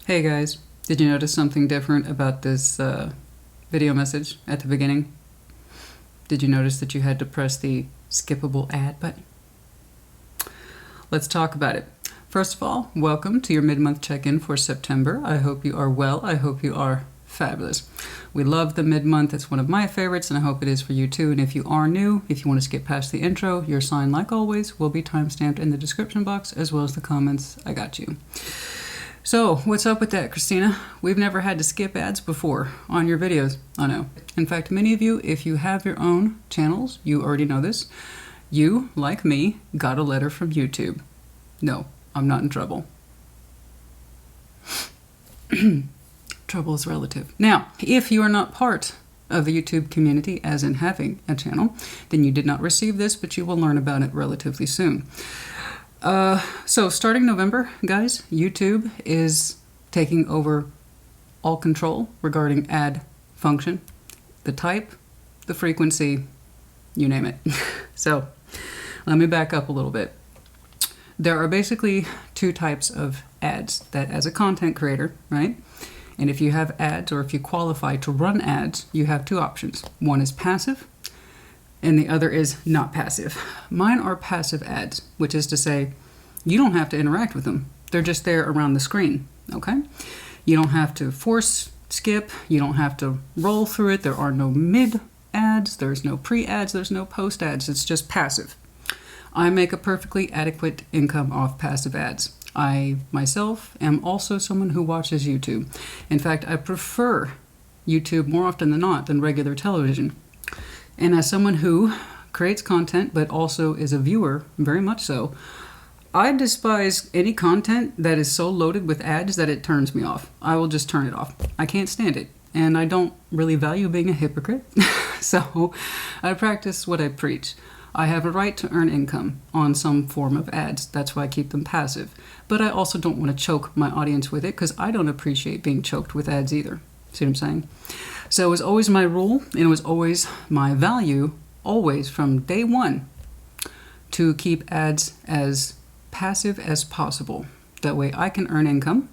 Hey guys, did you notice something different about this video message at the beginning? Did you notice that you had to press the skippable ad button? Let's talk about it. First of all, welcome to your mid-month check-in for September. I hope you are well. I hope you are fabulous. We love the mid-month. It's one of my favorites, and I hope it is for you too. And if you are new, if you want to skip past the intro, your sign, like always, will be timestamped in the description box as well as the comments. I got you. So, what's up with that, Christina? We've never had to skip ads before on your videos. I know. In fact, many of you, if you have your own channels, you already know this. You, like me, got a letter from YouTube. No, I'm not in trouble. Trouble is relative. Now, if you are not part of the YouTube community, as in having a channel, then you did not receive this, but you will learn about it relatively soon. So starting November, guys, YouTube is taking over all control regarding ad function, the type, the frequency, you name it. So let me back up a little bit. There are basically two types of ads that as a content creator, right? And if you have ads or if you qualify to run ads, you have two options. One is passive and the other is not passive. Mine are passive ads, which is to say you don't have to interact with them. They're just there around the screen, okay? You don't have to force skip. You don't have to roll through it. There are no mid ads. There's no pre-ads. There's no post ads. It's just passive. I make a perfectly adequate income off passive ads. I myself am also someone who watches YouTube. In fact, I prefer YouTube more often than not than regular television. And as someone who creates content but also is a viewer, very much so, I despise any content that is so loaded with ads that it turns me off. I will just turn it off. I can't stand it. And I don't really value being a hypocrite. So I practice what I preach. I have a right to earn income on some form of ads. That's why I keep them passive. But I also don't want to choke my audience with it because I don't appreciate being choked with ads either. See what I'm saying? So it was always my rule and it was always my value, always from day one, to keep ads as passive as possible. That way I can earn income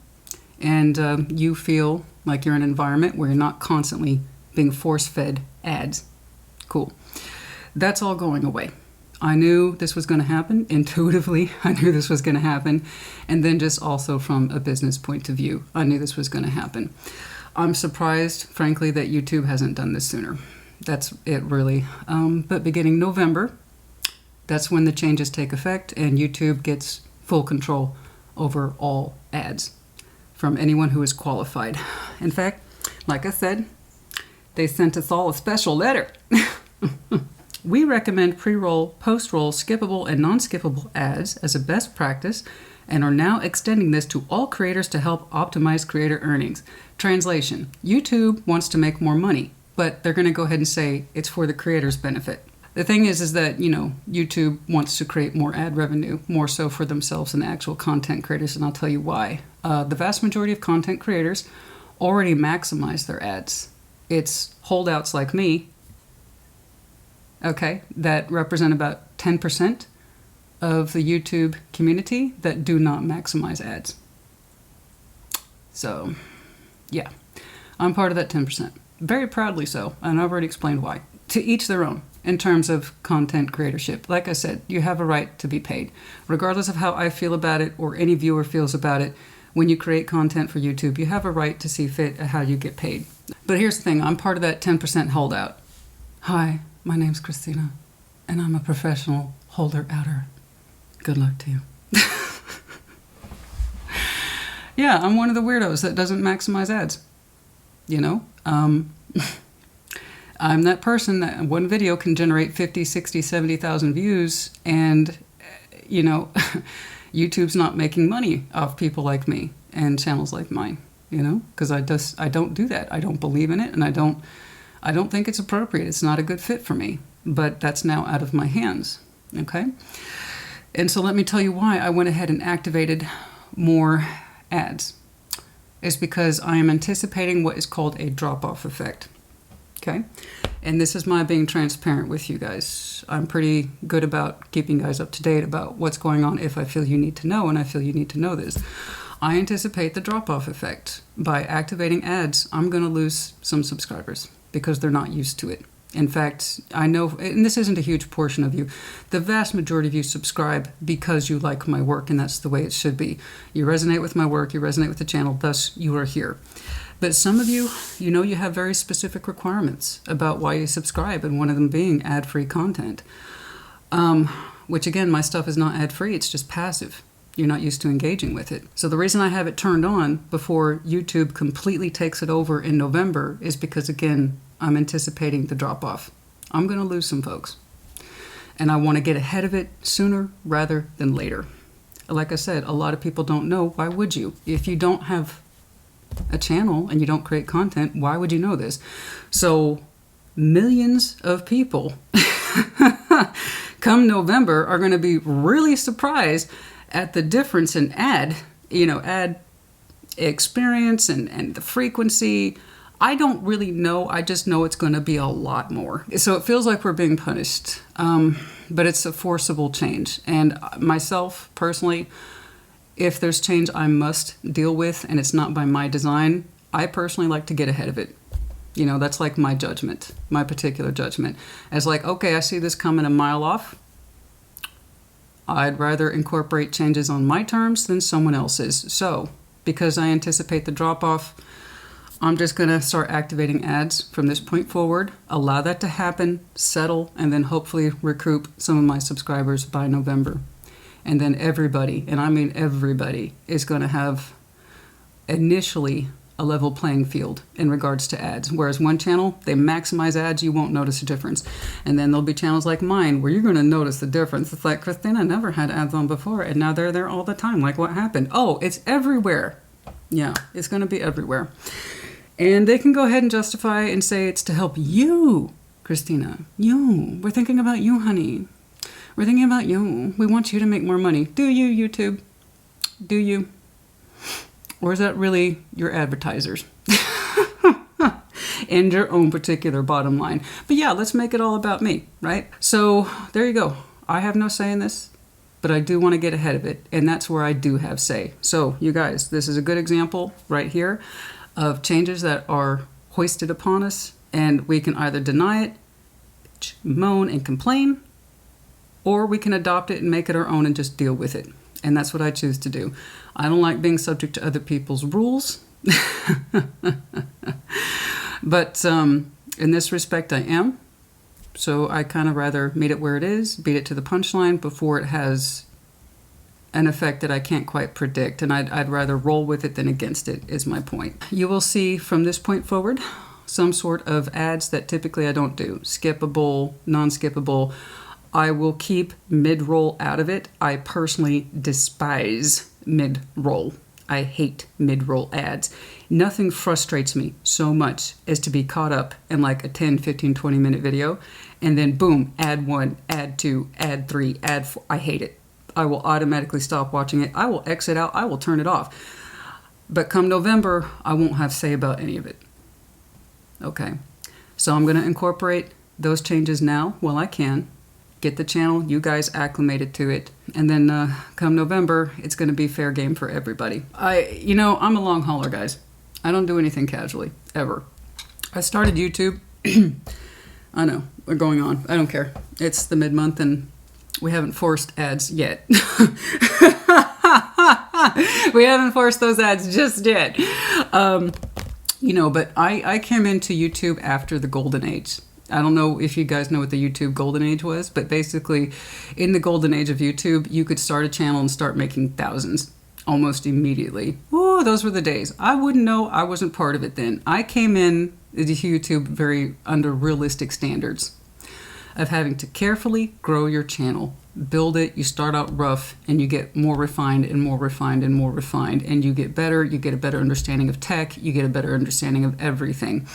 and you feel like you're in an environment where you're not constantly being force-fed ads. Cool. That's all going away. I knew this was going to happen intuitively. I knew this was going to happen. And then just also from a business point of view, I knew this was going to happen. I'm surprised, frankly, that YouTube hasn't done this sooner. That's it, really. But beginning November, that's when the changes take effect and YouTube gets full control over all ads from anyone who is qualified. In fact, like I said, they sent us all a special letter. We recommend pre-roll, post-roll, skippable, and non-skippable ads as a best practice and are now extending this to all creators to help optimize creator earnings. Translation: YouTube wants to make more money, but they're going to go ahead and say it's for the creator's benefit. The thing is that, you know, YouTube wants to create more ad revenue, more so for themselves than the actual content creators, and I'll tell you why. The vast majority of content creators already maximize their ads. It's holdouts like me, okay, that represent about 10% of the YouTube community that do not maximize ads. So, yeah, I'm part of that 10%. Very proudly so, and I've already explained why. To each their own in terms of content creatorship. Like I said, you have a right to be paid. Regardless of how I feel about it or any viewer feels about it, when you create content for YouTube, you have a right to see fit at how you get paid. But here's the thing, I'm part of that 10% holdout. Hi, my name's Christina, and I'm a professional holder-outer. Good luck to you. Yeah, I'm one of the weirdos that doesn't maximize ads. You know? I'm that person that one video can generate 50, 60, 70,000 views, and, you know, YouTube's not making money off people like me and channels like mine, you know? Because I don't do that. I don't believe in it, and I don't think it's appropriate. It's not a good fit for me. But that's now out of my hands, okay? And so let me tell you why I went ahead and activated more ads. It's because I am anticipating what is called a drop-off effect, okay? And this is my being transparent with you guys. I'm pretty good about keeping you guys up to date about what's going on if I feel you need to know, and I feel you need to know this. I anticipate the drop-off effect. By activating ads, I'm going to lose some subscribers because they're not used to it. In fact, I know, and this isn't a huge portion of you, the vast majority of you subscribe because you like my work, and that's the way it should be. You resonate with my work, you resonate with the channel, thus you are here. But some of you, you know, you have very specific requirements about why you subscribe, and one of them being ad-free content. Which again, my stuff is not ad-free, it's just passive. You're not used to engaging with it. So the reason I have it turned on before YouTube completely takes it over in November is because, again, I'm anticipating the drop-off. I'm going to lose some folks. And I want to get ahead of it sooner rather than later. Like I said, a lot of people don't know. Why would you? If you don't have a channel and you don't create content, why would you know this? So millions of people come November are going to be really surprised at the difference in ad experience and the frequency. I don't really know. I just know it's going to be a lot more. So it feels like we're being punished, but it's a forcible change. And myself, personally, if there's change I must deal with and it's not by my design, I personally like to get ahead of it. You know, that's like my judgment, my particular judgment. As like, okay, I see this coming a mile off. I'd rather incorporate changes on my terms than someone else's. So, because I anticipate the drop-off, I'm just going to start activating ads from this point forward, allow that to happen, settle, and then hopefully recoup some of my subscribers by November. And then everybody, and I mean everybody, is going to have initially a level playing field in regards to ads. Whereas one channel, they maximize ads, you won't notice a difference. And then there'll be channels like mine where you're going to notice the difference. It's like, Christina never had ads on before, and now they're there all the time. Like, what happened? Oh, it's everywhere. Yeah, it's going to be everywhere. And they can go ahead and justify and say it's to help you, Christina. You. We're thinking about you, honey. We're thinking about you. We want you to make more money. Do you, YouTube? Do you? Or is that really your advertisers? And your own particular bottom line. But yeah, let's make it all about me, right? So there you go. I have no say in this, but I do want to get ahead of it. And that's where I do have say. So you guys, this is a good example right here of changes that are hoisted upon us. And we can either deny it, moan and complain, or we can adopt it and make it our own and just deal with it. And that's what I choose to do. I don't like being subject to other people's rules. But in this respect, I am. So I kind of rather meet it where it is, beat it to the punchline before it has an effect that I can't quite predict. And I'd rather roll with it than against it, is my point. You will see from this point forward some sort of ads that typically I don't do. Skippable, non-skippable. I will keep mid-roll out of it. I personally despise mid-roll. I hate mid-roll ads. Nothing frustrates me so much as to be caught up in like a 10, 15, 20-minute video, and then boom, ad 1, ad 2, ad 3, ad 4. I hate it. I will automatically stop watching it. I will exit out. I will turn it off. But come November, I won't have say about any of it. Okay. So I'm going to incorporate those changes now while I can. Get the channel, you guys acclimated to it, and then come November, it's going to be fair game for everybody. I'm a long hauler, guys. I don't do anything casually, ever. I started YouTube. I know, we're going on. I don't care. It's the mid-month, and we haven't forced ads yet. We haven't forced those ads just yet. But I came into YouTube after the golden age. I don't know if you guys know what the YouTube golden age was, but basically in the golden age of YouTube, you could start a channel and start making thousands almost immediately. Oh, those were the days. I wouldn't know. I wasn't part of it then. I came in to YouTube very under realistic standards of having to carefully grow your channel. Build it. You start out rough and you get more refined and more refined and more refined, and you get better. You get a better understanding of tech. You get a better understanding of everything.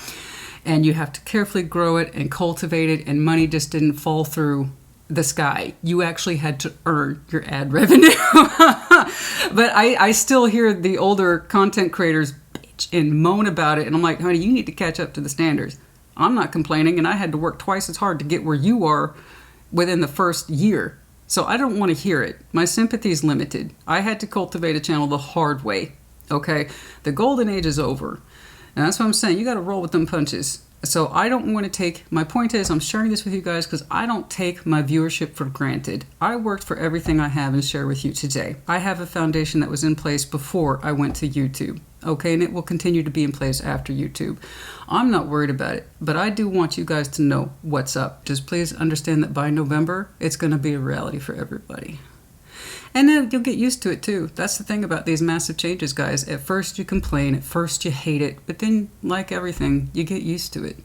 And you have to carefully grow it and cultivate it, and money just didn't fall through the sky. You actually had to earn your ad revenue. But I still hear the older content creators bitch and moan about it, and I'm like, honey, you need to catch up to the standards. I'm not complaining, and I had to work twice as hard to get where you are within the first year. So I don't want to hear it. My sympathy is limited. I had to cultivate a channel the hard way. Okay, the golden age is over. And that's what I'm saying. You got to roll with them punches. So I don't want to take, my point is, I'm sharing this with you guys because I don't take my viewership for granted. I worked for everything I have and share with you today. I have a foundation that was in place before I went to YouTube. Okay, and it will continue to be in place after YouTube. I'm not worried about it, but I do want you guys to know what's up. Just please understand that by November, it's going to be a reality for everybody. And then you'll get used to it too. That's the thing about these massive changes, guys. At first you complain, at first you hate it, but then, like everything, you get used to it.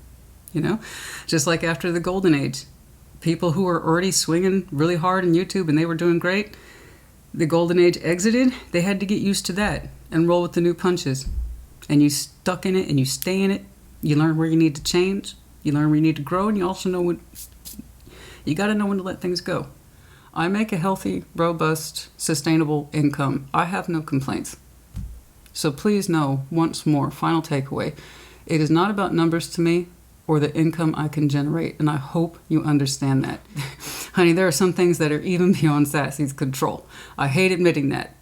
You know? Just like after the golden age. People who were already swinging really hard on YouTube and they were doing great, the golden age exited, they had to get used to that and roll with the new punches. And you stuck in it and you stay in it. You learn where you need to change. You learn where you need to grow, and you also know when... You got to know when to let things go. I make a healthy, robust, sustainable income. I have no complaints. So please know, once more, final takeaway, it is not about numbers to me or the income I can generate, and I hope you understand that. Honey, there are some things that are even beyond Sassy's control. I hate admitting that.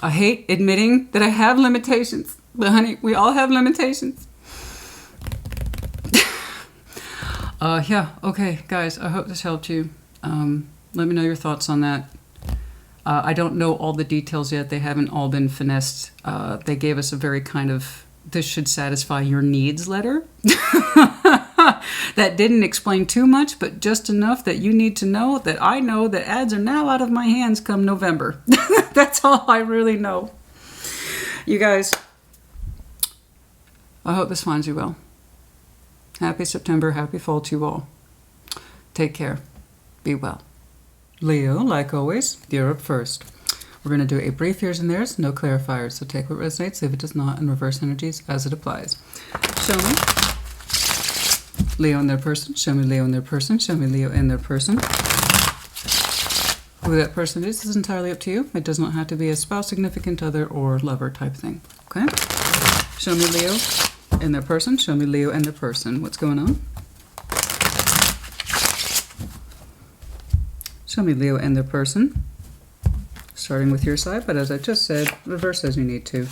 I hate admitting that I have limitations. But honey, we all have limitations. Yeah, okay, guys, I hope this helped you. Let me know your thoughts on that. I don't know all the details yet. They haven't all been finessed. They gave us a very kind of, this should satisfy your needs letter. That didn't explain too much, but just enough that you need to know that I know that ads are now out of my hands come November. That's all I really know. You guys, I hope this finds you well. Happy September, happy fall to you all. Take care. Be well. Leo, like always, you're up first. We're going to do a brief yours and theirs, no clarifiers. So take what resonates, leave it does not, and reverse energies as it applies. Show me Leo and their person. Show me Leo and their person. Show me Leo and their person. Who that person is entirely up to you. It does not have to be a spouse, significant other, or lover type thing. Okay? Show me Leo and their person. Show me Leo and their person. What's going on? Show me Leo and their person. Starting with your side, but as I just said, reverse as you need to.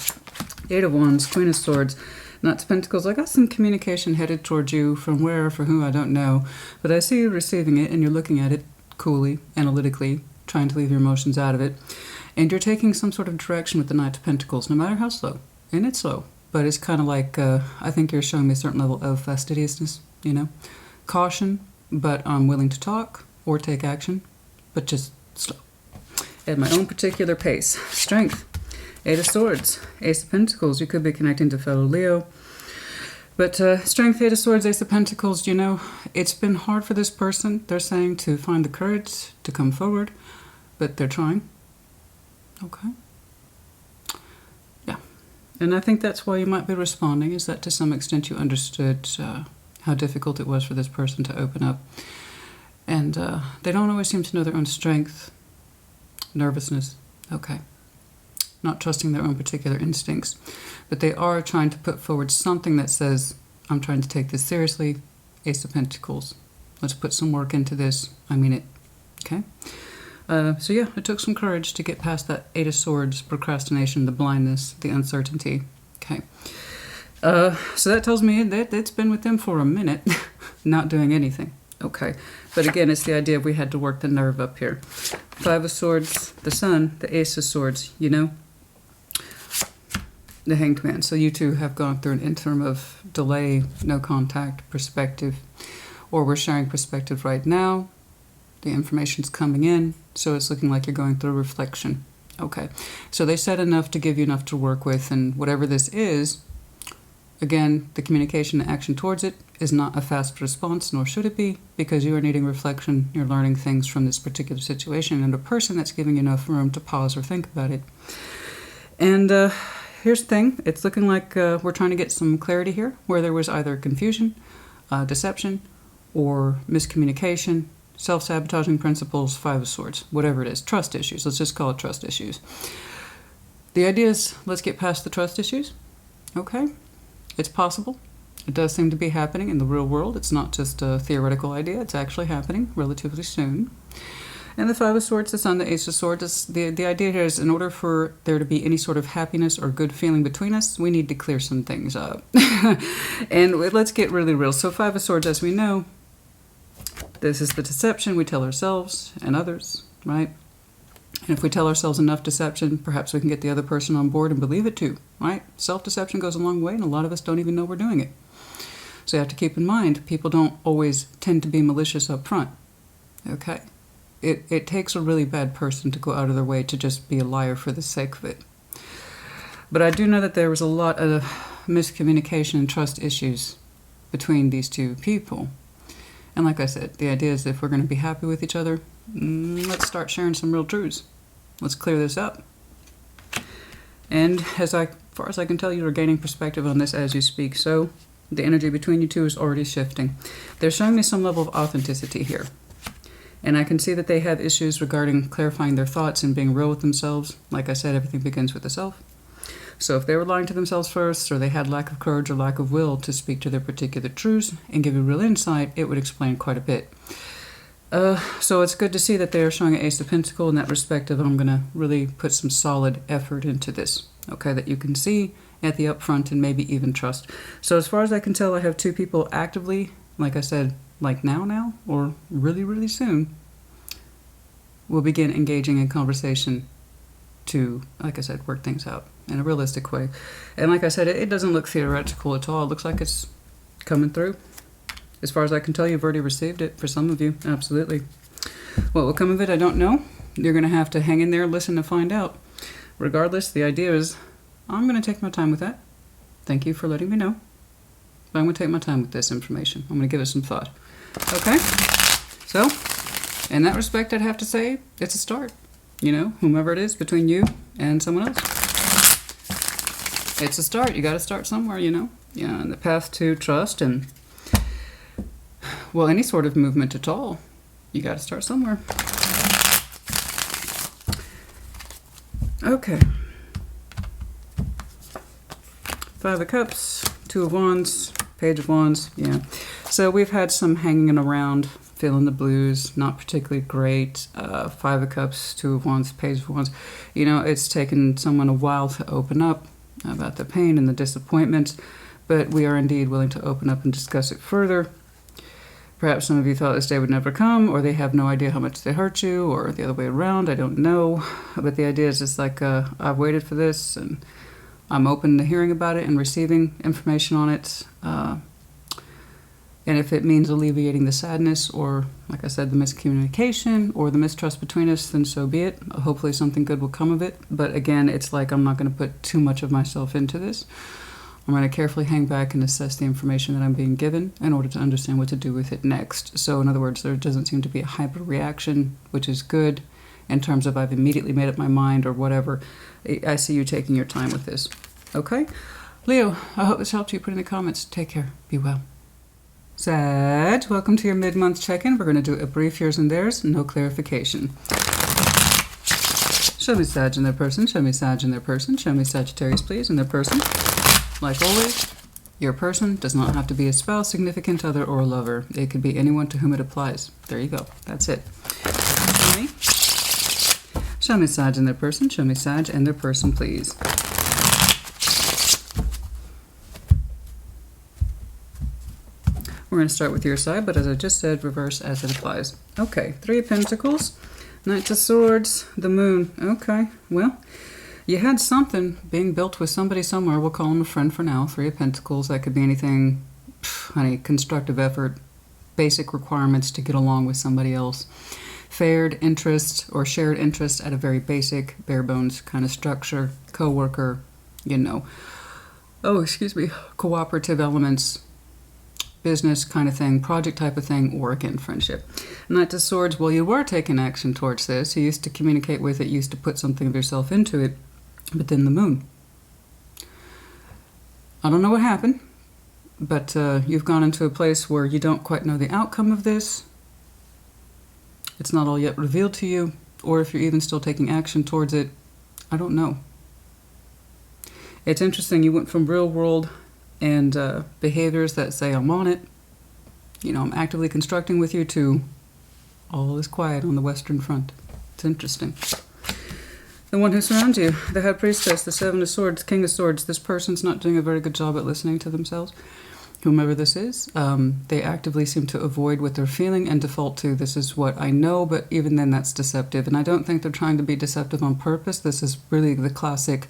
8 of Wands, Queen of Swords, Knight of Pentacles. I got some communication headed towards you from where or for who, I don't know. But I see you receiving it and you're looking at it coolly, analytically, trying to leave your emotions out of it. And you're taking some sort of direction with the Knight of Pentacles, no matter how slow. And it's slow, but it's kind of like, I think you're showing me a certain level of fastidiousness, you know? Caution, but I'm willing to talk or take action, but just slow. At my own particular pace. Strength. 8 of Swords. Ace of Pentacles. You could be connecting to fellow Leo. But Strength, 8 of Swords, Ace of Pentacles, you know, it's been hard for this person. They're saying to find the courage to come forward, but they're trying. Okay. Yeah. And I think that's why you might be responding, is that to some extent you understood how difficult it was for this person to open up. And they don't always seem to know their own strength. Nervousness. Okay. Not trusting their own particular instincts. But they are trying to put forward something that says, I'm trying to take this seriously. Ace of Pentacles. Let's put some work into this. I mean it. Okay? So yeah, it took some courage to get past that 8 of Swords, procrastination, the blindness, the uncertainty. Okay. So that tells me that it's been with them for a minute, not doing anything. Okay. But again, it's the idea of we had to work the nerve up here. 5 of Swords, the Sun, the Ace of Swords, you know? The Hanged Man. So you two have gone through an interim of delay, no contact, perspective. Or we're sharing perspective right now. The information's coming in. So it's looking like you're going through reflection. Okay. So they said enough to give you enough to work with. And whatever this is, again, the communication and action towards it is not a fast response, nor should it be, because you are needing reflection. You're learning things from this particular situation and a person that's giving you enough room to pause or think about it. And here's the thing. It's looking like we're trying to get some clarity here, where there was either confusion, deception, or miscommunication, self-sabotaging principles, 5 of Swords, whatever it is. Trust issues. Let's just call it trust issues. The idea is, let's get past the trust issues. Okay? It's possible. It does seem to be happening in the real world. It's not just a theoretical idea. It's actually happening relatively soon. And the Five of Swords, the Sun, the Ace of Swords. The idea here is in order for there to be any sort of happiness or good feeling between us, we need to clear some things up. And let's get really real. So Five of Swords, as we know, this is the deception we tell ourselves and others, right? And if we tell ourselves enough deception, perhaps we can get the other person on board and believe it too, right? Self-deception goes a long way, and a lot of us don't even know we're doing it. So you have to keep in mind, people don't always tend to be malicious up front, okay? It takes a really bad person to go out of their way to just be a liar for the sake of it. But I do know that there was a lot of miscommunication and trust issues between these two people. And like I said, the idea is if we're going to be happy with each other, let's start sharing some real truths. Let's clear this up. And as far as I can tell, you're gaining perspective on this as you speak. So the energy between you two is already shifting. They're showing me some level of authenticity here. And I can see that they have issues regarding clarifying their thoughts and being real with themselves. Like I said, everything begins with the self. So if they were lying to themselves first, or they had lack of courage or lack of will to speak to their particular truths and give you real insight, it would explain quite a bit. So it's good to see that they are showing an Ace of Pentacles in that respect of I'm going to really put some solid effort into this, okay, that you can see at the upfront and maybe even trust. So as far as I can tell, I have two people actively, like I said, like now, or really, really soon, will begin engaging in conversation to, like I said, work things out in a realistic way. And like I said, it doesn't look theoretical at all. It looks like it's coming through. As far as I can tell, you've already received it for some of you. Absolutely. What will come of it, I don't know. You're going to have to hang in there, listen to find out. Regardless, the idea is I'm going to take my time with that. Thank you for letting me know. But I'm going to take my time with this information. I'm going to give it some thought. Okay? So, in that respect, I'd have to say it's a start. You know, whomever it is between you and someone else. It's a start. You got to start somewhere, you know. Yeah, and the path to trust and, well, any sort of movement at all, you got to start somewhere. Okay. Five of Cups, Two of Wands, Page of Wands, yeah. So we've had some hanging around, feeling the blues, not particularly great. Five of Cups, Two of Wands, Page of Wands. You know, it's taken someone a while to open up about the pain and the disappointment, but we are indeed willing to open up and discuss it further. Perhaps some of you thought this day would never come, or they have no idea how much they hurt you, or the other way around, I don't know. But the idea is just like, I've waited for this, and I'm open to hearing about it and receiving information on it. And if it means alleviating the sadness or, like I said, the miscommunication or the mistrust between us, then so be it. Hopefully something good will come of it. But again, it's like I'm not going to put too much of myself into this. I'm going to carefully hang back and assess the information that I'm being given in order to understand what to do with it next. So in other words, there doesn't seem to be a hyper reaction, which is good in terms of I've immediately made up my mind or whatever. I see you taking your time with this. Okay? Leo, I hope this helped you. Put in the comments. Take care. Be well. Sag, welcome to your mid-month check-in. We're going to do a brief yours and theirs, no clarification. Show me Sag and their person. Show me Sag and their person. Show me Sagittarius, please, and their person. Like always, your person does not have to be a spouse, significant other, or a lover. It could be anyone to whom it applies. There you go. That's it. Show me. Show me Sag and their person. Show me Sag and their person, please. We're going to start with your side, but as I just said, reverse as it applies. Okay, Three of Pentacles, Knight of Swords, the Moon. Okay, well, you had something being built with somebody somewhere. We'll call him a friend for now. Three of Pentacles, that could be anything, honey, constructive effort, basic requirements to get along with somebody else. Shared interest or shared interest at a very basic, bare bones kind of structure. Co-worker, you know. Oh, excuse me, cooperative elements. Business kind of thing, project type of thing, or again, friendship. Knight of Swords, well, you were taking action towards this. You used to communicate with it, you used to put something of yourself into it, but then the Moon. I don't know what happened, but you've gone into a place where you don't quite know the outcome of this. It's not all yet revealed to you, or if you're even still taking action towards it, I don't know. It's interesting, you went from real world and behaviors that say I'm on it, you know, I'm actively constructing with you, to All is quiet on the Western Front. It's interesting. The one who surrounds you, the High Priestess, the Seven of Swords, King of Swords. This person's not doing a very good job at listening to themselves. Whomever this is, they actively seem to avoid what they're feeling and default to, this is what I know, but even then that's deceptive. And I don't think they're trying to be deceptive on purpose. This is really the classic,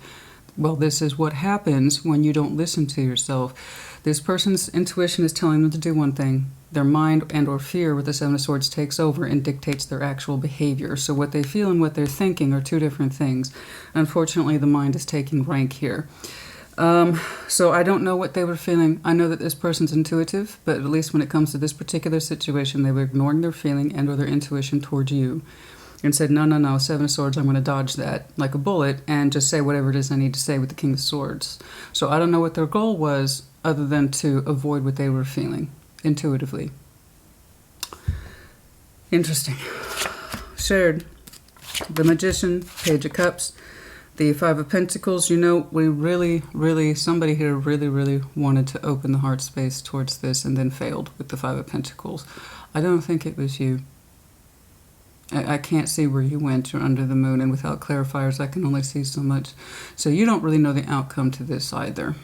well, this is what happens when you don't listen to yourself. This person's intuition is telling them to do one thing. Their mind and or fear with the Seven of Swords takes over and dictates their actual behavior. So what they feel and what they're thinking are two different things. Unfortunately, the mind is taking rank here. So I don't know what they were feeling. I know that this person's intuitive, but at least when it comes to this particular situation, they were ignoring their feeling and or their intuition towards you and said, no, Seven of Swords, I'm going to dodge that like a bullet and just say whatever it is I need to say with the King of Swords. So I don't know what their goal was other than to avoid what they were feeling intuitively. Interesting. Shared. The Magician, Page of Cups. The Five of Pentacles, you know, we really, somebody here really wanted to open the heart space towards this and then failed with the Five of Pentacles. I don't think it was you. I can't see where you went. You're under the moon, and without clarifiers, I can only see so much. So you don't really know the outcome to this either.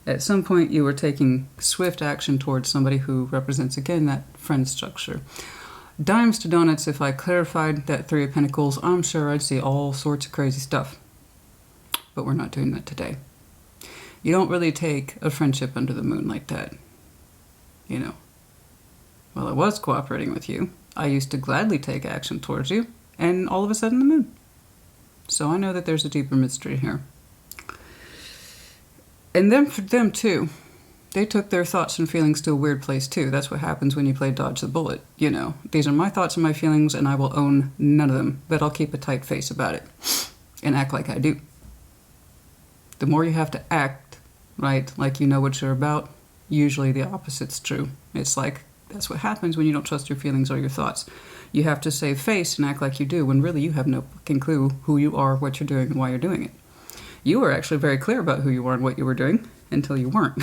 At some point, you were taking swift action towards somebody who represents, again, that friend structure. Dimes to donuts, if I clarified that Three of Pentacles, I'm sure I'd see all sorts of crazy stuff. But we're not doing that today. You don't really take a friendship under the moon like that. You know. Well, I was cooperating with you. I used to gladly take action towards you. And all of a sudden the moon. So I know that there's a deeper mystery here. And then for them too. They took their thoughts and feelings to a weird place too. That's what happens when you play dodge the bullet. You know. These are my thoughts and my feelings and I will own none of them. But I'll keep a tight face about it. And act like I do. The more you have to act, right, like you know what you're about, usually the opposite's true. It's like, that's what happens when you don't trust your feelings or your thoughts. You have to save face and act like you do, when really you have no fucking clue who you are, what you're doing, and why you're doing it. You were actually very clear about who you were and what you were doing until you weren't.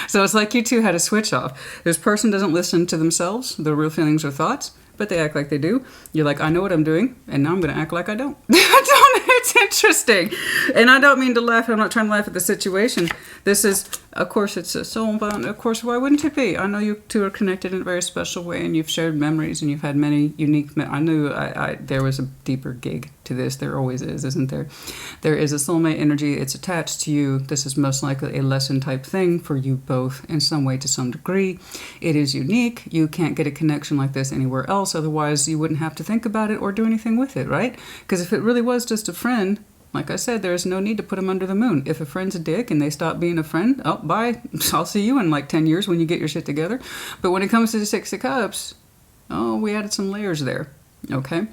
So it's like you two had a switch off. This person doesn't listen to themselves, their real feelings or thoughts, but they act like they do. You're like, I know what I'm doing, and now I'm going to act like I don't. It's interesting. And I don't mean to laugh. I'm not trying to laugh at the situation. This is, of course, it's a soul bond. Of course, why wouldn't it be? I know you two are connected in a very special way, and you've shared memories, and you've had many unique... I knew there was a deeper gig to this. There always is, isn't there? There is a soulmate energy. It's attached to you. This is most likely a lesson type thing for you both in some way to some degree. It is unique. You can't get a connection like this anywhere else. Otherwise, you wouldn't have to think about it or do anything with it, right? Because if it really was just a friend, like I said, there is no need to put them under the moon. If a friend's a dick and they stop being a friend, oh, bye. I'll see you in like 10 years when you get your shit together. But when it comes to the Six of Cups, oh, we added some layers there, okay?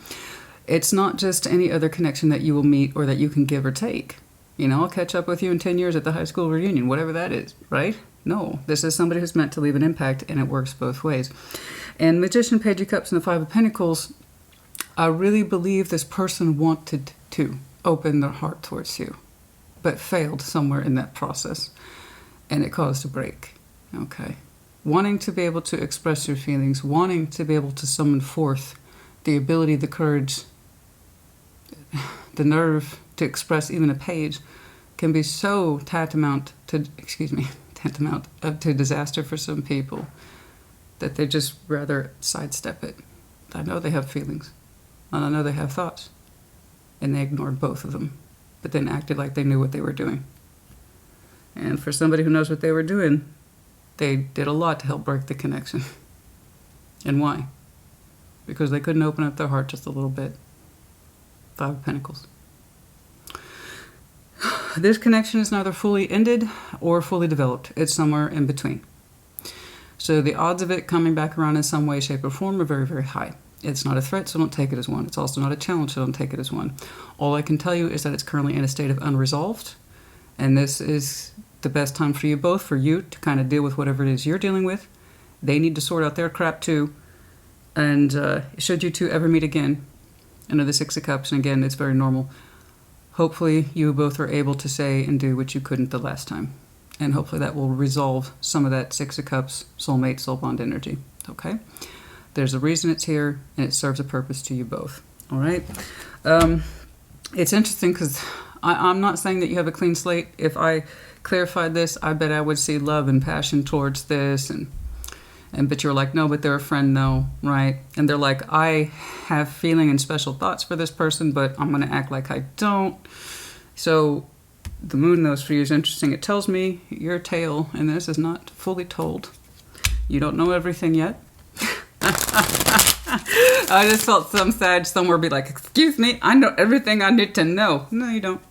It's not just any other connection that you will meet or that you can give or take. You know, I'll catch up with you in 10 years at the high school reunion, whatever that is, right? No, this is somebody who's meant to leave an impact, and it works both ways. And Magician, Page of Cups, and the Five of Pentacles, I really believe this person wanted to open their heart towards you, but failed somewhere in that process, and it caused a break, okay? Wanting to be able to express your feelings, wanting to be able to summon forth the ability, the courage, the nerve to express even a page can be so tantamount to disaster for some people that they just rather sidestep it. I know they have feelings, and I know they have thoughts, and they ignored both of them, but then acted like they knew what they were doing. And for somebody who knows what they were doing, they did a lot to help break the connection. And why? Because they couldn't open up their heart just a little bit. Five of Pentacles. This connection is neither fully ended or fully developed. It's somewhere in between. So the odds of it coming back around in some way, shape, or form are very, very high. It's not a threat, so don't take it as one. It's also not a challenge, so don't take it as one. All I can tell you is that it's currently in a state of unresolved, and this is the best time for you both, for you to kind of deal with whatever it is you're dealing with. They need to sort out their crap too, and should you two ever meet again, under the Six of Cups, and again, it's very normal, hopefully you both are able to say and do what you couldn't the last time. And hopefully that will resolve some of that Six of Cups, soulmate, soul bond energy. Okay? There's a reason it's here, and it serves a purpose to you both. All right? It's interesting because I'm not saying that you have a clean slate. If I clarified this, I bet I would see love and passion towards this, but you're like, no, but they're a friend, though, right? And they're like, I have feeling and special thoughts for this person, but I'm going to act like I don't. So the moon knows for you is interesting. It tells me your tale, and this is not fully told. You don't know everything yet. I just felt some Sag somewhere be like, excuse me, I know everything I need to know. No, you don't.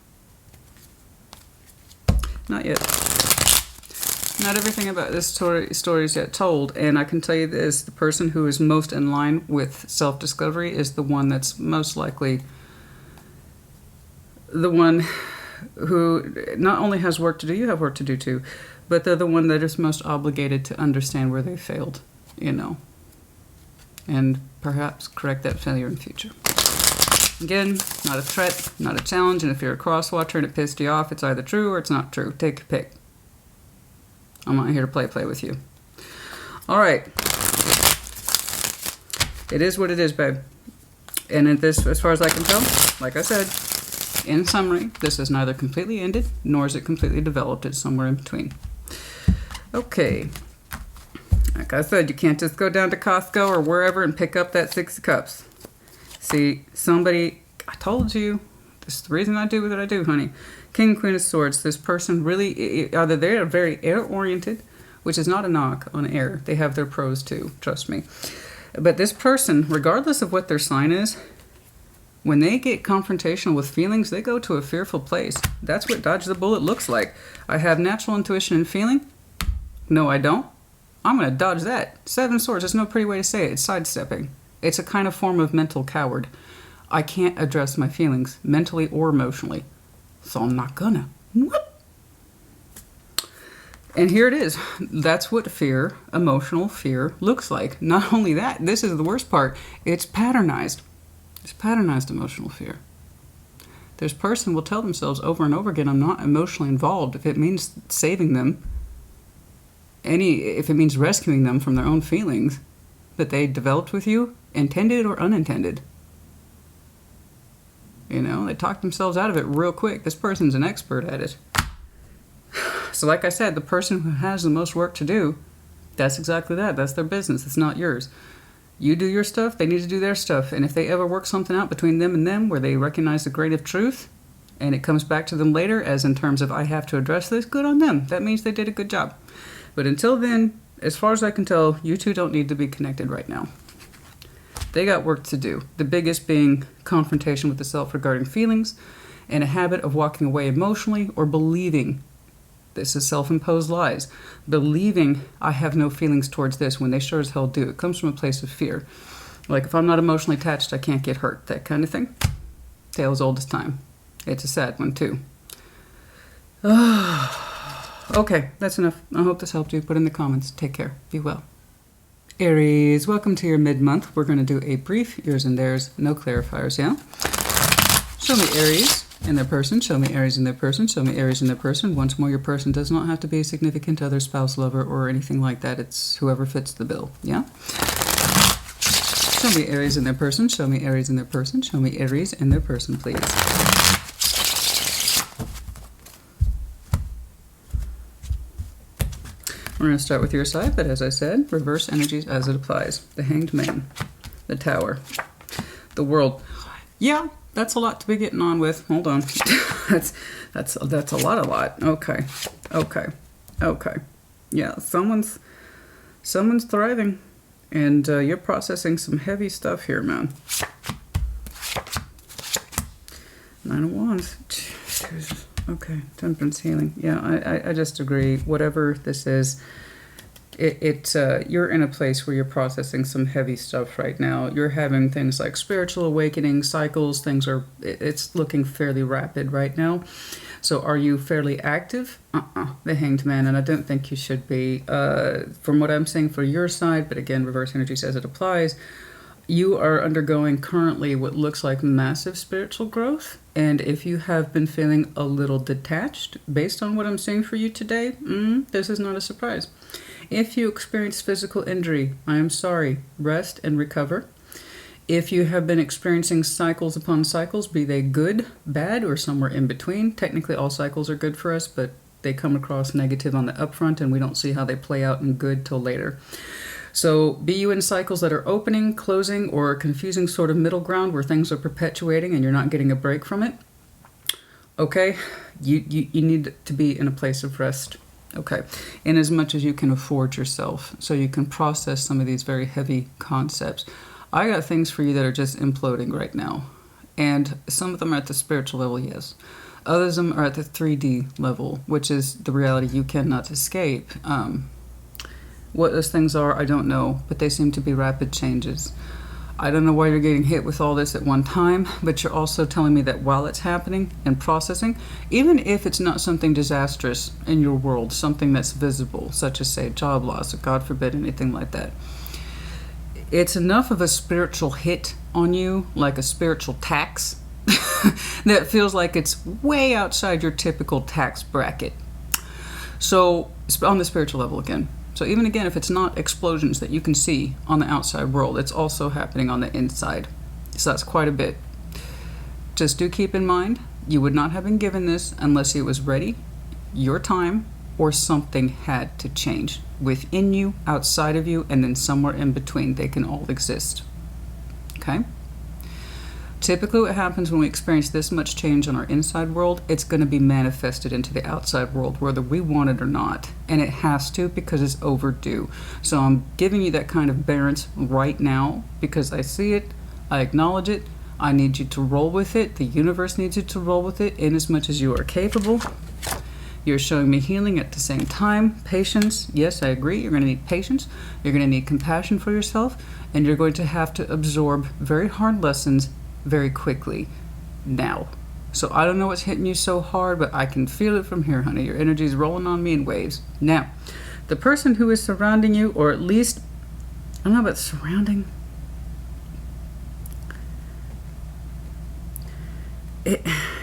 Not yet. Not everything about this story is yet told, and I can tell you this, the person who is most in line with self-discovery is the one that's most likely the one who not only has work to do, you have work to do too, but they're the one that is most obligated to understand where they failed, you know, and perhaps correct that failure in future. Again, not a threat, not a challenge, and if you're a cross-watcher and it pissed you off, it's either true or it's not true. Take a pick. I'm not here to play with you. All right. It is what it is, babe. And in this, as far as I can tell, like I said, in summary, this is neither completely ended, nor is it completely developed. It's somewhere in between. Okay. Like I said, you can't just go down to Costco or wherever and pick up that 6 of Cups. See, somebody, I told you, this is the reason I do what I do, honey. King and Queen of Swords, this person really, either they are very air-oriented, which is not a knock on air. They have their pros too, trust me. But this person, regardless of what their sign is, when they get confrontational with feelings, they go to a fearful place. That's what dodge the bullet looks like. I have natural intuition and feeling. No, I don't. I'm going to dodge that. 7 of Swords, there's no pretty way to say it. It's sidestepping. It's a kind of form of mental coward. I can't address my feelings, mentally or emotionally. So I'm not gonna. What? And here it is. That's what fear, emotional fear, looks like. Not only that, this is the worst part. It's patternized. It's patternized emotional fear. This person will tell themselves over and over again, I'm not emotionally involved. If it means saving them, if it means rescuing them from their own feelings that they developed with you, intended or unintended. You know, they talk themselves out of it real quick. This person's an expert at it. So like I said, the person who has the most work to do, that's exactly that. That's their business. It's not yours. You do your stuff, they need to do their stuff. And if they ever work something out between them and them where they recognize the grain of truth and it comes back to them later as in terms of I have to address this, good on them. That means they did a good job. But until then, as far as I can tell, you two don't need to be connected right now. They got work to do. The biggest being confrontation with the self regarding feelings and a habit of walking away emotionally or believing, this is self-imposed lies, believing I have no feelings towards this when they sure as hell do. It comes from a place of fear. Like if I'm not emotionally attached, I can't get hurt. That kind of thing. Tale as old as time. It's a sad one too. Okay, that's enough. I hope this helped you. Put in the comments. Take care. Be well. Aries, welcome to your mid-month. We're going to do a brief yours and theirs, no clarifiers, yeah? Show me Aries in their person, show me Aries in their person, show me Aries in their person. Once more, your person does not have to be a significant other, spouse, lover, or anything like that. It's whoever fits the bill, yeah? Show me Aries in their person, show me Aries in their person, show me Aries in their person, please. We're going to start with your side, but as I said, reverse energies as it applies. The Hanged Man, the Tower, the World. Yeah, that's a lot to be getting on with. Hold on. that's a lot. Okay. Yeah, someone's thriving, and you're processing some heavy stuff here, man. 9 of Wands. Jesus. Okay, Temperance, healing. Yeah, I just agree. Whatever this is, you're in a place where you're processing some heavy stuff right now. You're having things like spiritual awakening, cycles, it's looking fairly rapid right now. So are you fairly active? The Hanged Man, and I don't think you should be. From what I'm saying for your side, but again, reverse energy says it applies, you are undergoing currently what looks like massive spiritual growth. And if you have been feeling a little detached, based on what I'm saying for you today, this is not a surprise. If you experience physical injury, I am sorry. Rest and recover. If you have been experiencing cycles upon cycles, be they good, bad, or somewhere in between, technically all cycles are good for us, but they come across negative on the upfront, and we don't see how they play out in good till later. So be you in cycles that are opening, closing, or a confusing sort of middle ground where things are perpetuating and you're not getting a break from it, okay, you need to be in a place of rest, okay, in as much as you can afford yourself, so you can process some of these very heavy concepts. I got things for you that are just imploding right now, and some of them are at the spiritual level, yes. Others of them are at the 3D level, which is the reality you cannot escape. What those things are, I don't know, but they seem to be rapid changes. I don't know why you're getting hit with all this at one time, but you're also telling me that while it's happening and processing, even if it's not something disastrous in your world, something that's visible, such as, say, job loss, or God forbid, anything like that, it's enough of a spiritual hit on you, like a spiritual tax, that feels like it's way outside your typical tax bracket. So, on the spiritual level again. So even again, if it's not explosions that you can see on the outside world, it's also happening on the inside. So that's quite a bit. Just do keep in mind, you would not have been given this unless it was ready, your time, or something had to change within you, outside of you, and then somewhere in between. They can all exist. Okay? Typically what happens when we experience this much change in our inside world, it's going to be manifested into the outside world, whether we want it or not. And it has to, because it's overdue. So I'm giving you that kind of balance right now because I see it, I acknowledge it, I need you to roll with it, the universe needs you to roll with it in as much as you are capable. You're showing me healing at the same time, patience. Yes, I agree, you're going to need patience, you're going to need compassion for yourself, and you're going to have to absorb very hard lessons very quickly now. So I don't know what's hitting you so hard, but I can feel it from here, honey. Your energy is rolling on me in waves. Now, the person who is surrounding you, or at least, I don't know about surrounding,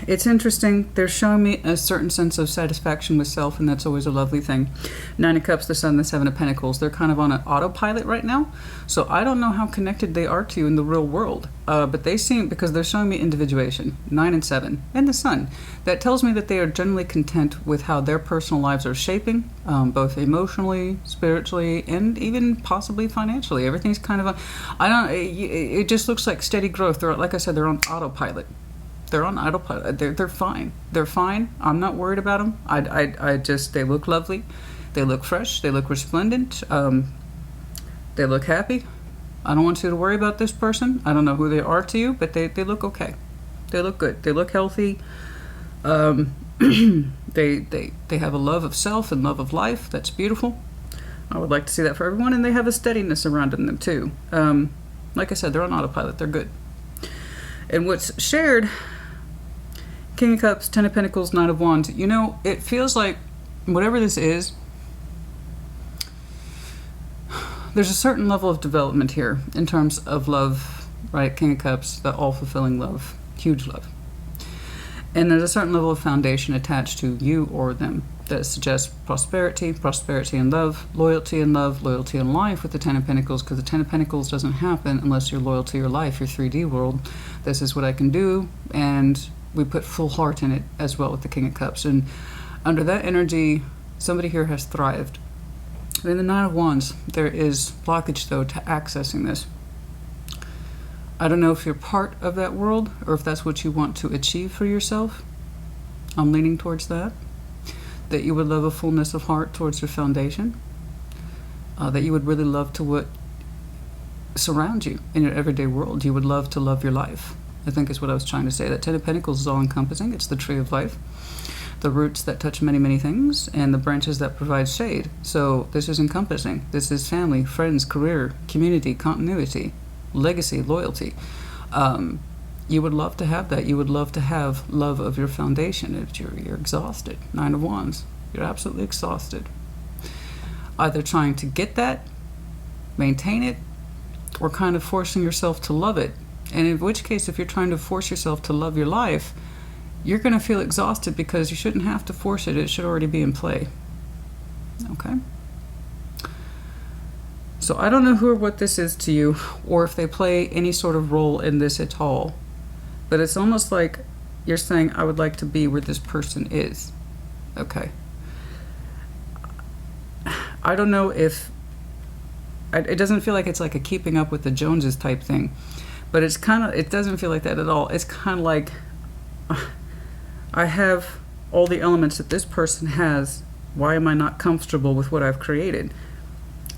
it's interesting. They're showing me a certain sense of satisfaction with self, and that's always a lovely thing. 9 of Cups, the Sun, the 7 of Pentacles. They're kind of on an autopilot right now. So I don't know how connected they are to you in the real world. But they seem, because they're showing me individuation, 9 and 7, and the Sun. That tells me that they are generally content with how their personal lives are shaping, both emotionally, spiritually, and even possibly financially. Everything's kind of it just looks like steady growth. They're, like I said, they're on autopilot. They're on autopilot. They're fine. They're fine. I'm not worried about them. I just, they look lovely. They look fresh. They look resplendent. They look happy. I don't want you to worry about this person. I don't know who they are to you, but they look okay. They look good. They look healthy. They have a love of self and love of life. That's beautiful. I would like to see that for everyone, and they have a steadiness around them too. Like I said, they're on autopilot. They're good. And what's shared, King of Cups, 10 of Pentacles, 9 of Wands. You know, it feels like whatever this is, there's a certain level of development here in terms of love, right? King of Cups, the all-fulfilling love, huge love. And there's a certain level of foundation attached to you or them that suggests prosperity, prosperity in love, loyalty in love, loyalty in life with the 10 of Pentacles, because the 10 of Pentacles doesn't happen unless you're loyal to your life, your 3D world. This is what I can do, and we put full heart in it as well with the King of Cups. And under that energy, somebody here has thrived. In the 9 of Wands, there is blockage, though, to accessing this. I don't know if you're part of that world or if that's what you want to achieve for yourself. I'm leaning towards that. That you would love a fullness of heart towards your foundation. That you would really love to what surrounds you in your everyday world. You would love to love your life, I think is what I was trying to say. That 10 of Pentacles is all-encompassing. It's the tree of life. The roots that touch many, many things, and the branches that provide shade. So this is encompassing. This is family, friends, career, community, continuity, legacy, loyalty. You would love to have that. You would love to have love of your foundation. If you're exhausted, 9 of Wands, you're absolutely exhausted. Either trying to get that, maintain it, or kind of forcing yourself to love it. And in which case, if you're trying to force yourself to love your life, you're going to feel exhausted because you shouldn't have to force it. It should already be in play. Okay? So I don't know who or what this is to you, or if they play any sort of role in this at all. But it's almost like you're saying, I would like to be where this person is. Okay. I don't know if... It doesn't feel like it's like a keeping up with the Joneses type thing. But it's kind of... It doesn't feel like that at all. It's kind of like... I have all the elements that this person has. Why am I not comfortable with what I've created?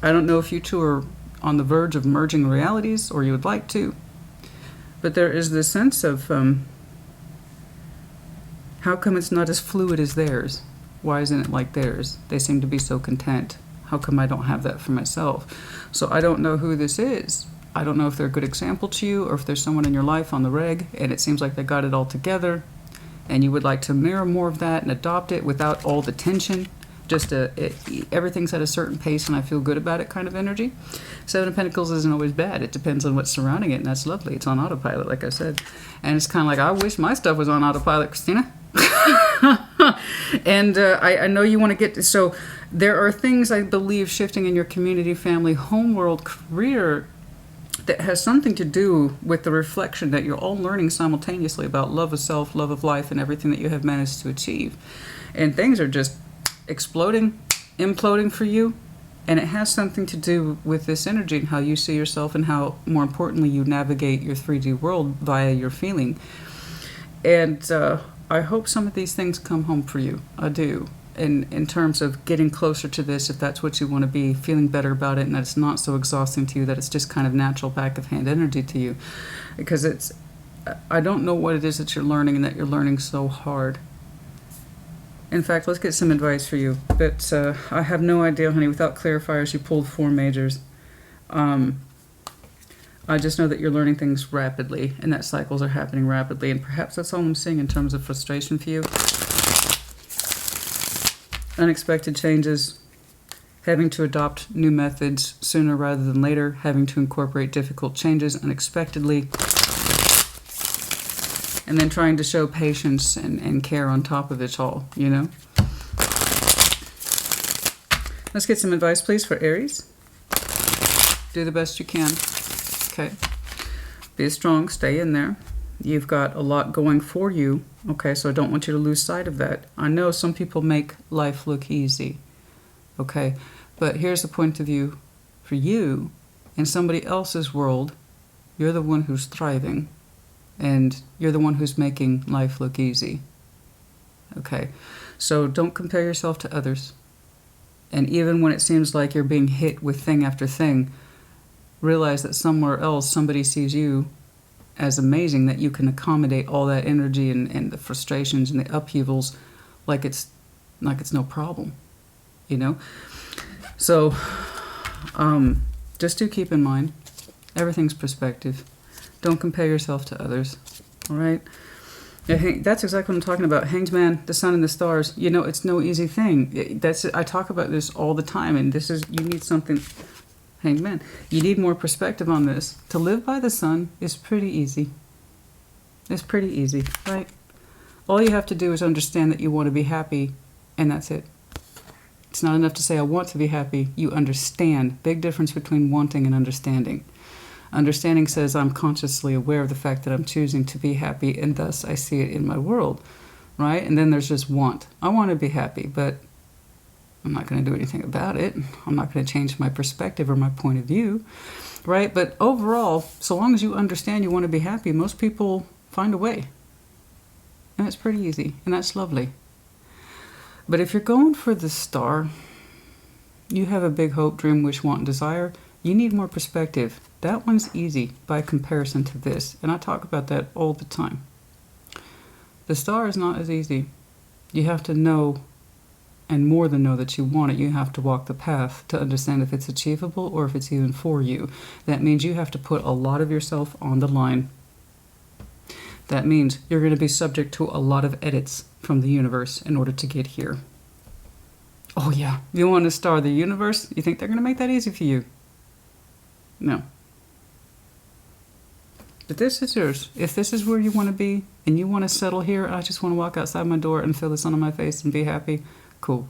I don't know if you two are on the verge of merging realities, or you would like to. But there is this sense of... how come it's not as fluid as theirs? Why isn't it like theirs? They seem to be so content. How come I don't have that for myself? So I don't know who this is. I don't know if they're a good example to you, or if there's someone in your life on the reg, and it seems like they got it all together, and you would like to mirror more of that and adopt it without all the tension. Just everything's at a certain pace and I feel good about it kind of energy. Seven of Pentacles isn't always bad. It depends on what's surrounding it, and that's lovely. It's on autopilot, like I said. And it's kind of like, I wish my stuff was on autopilot, Christina. And I know you want to get... So there are things, I believe, shifting in your community, family, home world, career, that has something to do with the reflection that you're all learning simultaneously about love of self, love of life, and everything that you have managed to achieve. And things are just exploding, imploding for you, and it has something to do with this energy and how you see yourself, and how, more importantly, you navigate your 3D world via your feeling. And I hope some of these things come home for you. I do. In terms of getting closer to this, if that's what you want to be, feeling better about it, and that it's not so exhausting to you, that it's just kind of natural back of hand energy to you. Because it's, I don't know what it is that you're learning, and that you're learning so hard. In fact, let's get some advice for you. But I have no idea, honey. Without clarifiers, you pulled 4 majors. I just know that you're learning things rapidly, and that cycles are happening rapidly. And perhaps that's all I'm seeing in terms of frustration for you. Unexpected changes, having to adopt new methods sooner rather than later, having to incorporate difficult changes unexpectedly, and then trying to show patience and care on top of it all, you know? Let's get some advice, please, for Aries. Do the best you can. Okay. Be strong. Stay in there. You've got a lot going for you. Okay, so I don't want you to lose sight of that. I know some people make life look easy. Okay, but here's the point of view for you. In somebody else's world, you're the one who's thriving. And you're the one who's making life look easy. Okay, so don't compare yourself to others. And even when it seems like you're being hit with thing after thing, realize that somewhere else somebody sees you as amazing, that you can accommodate all that energy and the frustrations and the upheavals like it's no problem, you know? So just do keep in mind, everything's perspective. Don't compare yourself to others, all right? That's exactly what I'm talking about. Hanged Man, the sun and the stars. You know, it's no easy thing. I talk about this all the time, and this is, you need something... Hanged Man, you need more perspective on this. To live by the sun is pretty easy. It's pretty easy, right? All you have to do is understand that you want to be happy, and that's it. It's not enough to say, I want to be happy. You understand. Big difference between wanting and understanding. Understanding says, I'm consciously aware of the fact that I'm choosing to be happy, and thus I see it in my world, right? And then there's just want. I want to be happy, but I'm not going to do anything about it. I'm not going to change my perspective or my point of view, right? But overall, so long as you understand you want to be happy, most people find a way. And it's pretty easy, and that's lovely. But if you're going for the star, you have a big hope, dream, wish, want, and desire, you need more perspective. That one's easy by comparison to this, and I talk about that all the time. The star is not as easy. You have to know, and more than know that you want it, you have to walk the path to understand if it's achievable or if it's even for you. That means you have to put a lot of yourself on the line. That means you're going to be subject to a lot of edits from the universe in order to get here. Oh yeah, you want to star the universe? You think they're going to make that easy for you? No. But this is yours. If this is where you want to be and you want to settle here, I just want to walk outside my door and feel the sun on my face and be happy, cool.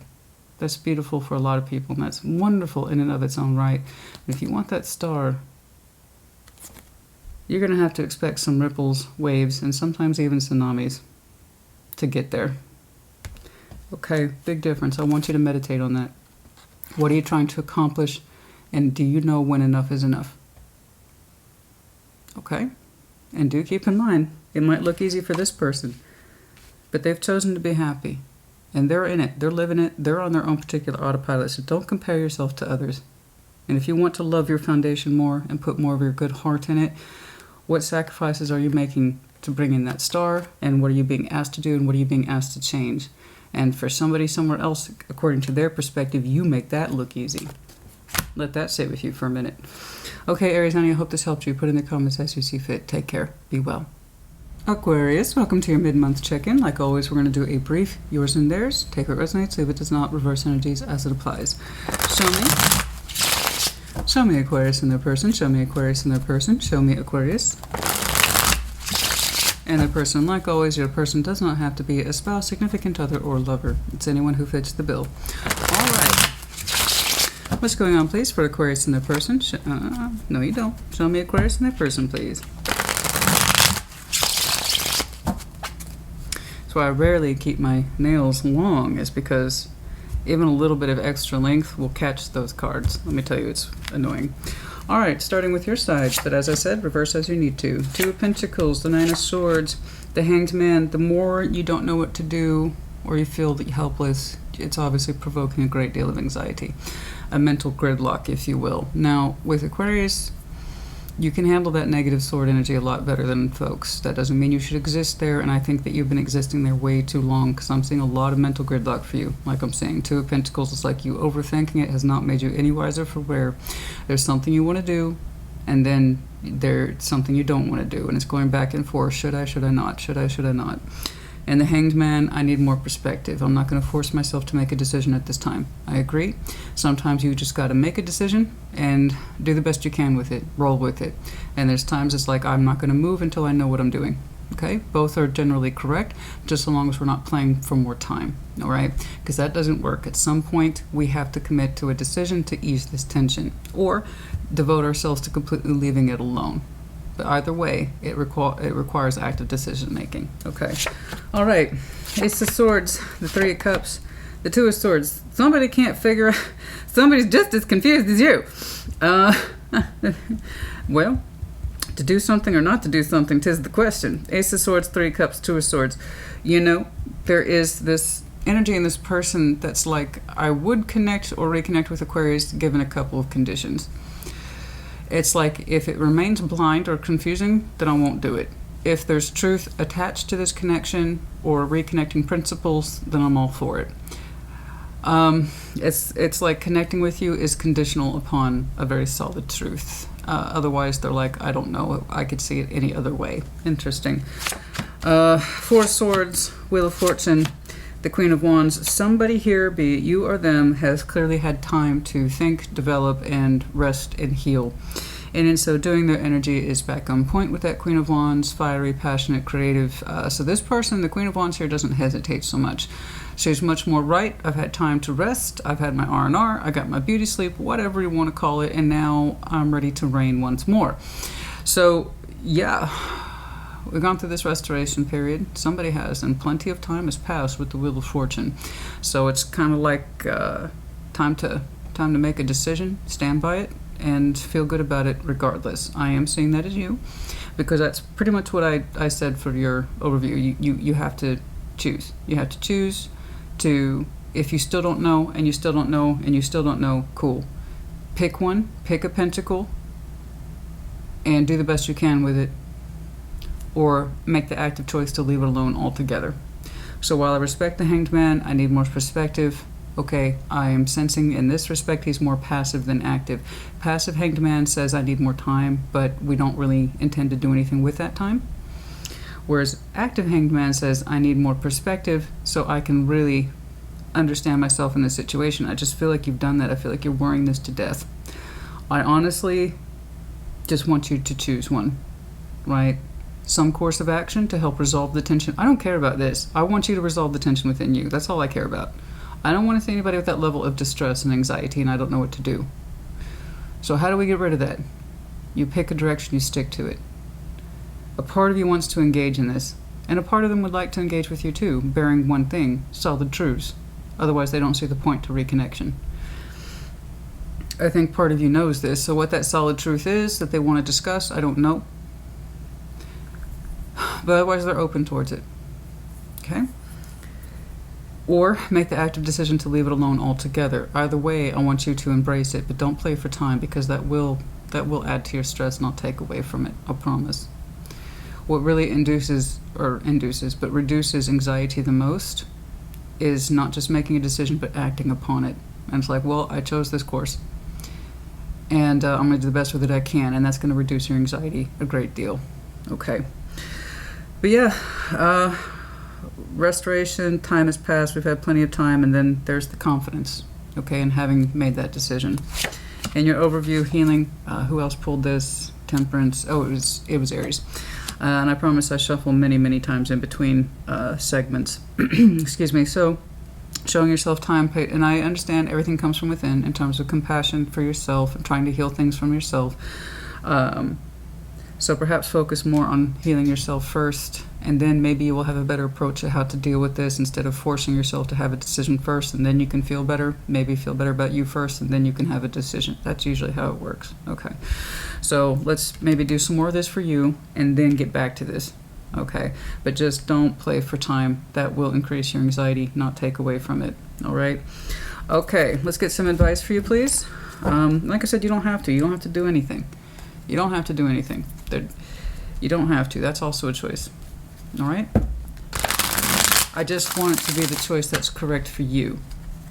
That's beautiful for a lot of people, and that's wonderful in and of its own right. If you want that star, you're going to have to expect some ripples, waves, and sometimes even tsunamis to get there. Okay, big difference. I want you to meditate on that. What are you trying to accomplish, and do you know when enough is enough? Okay? And do keep in mind, it might look easy for this person, but they've chosen to be happy. And they're in it. They're living it. They're on their own particular autopilot. So don't compare yourself to others. And if you want to love your foundation more and put more of your good heart in it, what sacrifices are you making to bring in that star? And what are you being asked to do? And what are you being asked to change? And for somebody somewhere else, according to their perspective, you make that look easy. Let that sit with you for a minute. Okay, Aries, honey, I hope this helped you. Put in the comments as you see fit. Take care. Be well. Aquarius, welcome to your mid-month check-in. Like always, we're going to do a brief yours and theirs. Take what resonates, leave it does not, reverse energies as it applies. Show me Aquarius in their person. Show me Aquarius in their person. Show me Aquarius and their person. Like always, your person does not have to be a spouse, significant other, or lover. It's anyone who fits the bill. All right. What's going on, please, for Aquarius in their person? No, you don't. Show me Aquarius in their person, please. That's why I rarely keep my nails long, is because even a little bit of extra length will catch those cards. Let me tell you, it's annoying. All right, starting with your side, but as I said, reverse as you need to. Two of Pentacles, the Nine of Swords, the Hanged Man. The more you don't know what to do or you feel helpless, it's obviously provoking a great deal of anxiety. A mental gridlock, if you will. Now, with Aquarius, you can handle that negative sword energy a lot better than folks. That doesn't mean you should exist there, and I think that you've been existing there way too long, because I'm seeing a lot of mental gridlock for you. Like I'm saying, Two of Pentacles is like you overthinking it has not made you any wiser for where there's something you want to do, and then there's something you don't want to do, and it's going back and forth. Should I, should I not? Should I, should I not? And the Hanged Man, I need more perspective. I'm not going to force myself to make a decision at this time. I agree. Sometimes you just got to make a decision and do the best you can with it. Roll with it. And there's times it's like, I'm not going to move until I know what I'm doing. Okay? Both are generally correct, just so long as we're not playing for more time. All right? Because that doesn't work. At some point, we have to commit to a decision to ease this tension, or devote ourselves to completely leaving it alone. But either way, it requires active decision making. Okay. All right. Ace of Swords, the Three of Cups, the Two of Swords. Somebody can't figure out. Somebody's just as confused as you. Well, to do something or not to do something, 'tis the question. Ace of Swords, Three of Cups, Two of Swords. You know, there is this energy in this person that's like, I would connect or reconnect with Aquarius given a couple of conditions. It's like, if it remains blind or confusing, then I won't do it. If there's truth attached to this connection or reconnecting principles, then I'm all for it. It's like connecting with you is conditional upon a very solid truth. Otherwise, they're like, I don't know, I could see it any other way. Interesting. Four of Swords, Wheel of Fortune, the Queen of Wands. Somebody here, be it you or them, has clearly had time to think, develop, and rest and heal. And in so doing, their energy is back on point with that Queen of Wands, fiery, passionate, creative. So this person, the Queen of Wands here, doesn't hesitate so much. She's much more right. I've had time to rest. I've had my R&R. I got my beauty sleep, whatever you want to call it. And now I'm ready to reign once more. So, yeah. We've gone through this restoration period. Somebody has, and plenty of time has passed with the Wheel of Fortune. So it's kind of like time to make a decision, stand by it, and feel good about it regardless. I am seeing that as you, because that's pretty much what I said for your overview. You have to choose. You have to choose to, if you still don't know, and you still don't know, and you still don't know, cool. Pick one, pick a pentacle, and do the best you can with it. Or make the active choice to leave it alone altogether. So while I respect the Hanged Man, I need more perspective. Okay, I am sensing in this respect he's more passive than active. Passive Hanged Man says I need more time, but we don't really intend to do anything with that time. Whereas active Hanged Man says I need more perspective so I can really understand myself in this situation. I just feel like you've done that. I feel like you're worrying this to death. I honestly just want you to choose one, right? Some course of action to help resolve the tension. I don't care about this. I want you to resolve the tension within you. That's all I care about. I don't want to see anybody with that level of distress and anxiety and I don't know what to do. So how do we get rid of that? You pick a direction, you stick to it. A part of you wants to engage in this, and a part of them would like to engage with you too, bearing one thing, solid truths. Otherwise they don't see the point to reconnection. I think part of you knows this, so what that solid truth is that they want to discuss, I don't know. But otherwise they're open towards it. Okay? Or make the active decision to leave it alone altogether. Either way, I want you to embrace it, but don't play for time because that will add to your stress, not take away from it, I promise. What really reduces anxiety the most is not just making a decision, but acting upon it. And it's like, well, I chose this course, and I'm going to do the best with it I can, and that's going to reduce your anxiety a great deal. Okay. But yeah, restoration, time has passed, we've had plenty of time, and then there's the confidence, okay, in having made that decision. In your overview, healing, who else pulled this? Temperance, oh, it was Aries. And I promise I shuffle many, many times in between segments. Excuse me. So, showing yourself time, and I understand everything comes from within in terms of compassion for yourself and trying to heal things from yourself. So perhaps focus more on healing yourself first, and then maybe you will have a better approach at how to deal with this instead of forcing yourself to have a decision first, and then you can feel better. Maybe feel better about you first, and then you can have a decision. That's usually how it works. Okay. So let's maybe do some more of this for you, and then get back to this. Okay. But just don't play for time. That will increase your anxiety, not take away from it. All right. Okay. Let's get some advice for you, please. Like I said, you don't have to. You don't have to do anything. You don't have to do anything. You don't have to. That's also a choice. All right? I just want it to be the choice that's correct for you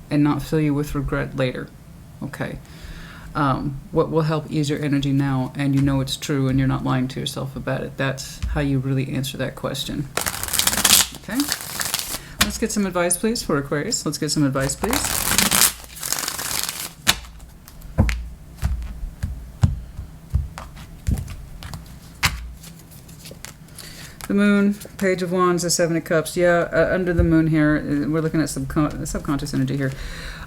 and not fill you with regret later. Okay? What will help ease your energy now, and you know it's true and you're not lying to yourself about it. That's how you really answer that question. Okay? Let's get some advice, please, for Aquarius. Let's get some advice, please. The moon, page of wands, the 7 of cups. Yeah, under the moon here, we're looking at subconscious energy here.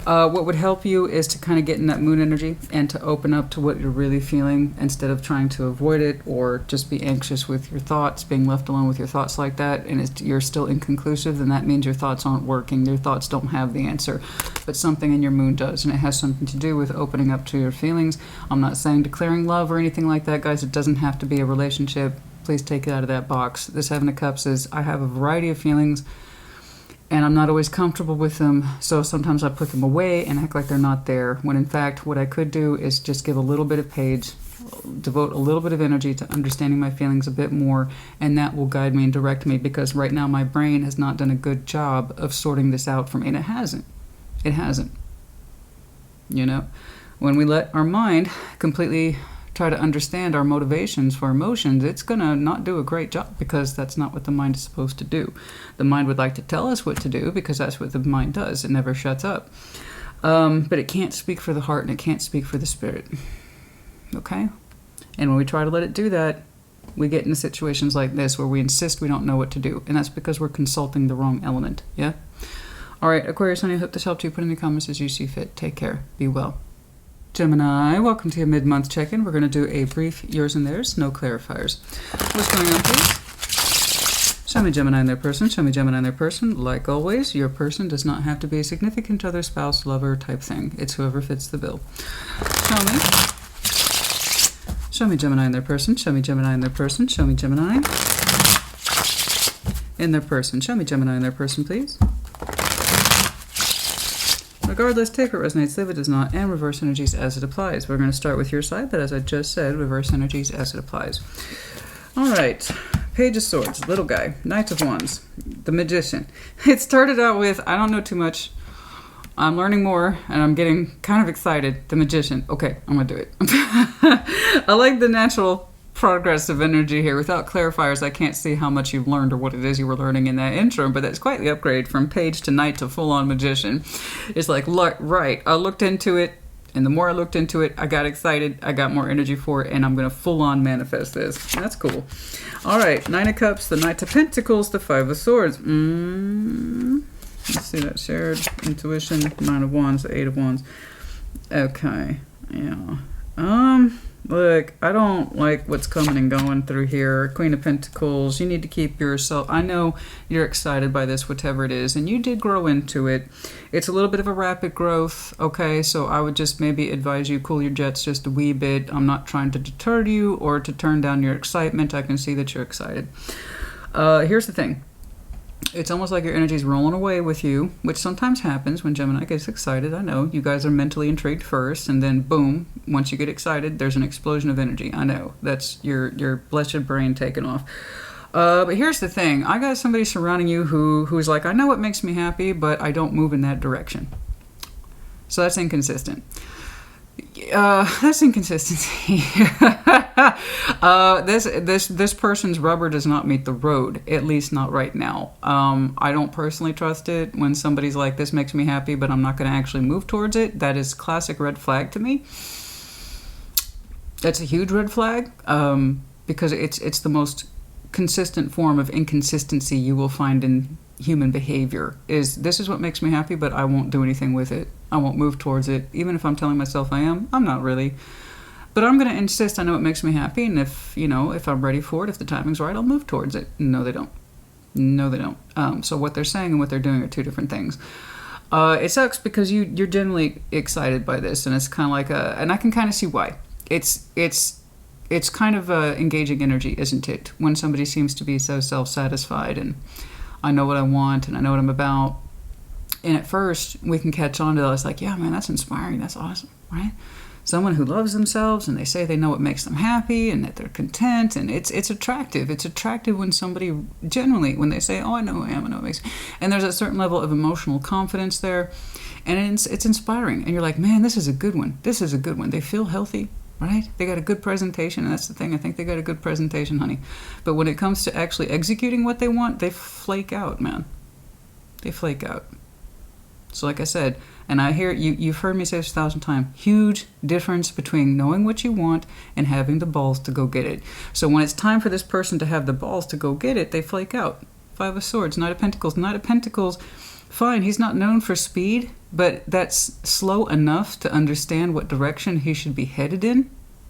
What would help you is to kind of get in that moon energy and to open up to what you're really feeling instead of trying to avoid it or just be anxious with your thoughts, being left alone with your thoughts like that, and you're still inconclusive, then that means your thoughts aren't working. Your thoughts don't have the answer, but something in your moon does, and it has something to do with opening up to your feelings. I'm not saying declaring love or anything like that, guys. It doesn't have to be a relationship. Please take it out of that box. The 7 of Cups is, I have a variety of feelings, and I'm not always comfortable with them, so sometimes I put them away and act like they're not there, when in fact what I could do is just give a little bit of page, devote a little bit of energy to understanding my feelings a bit more, and that will guide me and direct me, because right now my brain has not done a good job of sorting this out for me, and it hasn't. It hasn't. You know? When we let our mind completely try to understand our motivations for emotions, it's going to not do a great job, because that's not what the mind is supposed to do. The mind would like to tell us what to do, because that's what the mind does. It never shuts up. But it can't speak for the heart, and it can't speak for the spirit. Okay? And when we try to let it do that, we get into situations like this where we insist we don't know what to do. And that's because we're consulting the wrong element. Yeah? All right, Aquarius, honey, I hope this helped you. Put in the comments as you see fit. Take care. Be well. Gemini, welcome to your mid-month check-in. We're going to do a brief yours and theirs, no clarifiers. What's going on, please? Show me Gemini and their person. Show me Gemini and their person. Like always, your person does not have to be a significant other, spouse, lover type thing. It's whoever fits the bill. Show me. Show me Gemini and their person. Show me Gemini and their person. Show me Gemini in their person. Show me Gemini and their person, please. Regardless, take what resonates, leave it does not, and reverse energies as it applies. We're going to start with your side, but as I just said, reverse energies as it applies. All right. Page of Swords, little guy, Knight of Wands, the Magician. It started out with, I don't know too much. I'm learning more, and I'm getting kind of excited. The Magician. Okay, I'm going to do it. I like the natural progressive energy here. Without clarifiers, I can't see how much you've learned or what it is you were learning in that intro, but that's quite the upgrade from page to knight to full-on magician. It's like, look, right, I looked into it, and the more I looked into it, I got excited, I got more energy for it, and I'm going to full-on manifest this. That's cool. All right, 9 of Cups, the Knight of Pentacles, the 5 of Swords. Let's see that shared intuition. 9 of Wands, the 8 of Wands. Okay, yeah. Look, I don't like what's coming and going through here. Queen of Pentacles, you need to keep yourself... I know you're excited by this, whatever it is, and you did grow into it. It's a little bit of a rapid growth, okay? So I would just maybe advise you cool your jets just a wee bit. I'm not trying to deter you or to turn down your excitement. I can see that you're excited. Here's the thing. It's almost like your energy is rolling away with you, which sometimes happens when Gemini gets excited. I know you guys are mentally intrigued first, and then boom, once you get excited, there's an explosion of energy. I know that's your blessed brain taking off. But here's the thing: I got somebody surrounding you who's like, I know what makes me happy, but I don't move in that direction. So that's inconsistent. That's inconsistency. This person's rubber does not meet the road, at least not right now. I don't personally trust it when somebody's like, this makes me happy, but I'm not going to actually move towards it. That is classic red flag to me. That's a huge red flag, because it's the most consistent form of inconsistency you will find in human behavior. This is what makes me happy, but I won't do anything with it. I won't move towards it. Even if I'm telling myself I am, I'm not really. But I'm going to insist I know it makes me happy, and if I'm ready for it, if the timing's right, I'll move towards it. No, they don't. No, they don't. So what they're saying and what they're doing are two different things. It sucks because you're generally excited by this, and it's kind of like and I can kind of see why. It's kind of engaging energy, isn't it? When somebody seems to be so self-satisfied and I know what I want and I know what I'm about. And at first, we can catch on to that. It's like, yeah, man, that's inspiring. That's awesome, right? Someone who loves themselves and they say they know what makes them happy and that they're content. And it's attractive. It's attractive when somebody, generally, when they say, oh, I know who I am, I know what makes me. And there's a certain level of emotional confidence there. And it's inspiring. And you're like, man, this is a good one. This is a good one. They feel healthy, right? They got a good presentation. And that's the thing. I think they got a good presentation, honey. But when it comes to actually executing what they want, they flake out, man. They flake out. So like I said, and I hear you've heard me say this 1,000 times, huge difference between knowing what you want and having the balls to go get it. So when it's time for this person to have the balls to go get it, they flake out. 5 of Swords, Knight of Pentacles. Knight of Pentacles, fine, he's not known for speed, but that's slow enough to understand what direction he should be headed in.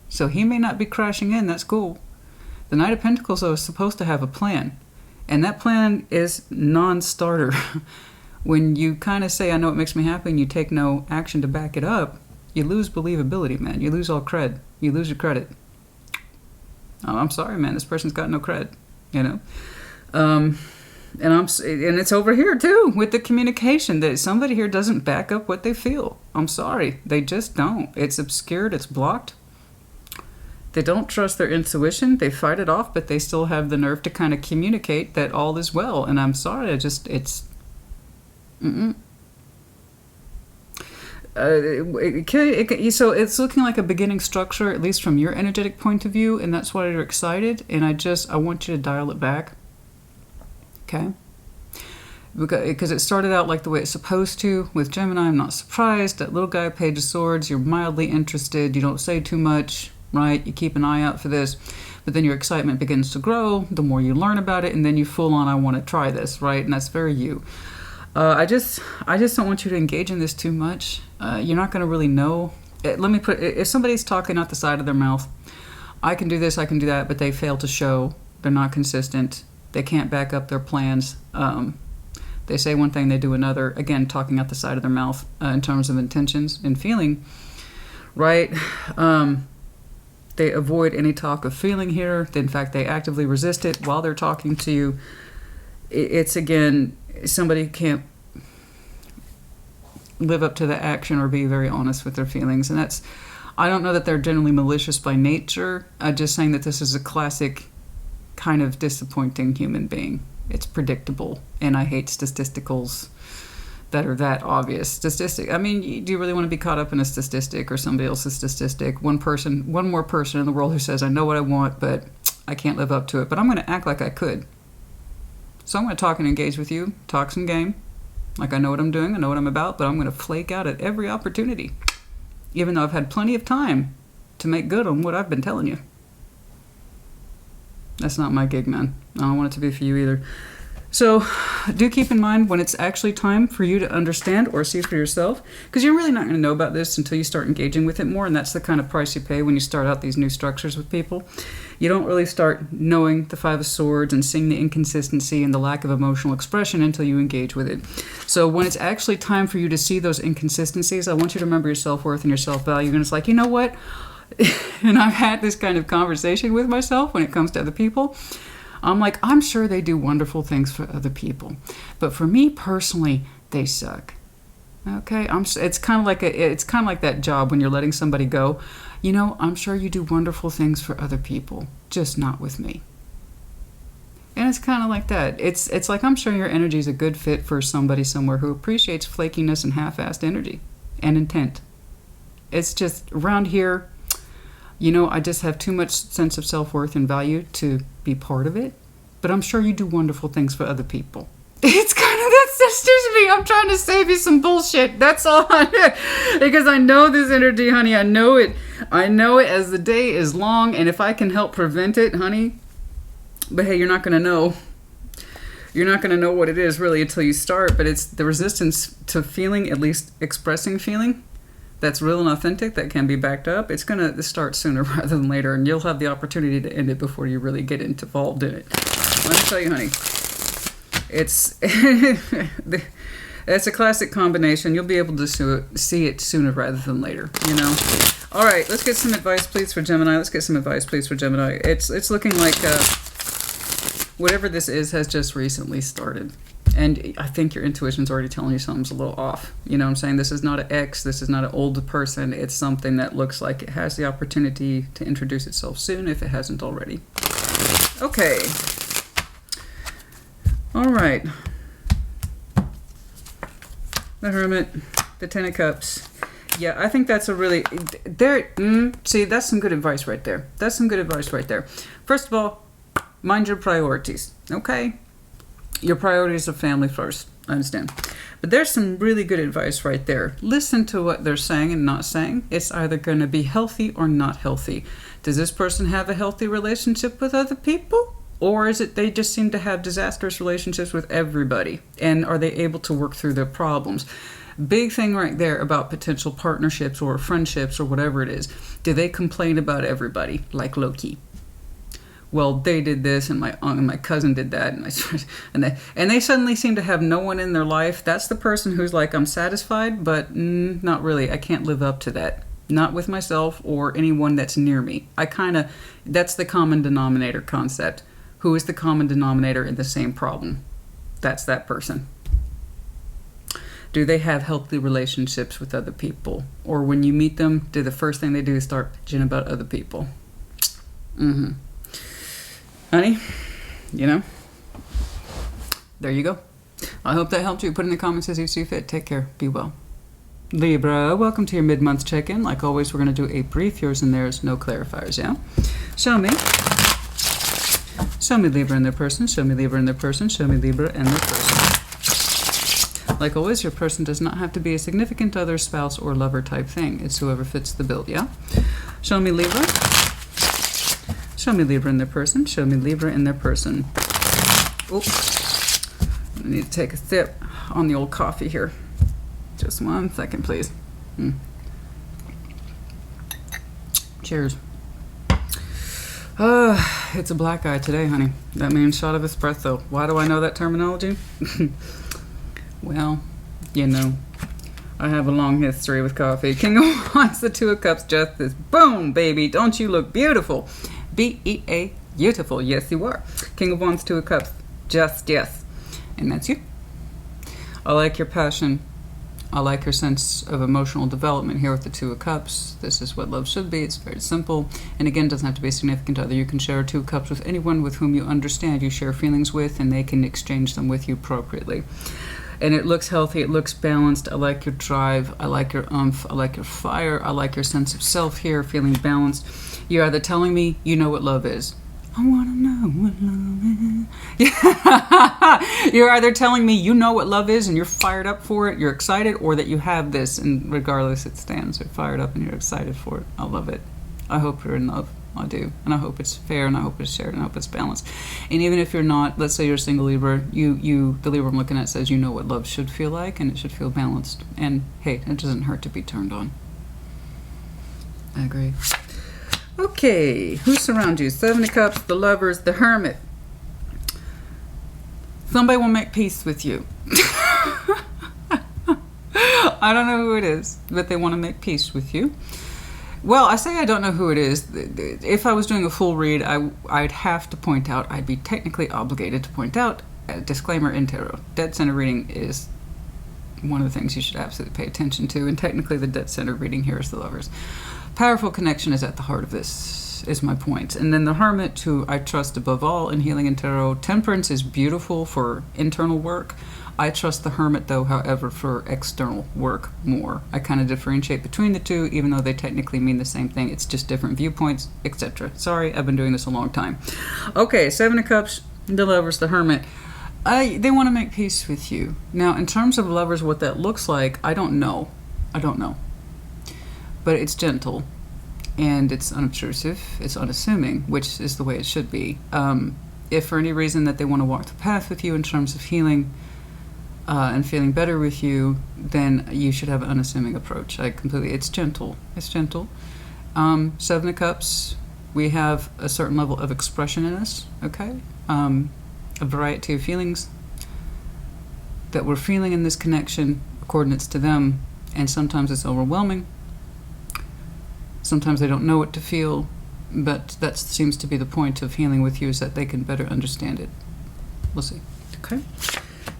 So he may not be crashing in, that's cool. The Knight of Pentacles, though, is supposed to have a plan. And that plan is non-starter. When you kind of say, I know it makes me happy, and you take no action to back it up, you lose believability, man. You lose all cred. You lose your credit. Oh, I'm sorry, man. This person's got no cred, you know? And it's over here, too, with the communication. That somebody here doesn't back up what they feel. I'm sorry. They just don't. It's obscured. It's blocked. They don't trust their intuition. They fight it off, but they still have the nerve to kind of communicate that all is well. And I'm sorry. It's... So it's looking like a beginning structure, at least from your energetic point of view, and that's why you're excited. And I want you to dial it back, okay? Because it started out like the way it's supposed to with Gemini. I'm not surprised. That little guy, Page of Swords, you're mildly interested. You don't say too much, right? You keep an eye out for this. But then your excitement begins to grow the more you learn about it, and then you full on, I want to try this, right? And that's very you. I just don't want you to engage in this too much. You're not going to really know. Let me put, if somebody's talking out the side of their mouth, I can do this, I can do that, but they fail to show. They're not consistent. They can't back up their plans. They say one thing, they do another. Again, talking out the side of their mouth in terms of intentions and feeling, right? They avoid any talk of feeling here. In fact, they actively resist it while they're talking to you. It's, again, somebody who can't live up to the action or be very honest with their feelings. And that's, I don't know that they're generally malicious by nature. I'm just saying that this is a classic kind of disappointing human being. It's predictable. And I hate statisticals that are that obvious. Statistic. I mean, do you really want to be caught up in a statistic or somebody else's statistic? One more person in the world who says, I know what I want, but I can't live up to it. But I'm going to act like I could. So I'm going to talk and engage with you, talk some game, like I know what I'm doing, I know what I'm about, but I'm going to flake out at every opportunity, even though I've had plenty of time to make good on what I've been telling you. That's not my gig, man. I don't want it to be for you either. So do keep in mind when it's actually time for you to understand or see for yourself, because you're really not going to know about this until you start engaging with it more, and that's the kind of price you pay when you start out these new structures with people. You don't really start knowing the Five of Swords and seeing the inconsistency and the lack of emotional expression until you engage with it. So when it's actually time for you to see those inconsistencies, I want you to remember your self-worth and your self-value, and it's like, you know what? And I've had this kind of conversation with myself when it comes to other people. I'm like, I'm sure they do wonderful things for other people, but for me personally, they suck. Okay, it's kind of like that job when you're letting somebody go. You know, I'm sure you do wonderful things for other people, just not with me. And it's kind of like that. It's like, I'm sure your energy is a good fit for somebody somewhere who appreciates flakiness and half-assed energy and intent. It's just around here. You know, I just have too much sense of self-worth and value to be part of it. But I'm sure you do wonderful things for other people. It's kind of, that's just me. I'm trying to save you some bullshit. That's all I do. Because I know this energy, honey. I know it. I know it as the day is long. And if I can help prevent it, honey. But hey, you're not going to know. You're not going to know what it is really until you start. But it's the resistance to feeling, at least expressing feeling, that's real and authentic, that can be backed up. It's going to start sooner rather than later, and you'll have the opportunity to end it before you really get involved in it. Let me tell you, honey, it's it's a classic combination. You'll be able to see it sooner rather than later, you know. All right, let's get some advice, please, for Gemini. Let's get some advice, please, for Gemini. It's looking like whatever this is has just recently started. And I think your intuition's already telling you something's a little off. You know what I'm saying? This is not an ex. This is not an old person. It's something that looks like it has the opportunity to introduce itself soon if it hasn't already. Okay. All right. The Hermit. The Ten of Cups. Yeah, I think that's a really... see, that's some good advice right there. That's some good advice right there. First of all, mind your priorities. Okay? Your priorities are family first. I understand. But there's some really good advice right there. Listen to what they're saying and not saying. It's either going to be healthy or not healthy. Does this person have a healthy relationship with other people? Or is it they just seem to have disastrous relationships with everybody? And are they able to work through their problems? Big thing right there about potential partnerships or friendships or whatever it is. Do they complain about everybody like Loki? Well, they did this, and my aunt and my cousin did that, and they suddenly seem to have no one in their life. That's the person who's like, I'm satisfied, but not really. I can't live up to that. Not with myself or anyone that's near me. That's the common denominator concept. Who is the common denominator in the same problem? That's that person. Do they have healthy relationships with other people? Or when you meet them, do the first thing they do is start bitching about other people? Mm-hmm. Honey, you know, there you go. I hope that helped you. Put in the comments as you see fit. Take care. Be well. Libra, welcome to your mid-month check-in. Like always, we're going to do a brief yours and theirs, no clarifiers, yeah? Show me. Show me Libra and their person. Show me Libra and their person. Show me Libra and their person. Like always, your person does not have to be a significant other, spouse, or lover type thing. It's whoever fits the bill, yeah? Show me Libra. Show me Libra in their person. Show me Libra in their person. Oops. I need to take a sip on the old coffee here. Just 1 second, please. Cheers. It's a black eye today, honey. That means shot of espresso. Why do I know that terminology? Well, you know, I have a long history with coffee. King of Wands, the Two of Cups, Justice. Boom, baby. Don't you look beautiful? B-E-A, beautiful. Yes, you are. King of Wands, Two of Cups, just yes. And that's you. I like your passion. I like your sense of emotional development here with the Two of Cups. This is what love should be. It's very simple. And again, it doesn't have to be a significant other. You can share Two of Cups with anyone with whom you understand you share feelings with, and they can exchange them with you appropriately. And it looks healthy. It looks balanced. I like your drive. I like your oomph. I like your fire. I like your sense of self here, feeling balanced. You're either telling me you know what love is. I want to know what love is. You're either telling me you know what love is and you're fired up for it, you're excited, or that you have this and regardless it stands. You're fired up and you're excited for it. I love it. I hope you're in love. I do. And I hope it's fair, and I hope it's shared, and I hope it's balanced. And even if you're not, let's say you're a single Libra, the Libra I'm looking at says you know what love should feel like, and it should feel balanced. And hey, it doesn't hurt to be turned on. I agree. Okay, who surrounds you? Seven of Cups, the Lovers, the Hermit. Somebody will make peace with you. I don't know who it is, but they want to make peace with you. Well, I say I don't know who it is. If I was doing a full read, I'd have to point out, I'd be technically obligated to point out, a disclaimer in tarot, dead center reading is one of the things you should absolutely pay attention to, and technically the dead center reading here is the Lovers. Powerful connection is at the heart of this, is my point. And then the Hermit, who I trust above all in healing and tarot. Temperance is beautiful for internal work. I trust the Hermit, though, however, for external work more. I kind of differentiate between the two, even though they technically mean the same thing. It's just different viewpoints, etc. Sorry, I've been doing this a long time. Okay, Seven of Cups, the Lovers, the Hermit. They want to make peace with you. Now, in terms of Lovers, what that looks like, I don't know. But it's gentle, and it's unobtrusive, it's unassuming, which is the way it should be. If for any reason that they want to walk the path with you in terms of healing and feeling better with you, then you should have an unassuming approach. It's gentle. It's gentle. Seven of Cups, we have a certain level of expression in us, okay? A variety of feelings that we're feeling in this connection, coordinates to them, and sometimes it's overwhelming. Sometimes they don't know what to feel, but that seems to be the point of healing with you, is that they can better understand it. We'll see. Okay.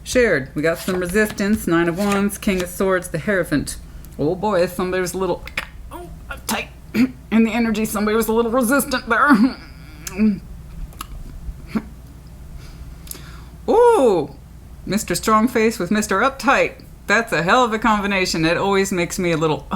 Shared. We got some resistance. Nine of Wands, King of Swords, the Hierophant. Oh boy, somebody was a little uptight in the energy. Somebody was a little resistant there. Ooh, Mr. Strongface with Mr. Uptight. That's a hell of a combination. It always makes me a little...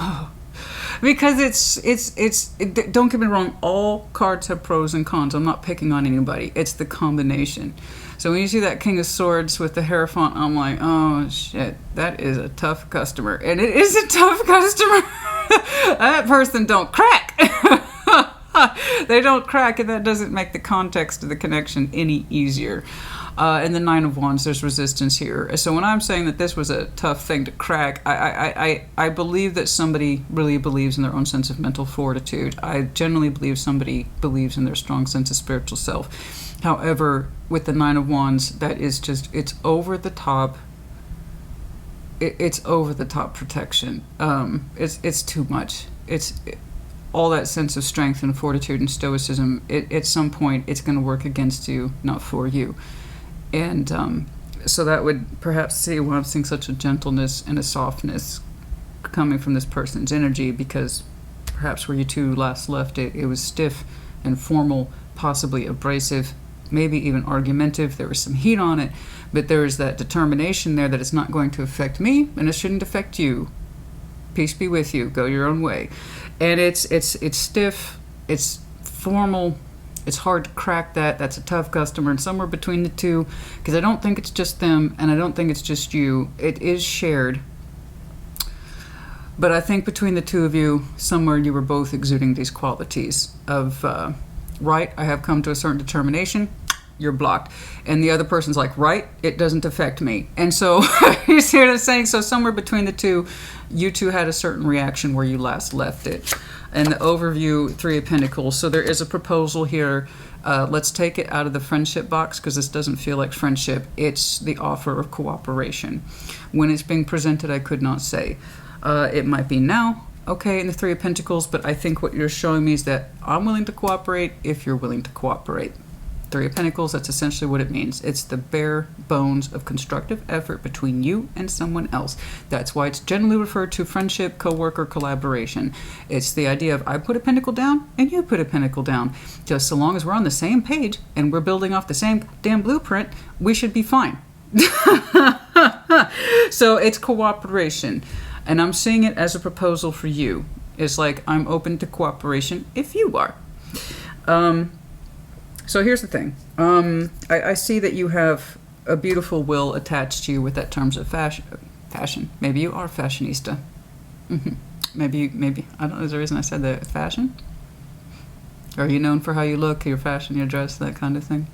Because it's don't get me wrong, all cards have pros and cons. I'm not picking on anybody. It's the combination. So when you see that King of Swords with the Hierophant, I'm like, oh shit, that is a tough customer. And it is a tough customer. That person don't crack. They don't crack, and that doesn't make the context of the connection any easier. And the Nine of Wands, there's resistance here. So when I'm saying that this was a tough thing to crack, I believe that somebody really believes in their own sense of mental fortitude. I generally believe somebody believes in their strong sense of spiritual self. However, with the Nine of Wands, that is just, it's over the top. It's over the top protection. It's too much. All that sense of strength and fortitude and stoicism, at some point, it's going to work against you, not for you. And so that would perhaps see why I'm seeing such a gentleness and a softness coming from this person's energy, because perhaps where you two last left it was stiff and formal, possibly abrasive, maybe even argumentative. There was some heat on it, but there is that determination there that it's not going to affect me and it shouldn't affect you. Peace be with you. Go your own way. And it's stiff, it's formal. It's hard to crack that. That's a tough customer. And somewhere between the two, because I don't think it's just them and I don't think it's just you. It is shared. But I think between the two of you, somewhere you were both exuding these qualities of, right, I have come to a certain determination, you're blocked. And the other person's like, right, it doesn't affect me. And so, you see what I'm saying? So somewhere between the two, you two had a certain reaction where you last left it. And the overview, Three of Pentacles. So there is a proposal here. Let's take it out of the friendship box, because this doesn't feel like friendship. It's the offer of cooperation. When it's being presented, I could not say. It might be now, okay, in the Three of Pentacles, but I think what you're showing me is that I'm willing to cooperate if you're willing to cooperate. Three of Pentacles, that's essentially what it means. It's the bare bones of constructive effort between you and someone else. That's why it's generally referred to friendship, co-worker, collaboration. It's the idea of I put a pentacle down and you put a pentacle down. Just so long as we're on the same page and we're building off the same damn blueprint, we should be fine. So it's cooperation. And I'm seeing it as a proposal for you. It's like, I'm open to cooperation if you are. So here's the thing. I see that you have a beautiful will attached to you with that terms of fashion. Maybe you are fashionista. Maybe, I don't know, is there a reason I said that? Fashion? Are you known for how you look, your fashion, your dress, that kind of thing?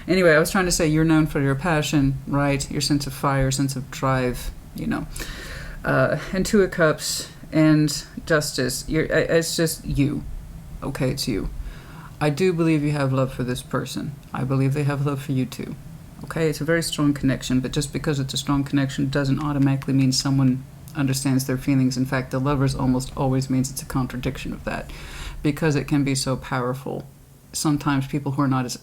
Anyway, I was trying to say you're known for your passion, right? Your sense of fire, sense of drive, you know. And Two of Cups and Justice. It's just you. Okay, it's you. I do believe you have love for this person. I believe they have love for you too. Okay, it's a very strong connection, but just because it's a strong connection doesn't automatically mean someone understands their feelings. In fact, the Lovers almost always means it's a contradiction of that, because it can be so powerful. Sometimes people who are not as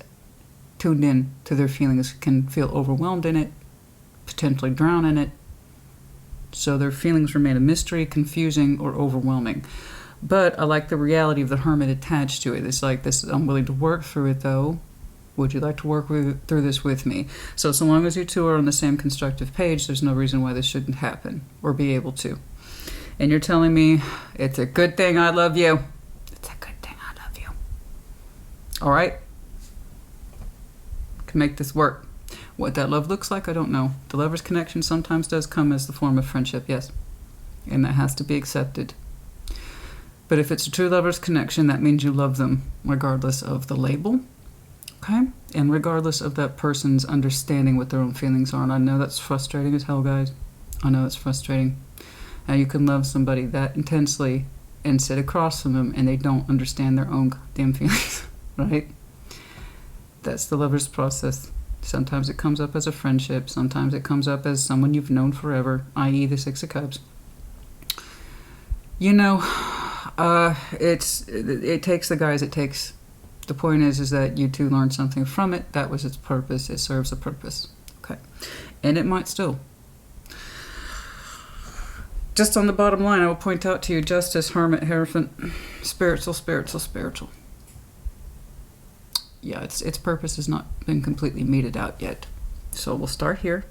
tuned in to their feelings can feel overwhelmed in it, potentially drown in it, so their feelings remain a mystery, confusing, or overwhelming. But I like the reality of the Hermit attached to it. It's like, this, I'm willing to work through it though. Would you like to work through this with me? So long as you two are on the same constructive page, there's no reason why this shouldn't happen or be able to. And you're telling me it's a good thing I love you. It's a good thing I love you. All right? Can make this work. What that love looks like, I don't know. The Lover's connection sometimes does come as the form of friendship, yes. And that has to be accepted. But if it's a true Lover's connection, that means you love them regardless of the label, okay? And regardless of that person's understanding what their own feelings are. And I know that's frustrating as hell, guys. I know it's frustrating. Now you can love somebody that intensely and sit across from them and they don't understand their own goddamn feelings, right? That's the Lover's process. Sometimes it comes up as a friendship. Sometimes it comes up as someone you've known forever, i.e. the Six of Cups. You know, it takes the guys it takes. The point is that you two learned something from it. That was its purpose. It serves a purpose. Okay. And it might still. Just on the bottom line, I will point out to you Justice, Hermit, Hierophant, spiritual. Yeah, its purpose has not been completely meted out yet. So we'll start here.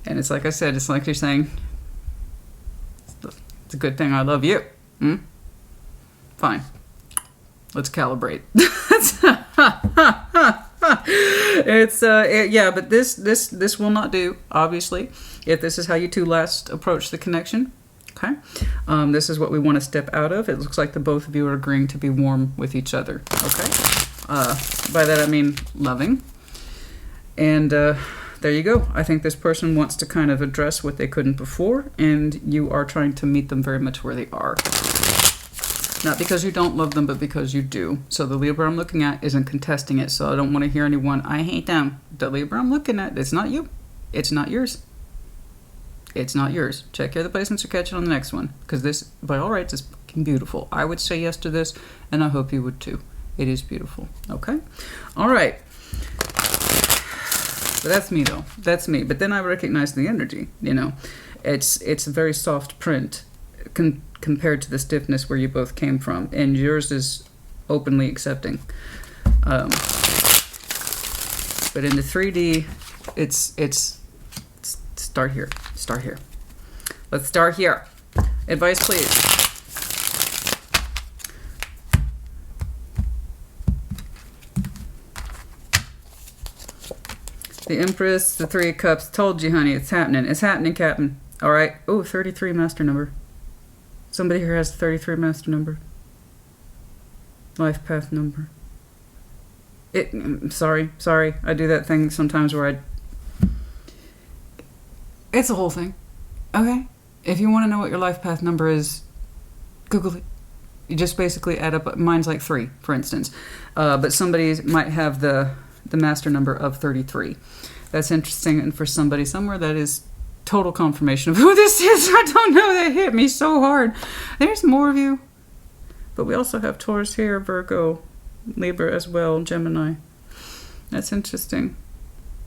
And it's like I said, it's like you're saying, it's a good thing I love you. Fine. Let's calibrate. Yeah, but this will not do, obviously, if this is how you two last approach the connection. Okay? This is what we want to step out of. It looks like the both of you are agreeing to be warm with each other. Okay? By that I mean loving. And there you go. I think this person wants to kind of address what they couldn't before, and you are trying to meet them very much where they are. Not because you don't love them, but because you do. So the Libra I'm looking at isn't contesting it, so I don't want to hear anyone, I hate them. The Libra I'm looking at, it's not you. It's not yours. It's not yours. Check your other placements or catch it on the next one. Because this, by all rights, is fucking beautiful. I would say yes to this, and I hope you would too. It is beautiful. Okay? All right. But that's me, though. That's me. But then I recognize the energy, you know. It's a very soft print compared to the stiffness where you both came from. And yours is openly accepting. But in the 3D, it's start here. Start here. Let's start here. Advice, please. The Empress, the Three of Cups. Told you, honey, it's happening. It's happening, Captain. All right. Oh, 33 master number. Somebody here has the 33 master number. Life path number. Sorry. I do that thing sometimes where it's a whole thing. Okay? If you want to know what your life path number is, Google it. You just basically add up. Mine's like 3, for instance. But somebody might have the master number of 33. That's interesting, and for somebody somewhere that is total confirmation of who this is. I don't know, that hit me so hard. There's more of you. But we also have Taurus here, Virgo, Libra as well, Gemini. That's interesting.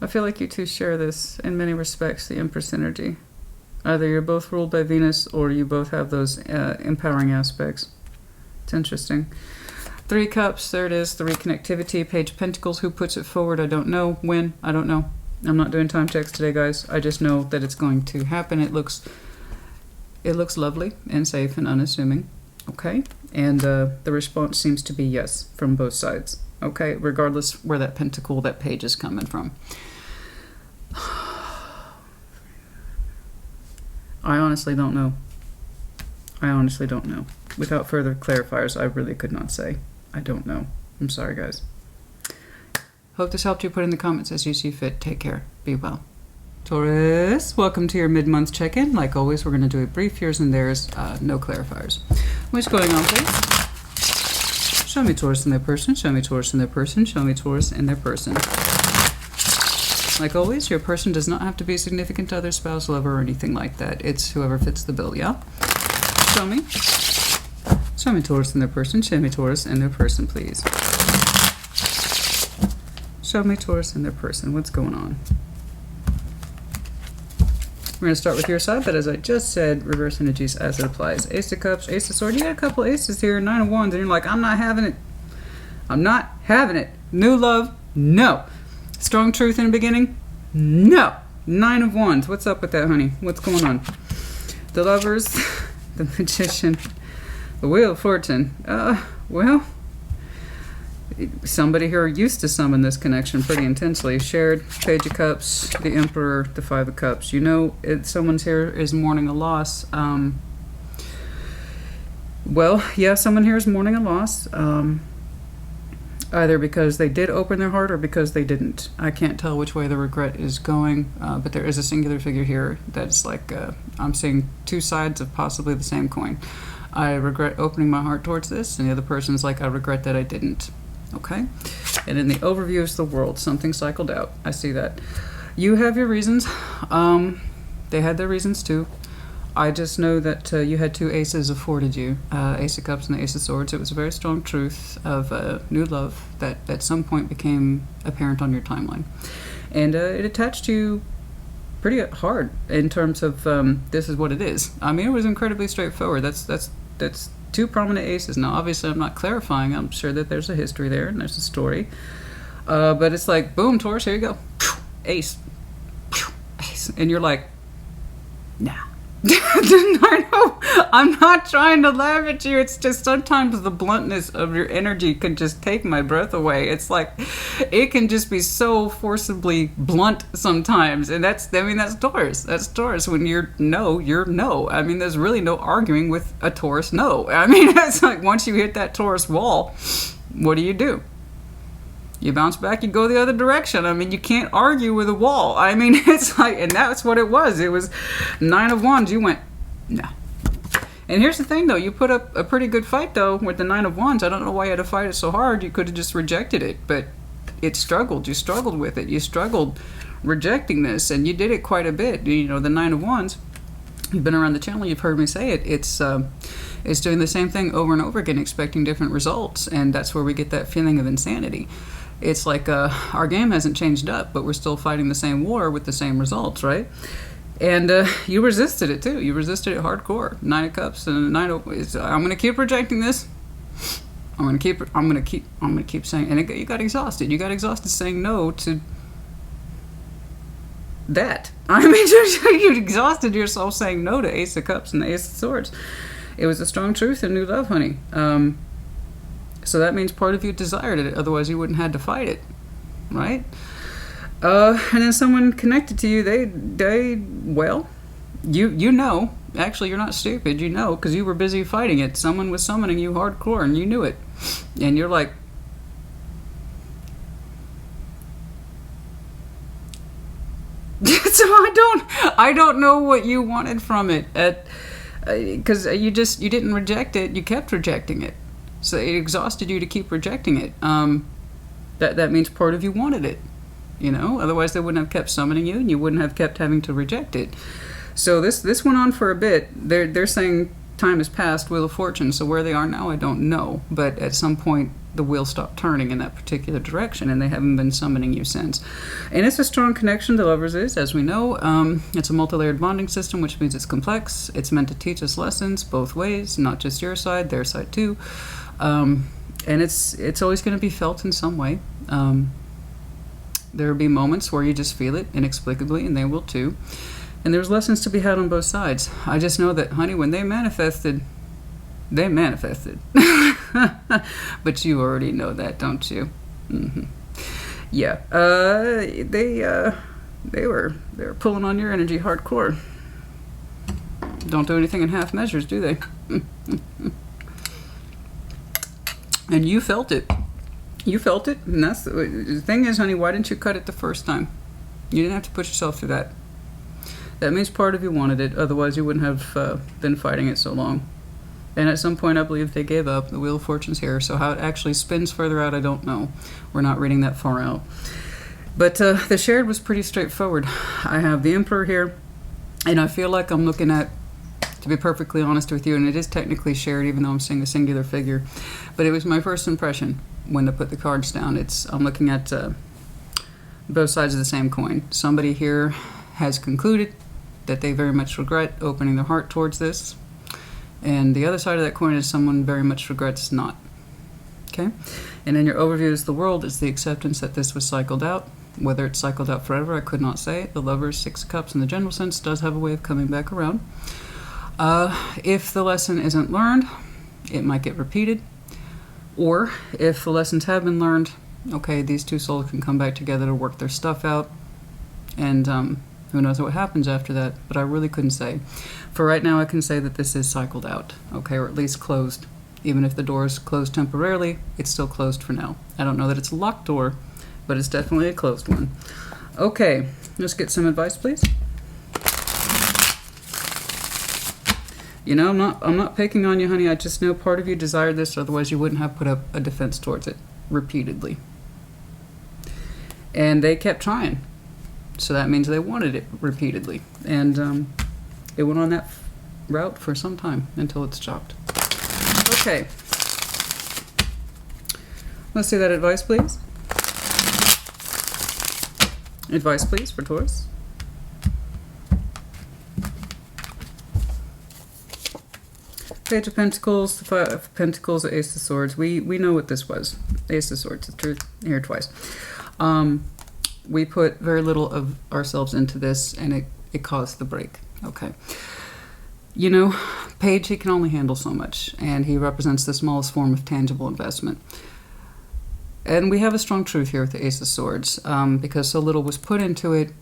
I feel like you two share this in many respects, the Empress energy. Either you're both ruled by Venus or you both have those empowering aspects. It's interesting. 3 Cups, there it is, the reconnectivity. Page of Pentacles, who puts it forward? I don't know. When? I don't know. I'm not doing time checks today, guys. I just know that it's going to happen. It looks lovely and safe and unassuming. Okay? And the response seems to be yes from both sides. Okay? Regardless where that pentacle, that page is coming from. I honestly don't know. Without further clarifiers, I really could not say. I don't know. I'm sorry, guys. Hope this helped you. Put in the comments as you see fit. Take care. Be well. Taurus, welcome to your mid-month check-in. Like always, we're going to do a brief yours and theirs, no clarifiers. What's going on, please? Show me Taurus and their person. Show me Taurus and their person. Show me Taurus and their person. Like always, your person does not have to be a significant other, spouse, lover, or anything like that. It's whoever fits the bill, yeah? Show me. Show me Taurus and their person. Show me Taurus and their person, please. Show me Taurus and their person. What's going on? We're going to start with your side, but as I just said, reverse energies as it applies. Ace of Cups, Ace of Swords. You got a couple aces here, 9 of Wands, and you're like, I'm not having it. I'm not having it. New love? No. Strong truth in the beginning? No. 9 of Wands. What's up with that, honey? What's going on? The Lovers, the Magician, the Wheel of Fortune. Well, somebody here used to summon this connection pretty intensely. Shared, Page of Cups, the Emperor, the Five of Cups. You know, someone's here is mourning a loss. Well, yeah, someone here is mourning a loss. Either because they did open their heart or because they didn't. I can't tell which way the regret is going, but there is a singular figure here that's like, I'm seeing two sides of possibly the same coin. I regret opening my heart towards this, and the other person's like, I regret that I didn't. Okay? And in the overview is the world. Something cycled out. I see that. You have your reasons. They had their reasons too. I just know that you had two aces afforded you, Ace of Cups and the Ace of Swords. It was a very strong truth of new love that at some point became apparent on your timeline. And it attached you pretty hard in terms of this is what it is. I mean, it was incredibly straightforward. That's two prominent aces. Now, obviously, I'm not clarifying. I'm sure that there's a history there and there's a story. But it's like, boom, Taurus, here you go. Ace. Ace. And you're like, nah. I know. I'm not trying to laugh at you. It's just sometimes the bluntness of your energy can just take my breath away. It's like it can just be so forcibly blunt sometimes, and that's Taurus. That's Taurus. When you're no. I mean, there's really no arguing with a Taurus no. I mean, it's like once you hit that Taurus wall, what do? You bounce back, you go the other direction. I mean, you can't argue with a wall. I mean, it's like, and that's what it was. It was 9 of Wands. You went, no. And here's the thing, though. You put up a pretty good fight, though, with the 9 of Wands. I don't know why you had to fight it so hard. You could have just rejected it, but it struggled. You struggled with it. You struggled rejecting this, and you did it quite a bit. You know, the 9 of Wands, you've been around the channel, you've heard me say it. It's doing the same thing over and over again, expecting different results, and that's where we get that feeling of insanity. It's like our game hasn't changed up, but we're still fighting the same war with the same results, right? And you resisted it too. You resisted it hardcore. 9 of Cups and 9 of. I'm going to keep rejecting this. I'm going to keep saying. And you got exhausted. You got exhausted saying no to that. I mean, you exhausted yourself saying no to Ace of Cups and the Ace of Swords. It was a strong truth in new love, honey. So that means part of you desired it, otherwise you wouldn't have had to fight it, right? And then someone connected to you, well, you know, actually you're not stupid, you know, because you were busy fighting it. Someone was summoning you hardcore and you knew it. And you're like, so I don't know what you wanted from it, because you didn't reject it, you kept rejecting it. So it exhausted you to keep rejecting it. That means part of you wanted it, you know? Otherwise they wouldn't have kept summoning you and you wouldn't have kept having to reject it. So this went on for a bit. They're saying time has passed, Wheel of Fortune. So where they are now, I don't know. But at some point, the wheel stopped turning in that particular direction, and they haven't been summoning you since. And it's a strong connection, the Lovers is, as we know. It's a multi-layered bonding system, which means it's complex. It's meant to teach us lessons both ways, not just your side, their side too. And it's always going to be felt in some way. There will be moments where you just feel it inexplicably, and they will too. And there's lessons to be had on both sides. I just know that, honey, when they manifested. But you already know that, don't you? Mm-hmm. Yeah. They were pulling on your energy hardcore. Don't do anything in half measures, do they? And you felt it. You felt it, and that's the thing is, honey, why didn't you cut it the first time? You didn't have to put yourself through that. That means part of you wanted it, otherwise you wouldn't have been fighting it so long. And at some point, I believe they gave up. The Wheel of Fortune's here, so how it actually spins further out, I don't know. We're not reading that far out. But the shared was pretty straightforward. I have the Emperor here, and I feel like I'm looking at, to be perfectly honest with you, and it is technically shared, even though I'm seeing a singular figure, but it was my first impression when to put the cards down. I'm looking at both sides of the same coin. Somebody here has concluded that they very much regret opening their heart towards this, and the other side of that coin is someone very much regrets not. Okay? And in your overview as the World is the acceptance that this was cycled out. Whether it's cycled out forever, I could not say. The Lovers, Six of Cups in the general sense, does have a way of coming back around. If the lesson isn't learned, it might get repeated. Or if the lessons have been learned, okay, these two souls can come back together to work their stuff out. And who knows what happens after that, but I really couldn't say. For right now, I can say that this is cycled out, okay, or at least closed. Even if the door is closed temporarily, it's still closed for now. I don't know that it's a locked door, but it's definitely a closed one. Okay, let's get some advice, please. You know, I'm not picking on you, honey. I just know part of you desired this, otherwise you wouldn't have put up a defense towards it repeatedly. And they kept trying. So that means they wanted it repeatedly. And it went on that route for some time until it's chopped. Okay. Let's see that advice, please. Advice, please, for Taurus. Page of Pentacles, the Five of Pentacles, the Ace of Swords. We know what this was. Ace of Swords, the truth here twice. We put very little of ourselves into this, and it caused the break. Okay. You know, Page, he can only handle so much, and he represents the smallest form of tangible investment. And we have a strong truth here with the Ace of Swords, because so little was put into it,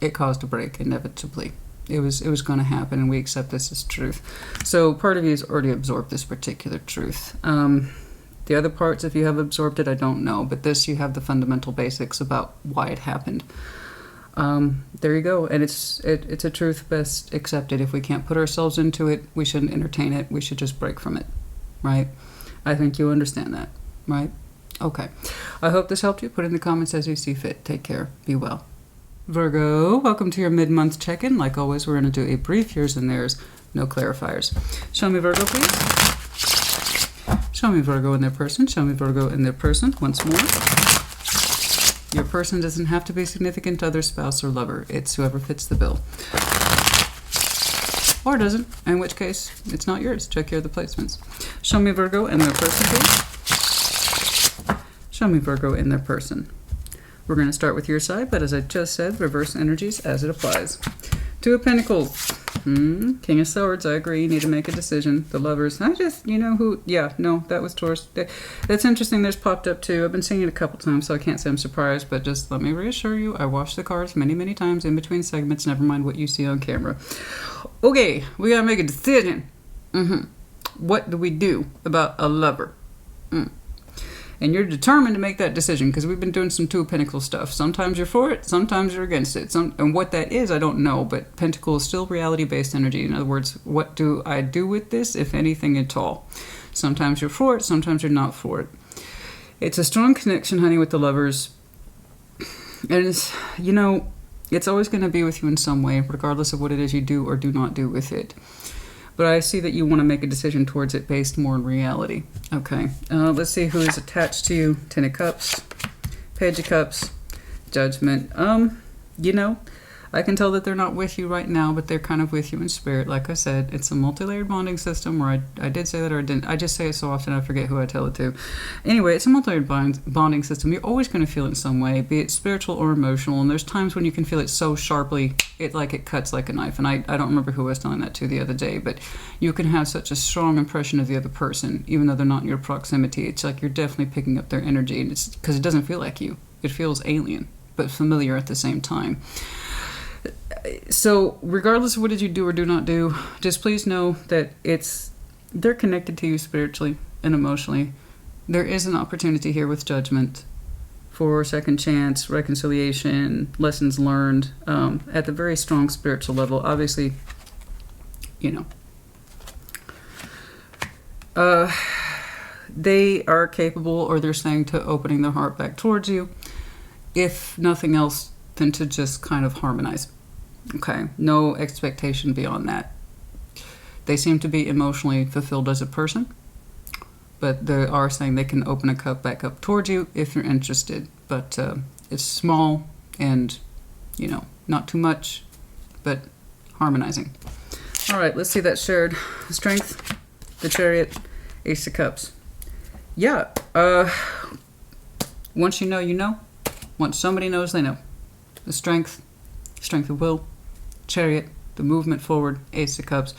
it caused a break, inevitably. It was going to happen, and we accept this as truth. So part of you has already absorbed this particular truth. The other parts, if you have absorbed it, I don't know. But this, you have the fundamental basics about why it happened. There you go. And it's a truth best accepted. If we can't put ourselves into it, we shouldn't entertain it. We should just break from it, right? I think you understand that, right? Okay. I hope this helped you. Put in the comments as you see fit. Take care. Be well. Virgo, welcome to your mid-month check-in. Like always, we're going to do a brief yours and theirs, no clarifiers. Show me Virgo, please. Show me Virgo in their person. Show me Virgo in their person once more. Your person doesn't have to be significant other, spouse, or lover. It's whoever fits the bill. Or doesn't, in which case, it's not yours. Check here the placements. Show me Virgo in their person, please. Show me Virgo in their person. We're going to start with your side, but as I just said, reverse energies as it applies. Two of Pentacles. King of Swords, I agree. You need to make a decision. The Lovers. You know who? Yeah, no, that was Taurus. That's interesting. There's popped up too. I've been seeing it a couple times, so I can't say I'm surprised, but just let me reassure you, I watched the cards many, many times in between segments, never mind what you see on camera. Okay, we got to make a decision. What do we do about a lover? And you're determined to make that decision because we've been doing some Two of Pentacles stuff. Sometimes you're for it, sometimes you're against it. And what that is, I don't know, but Pentacle is still reality-based energy. In other words, what do I do with this, if anything at all? Sometimes you're for it, sometimes you're not for it. It's a strong connection, honey, with the Lovers. And it's, you know, it's always going to be with you in some way, regardless of what it is you do or do not do with it. But I see that you want to make a decision towards it based more in reality. Okay, let's see who is attached to you. Ten of Cups, Page of Cups, Judgment. You know, I can tell that they're not with you right now, but they're kind of with you in spirit. Like I said, it's a multi-layered bonding system where I did say that or I didn't. I just say it so often I forget who I tell it to. Anyway, it's a multi-layered bonding system. You're always going to feel it in some way, be it spiritual or emotional. And there's times when you can feel it so sharply, it cuts like a knife. And I don't remember who I was telling that to the other day, but you can have such a strong impression of the other person, even though they're not in your proximity. It's like you're definitely picking up their energy, and it's because it doesn't feel like you. It feels alien, but familiar at the same time. So regardless of what did you do or do not do, just please know that they're connected to you spiritually and emotionally There is an opportunity here with Judgment for second chance, reconciliation, lessons learned at the very strong spiritual level. Obviously, you know, they are capable, or they're saying, to opening their heart back towards you, if nothing else than to just kind of harmonize. Okay, no expectation beyond that. They seem to be emotionally fulfilled as a person, but they are saying they can open a cup back up towards you if you're interested. But it's small and, you know, not too much, but harmonizing. All right, let's see that shared strength, the Chariot, Ace of Cups. Yeah, once you know, you know. Once somebody knows, they know. The strength of will, Chariot, the movement forward, Ace of Cups.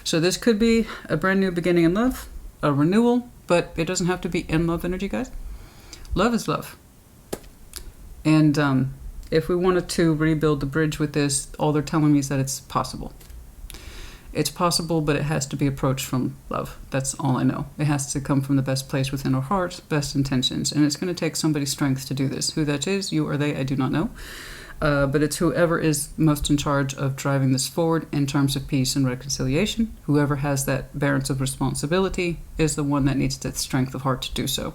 So this could be a brand new beginning in love, a renewal, but it doesn't have to be in love energy, guys. Love is love. And if we wanted to rebuild the bridge with this, all they're telling me is that it's possible. It's possible, but it has to be approached from love. That's all I know. It has to come from the best place within our hearts, best intentions. And it's going to take somebody's strength to do this. Who that is, you or they, I do not know. But it's whoever is most in charge of driving this forward in terms of peace and reconciliation. Whoever has that balance of responsibility is the one that needs the strength of heart to do so.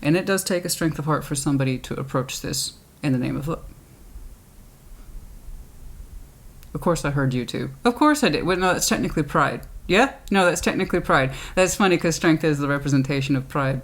And it does take a strength of heart for somebody to approach this in the name of love. Of course I heard you too. Of course I did. Well, no, that's technically pride. Yeah? No, that's technically pride. That's funny because strength is the representation of pride.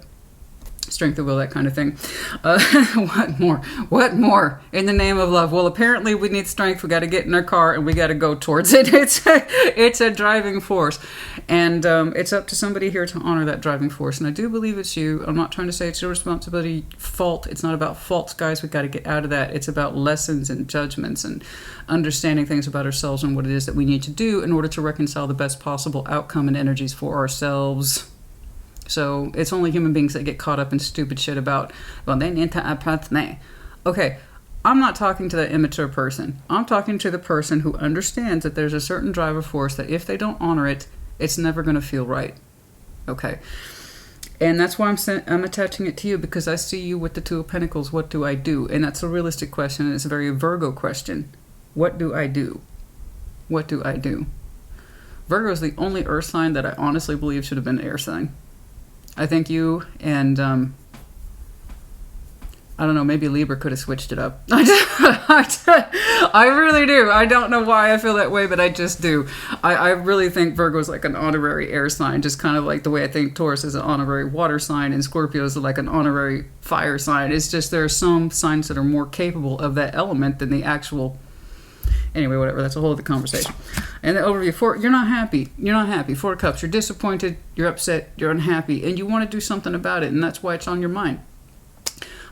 Strength of will, that kind of thing. What more? What more in the name of love? Well, apparently we need strength. We got to get in our car and we got to go towards it. It's a driving force. And it's up to somebody here to honor that driving force. And I do believe it's you. I'm not trying to say it's your responsibility, fault. It's not about faults, guys. We got to get out of that. It's about lessons and judgments and understanding things about ourselves and what it is that we need to do in order to reconcile the best possible outcome and energies for ourselves. So it's only human beings that get caught up in stupid shit about, well, they need to approach me. Okay, I'm not talking to that immature person. I'm talking to the person who understands that there's a certain driver force that if they don't honor it, it's never going to feel right. Okay. And that's why I'm attaching it to you, because I see you with the Two of Pentacles. What do I do? And that's a realistic question, and it's a very Virgo question. What do I do? What do I do? Virgo is the only earth sign that I honestly believe should have been an air sign. I think you and, I don't know, maybe Libra could have switched it up. I really do. I don't know why I feel that way, but I just do. I really think Virgo is like an honorary air sign, just kind of like the way I think Taurus is an honorary water sign and Scorpio is like an honorary fire sign. It's just there are some signs that are more capable of that element than the actual... Anyway, whatever, that's a whole other conversation. And the overview, you're not happy. You're not happy. Four of Cups, you're disappointed, you're upset, you're unhappy, and you want to do something about it, and that's why it's on your mind.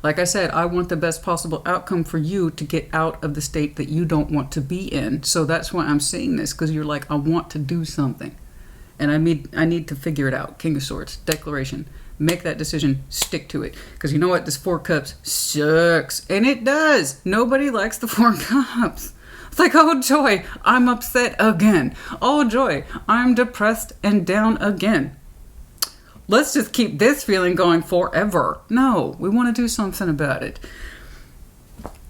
Like I said, I want the best possible outcome for you to get out of the state that you don't want to be in. So that's why I'm saying this, because you're like, I want to do something. And I need to figure it out. King of Swords, declaration. Make that decision, stick to it. Because you know what? This Four of Cups sucks. And it does. Nobody likes the Four of Cups. It's like, oh joy, I'm upset again. Oh joy, I'm depressed and down again. Let's just keep this feeling going forever. No, we want to do something about it.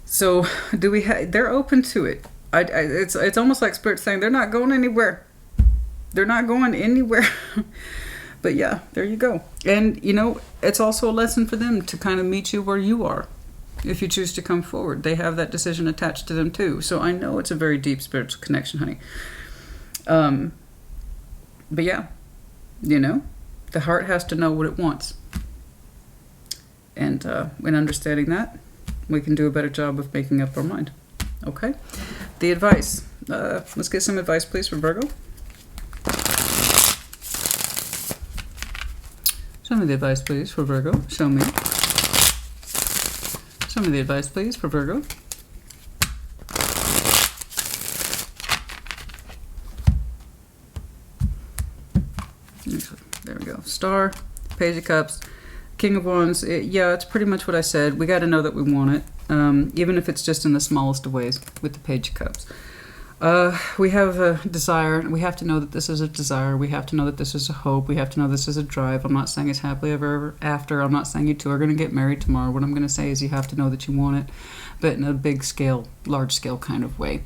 So, they're open to it. It's almost like Spirit saying they're not going anywhere. They're not going anywhere. But yeah, there you go. And, you know, it's also a lesson for them to kind of meet you where you are. If you choose to come forward, they have that decision attached to them too. So I know it's a very deep spiritual connection, honey. But yeah, you know, the heart has to know what it wants. And when understanding that, we can do a better job of making up our mind. Okay? The advice. Let's get some advice, please, for Virgo. Show me the advice, please, for Virgo. Show me. Show me the advice, please, for Virgo. There we go. Star, Page of Cups, King of Wands. Yeah, it's pretty much what I said. We got to know that we want it, even if it's just in the smallest of ways with the Page of Cups. We have a desire. We have to know that this is a desire. We have to know that this is a hope. We have to know this is a drive. I'm not saying it's happily ever after. I'm not saying you two are going to get married tomorrow. What I'm going to say is you have to know that you want it, but in a big scale, large scale kind of way.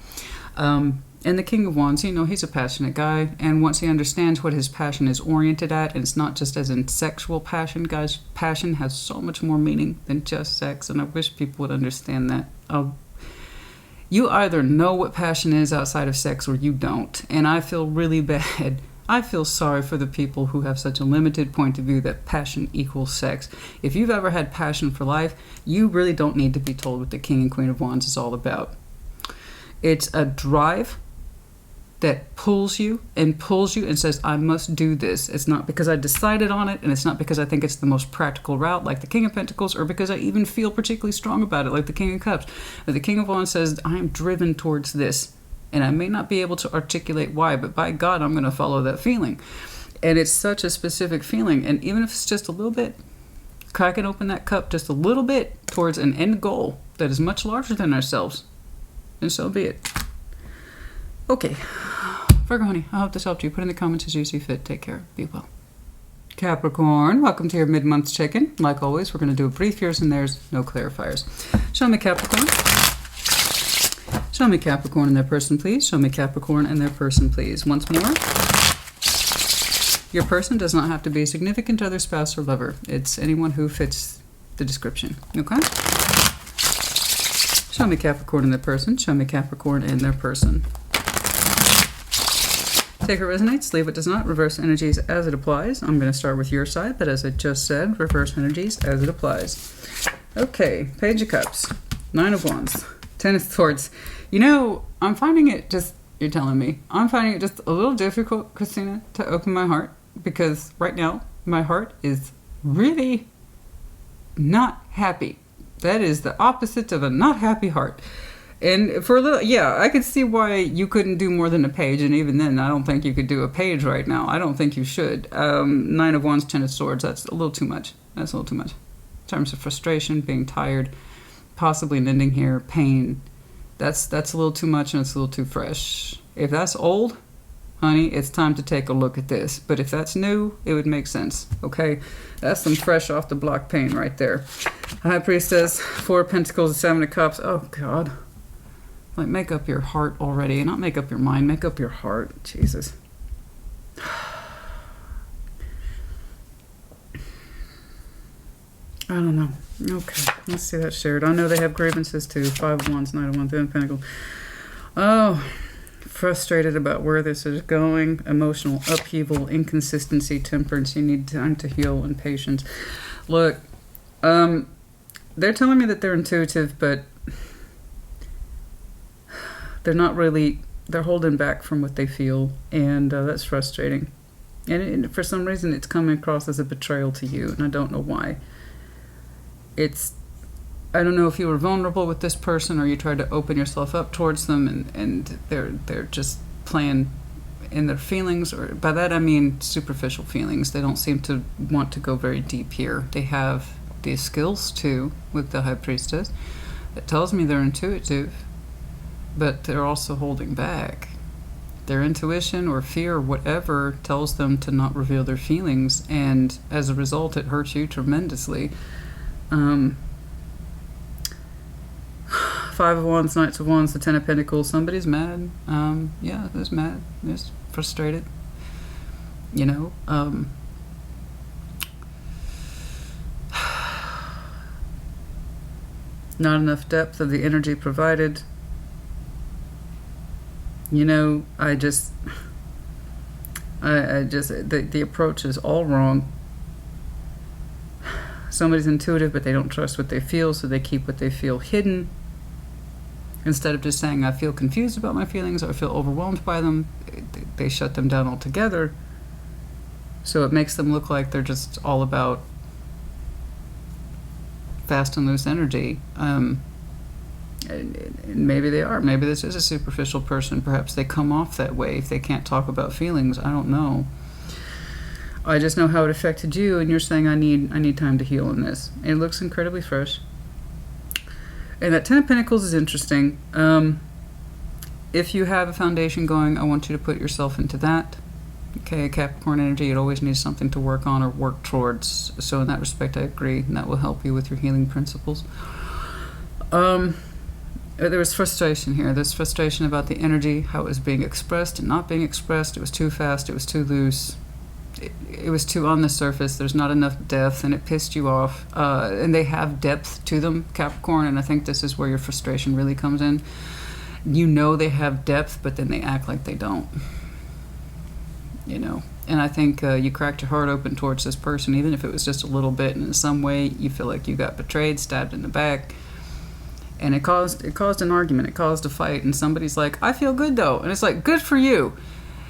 And the King of Wands, you know, he's a passionate guy. And once he understands what his passion is oriented at, and it's not just as in sexual passion, guys, passion has so much more meaning than just sex. And I wish people would understand that. You either know what passion is outside of sex or you don't. And I feel really bad. I feel sorry for the people who have such a limited point of view that passion equals sex. If you've ever had passion for life, you really don't need to be told what the King and Queen of Wands is all about. It's a drive that pulls you and says, I must do this. It's not because I decided on it, and it's not because I think it's the most practical route like the King of Pentacles, or because I even feel particularly strong about it like the King of Cups. But the King of Wands says, I am driven towards this, and I may not be able to articulate why, but by God, I'm going to follow that feeling. And it's such a specific feeling, and even if it's just a little bit, cracking open that cup just a little bit towards an end goal that is much larger than ourselves, and so be it. Okay, Virgo honey, I hope this helped you. Put in the comments as you see fit. Take care. Be well. Capricorn, welcome to your mid-month check-in. Like always, we're going to do a brief yours and theirs, no clarifiers. Show me Capricorn. Show me Capricorn and their person, please. Show me Capricorn and their person, please. Once more. Your person does not have to be a significant other, spouse, or lover. It's anyone who fits the description. Okay? Show me Capricorn and their person. Show me Capricorn and their person. Take what resonates, leave what does not. Reverse energies as it applies. I'm going to start with your side, but as I just said, reverse energies as it applies. Okay, Page of Cups, Nine of Wands, Ten of Swords. You know, I'm finding it just, you're telling me, I'm finding it just a little difficult, Christina, to open my heart, because right now my heart is really not happy. That is the opposite of a not happy heart. And for a little, yeah, I could see why you couldn't do more than a page. And even then, I don't think you could do a page right now. I don't think you should. Nine of Wands, Ten of Swords, that's a little too much. That's a little too much. In terms of frustration, being tired, possibly an ending here, pain. That's a little too much, and it's a little too fresh. If that's old, honey, it's time to take a look at this. But if that's new, it would make sense, okay? That's some fresh off the block pain right there. High Priestess, Four of Pentacles, Seven of Cups. Oh, God. Like, make up your heart already. Not make up your mind, make up your heart. Jesus. I don't know. Okay, let's see that shared. I know they have grievances too. Five of Wands, Nine of Wands, Ten of Pentacles. Oh, frustrated about where this is going. Emotional upheaval, inconsistency, temperance. You need time to heal and patience. Look, they're telling me that they're intuitive, but they're not really, they're holding back from what they feel, and that's frustrating. And for some reason, it's coming across as a betrayal to you, and I don't know why. I don't know if you were vulnerable with this person or you tried to open yourself up towards them, and they're just playing in their feelings, or by that I mean superficial feelings. They don't seem to want to go very deep here. They have these skills too with the High Priestess. It tells me they're intuitive, but they're also holding back. Their intuition or fear or whatever tells them to not reveal their feelings, and as a result, it hurts you tremendously. Five of Wands, Knights of Wands, the Ten of Pentacles. Somebody's mad. Yeah, they're mad. They're frustrated. You know, not enough depth of the energy provided. You know, the approach is all wrong. Somebody's intuitive, but they don't trust what they feel, so they keep what they feel hidden. Instead of just saying, I feel confused about my feelings, or I feel overwhelmed by them, they shut them down altogether. So it makes them look like they're just all about fast and loose energy. And maybe they are. Maybe this is a superficial person. Perhaps they come off that way if they can't talk about feelings. I don't know. I just know how it affected you, and you're saying I need time to heal in this. And it looks incredibly fresh. And that Ten of Pentacles is interesting. if you have a foundation going, I want you to put yourself into that. Okay, Capricorn energy, it always needs something to work on or work towards. So in that respect, I agree, and that will help you with your healing principles. There was frustration here. There's frustration about the energy, how it was being expressed and not being expressed. It was too fast. It was too loose. It was too on the surface. There's not enough depth, and it pissed you off. And they have depth to them, Capricorn, and I think this is where your frustration really comes in. You know they have depth, but then they act like they don't. You know, and I think you cracked your heart open towards this person, even if it was just a little bit, and in some way you feel like you got betrayed, stabbed in the back. And it caused an argument. It caused a fight. And somebody's like, I feel good, though. And it's like, good for you.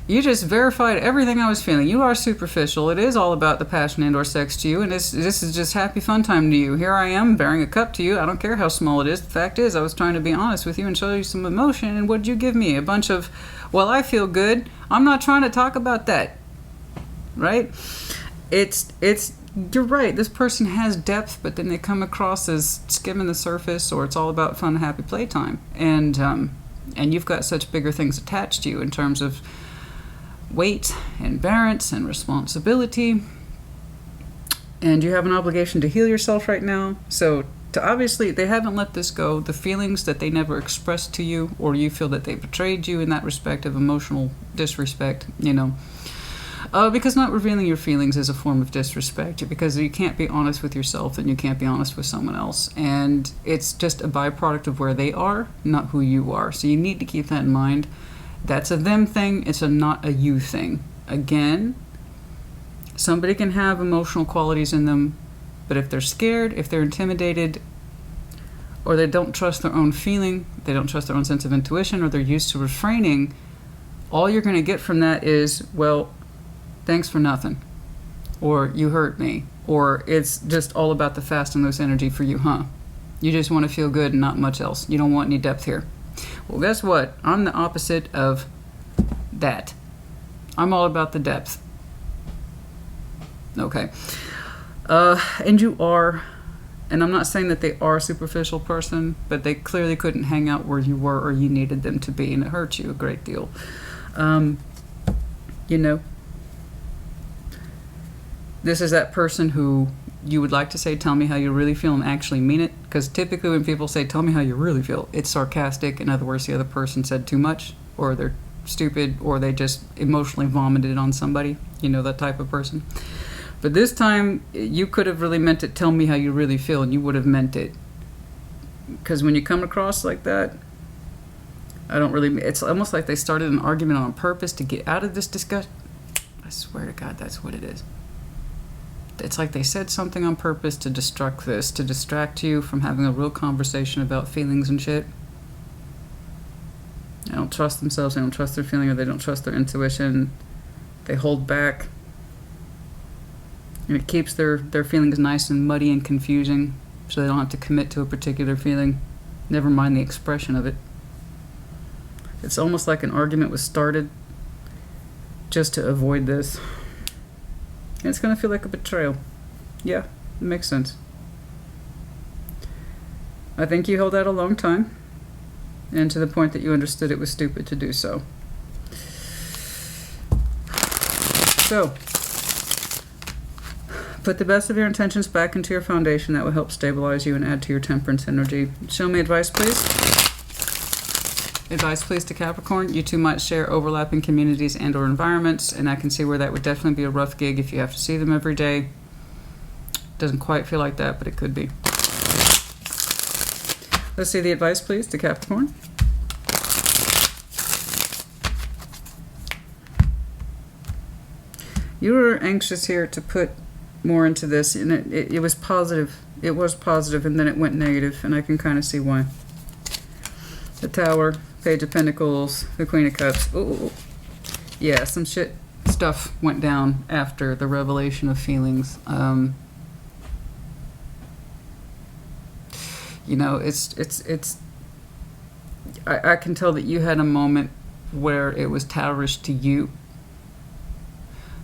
You just verified everything I was feeling. You are superficial. It is all about the passion and or sex to you. And this is just happy fun time to you. Here I am bearing a cup to you. I don't care how small it is. The fact is, I was trying to be honest with you and show you some emotion. And what'd you give me? A bunch of, well, I feel good. I'm not trying to talk about that. Right? You're right. This person has depth, but then they come across as skimming the surface, or it's all about fun, happy playtime. And you've got such bigger things attached to you in terms of weight and balance and responsibility. And you have an obligation to heal yourself right now. So obviously, they haven't let this go. The feelings that they never expressed to you, or you feel that they betrayed you in that respect of emotional disrespect, you know. Because not revealing your feelings is a form of disrespect, because you can't be honest with yourself and you can't be honest with someone else. And it's just a byproduct of where they are, not who you are. So you need to keep that in mind. That's a them thing. It's not a you thing. Again, somebody can have emotional qualities in them, but if they're scared, if they're intimidated, or they don't trust their own feeling, they don't trust their own sense of intuition, or they're used to refraining, all you're going to get from that is, well, thanks for nothing, or you hurt me, or it's just all about the fast and loose energy for you, huh? You just want to feel good and not much else. You don't want any depth here. Well, guess what? I'm the opposite of that. I'm all about the depth. Okay. And you are, and I'm not saying that they are a superficial person, but they clearly couldn't hang out where you were or you needed them to be, and it hurt you a great deal. You know, this is that person who you would like to say, tell me how you really feel, and actually mean it. Because typically when people say, tell me how you really feel, it's sarcastic. In other words, the other person said too much, or they're stupid, or they just emotionally vomited on somebody. You know, that type of person. But this time, you could have really meant it, tell me how you really feel, and you would have meant it. Because when you come across like that, it's almost like they started an argument on purpose to get out of this discussion. I swear to God, that's what it is. It's like they said something on purpose to distract you from having a real conversation about feelings and shit. They don't trust themselves, they don't trust their feeling, or they don't trust their intuition. They hold back. And it keeps their feelings nice and muddy and confusing, so they don't have to commit to a particular feeling, never mind the expression of it. It's almost like an argument was started just to avoid this. And it's going to feel like a betrayal. Yeah, it makes sense. I think you held out a long time, and to the point that you understood it was stupid to do so. So, put the best of your intentions back into your foundation. That will help stabilize you and add to your temperance energy. Show me advice, please. Advice, please, to Capricorn. You two might share overlapping communities and or environments, and I can see where that would definitely be a rough gig if you have to see them every day. Doesn't quite feel like that, but it could be. Let's see the advice, please, to Capricorn. You were anxious here to put more into this, and it was positive. It was positive, and then it went negative, and I can kind of see why. The Tower, Page of Pentacles, the Queen of Cups. Ooh, yeah, some stuff went down after the revelation of feelings. You know, I can tell that you had a moment where it was Taurus to you.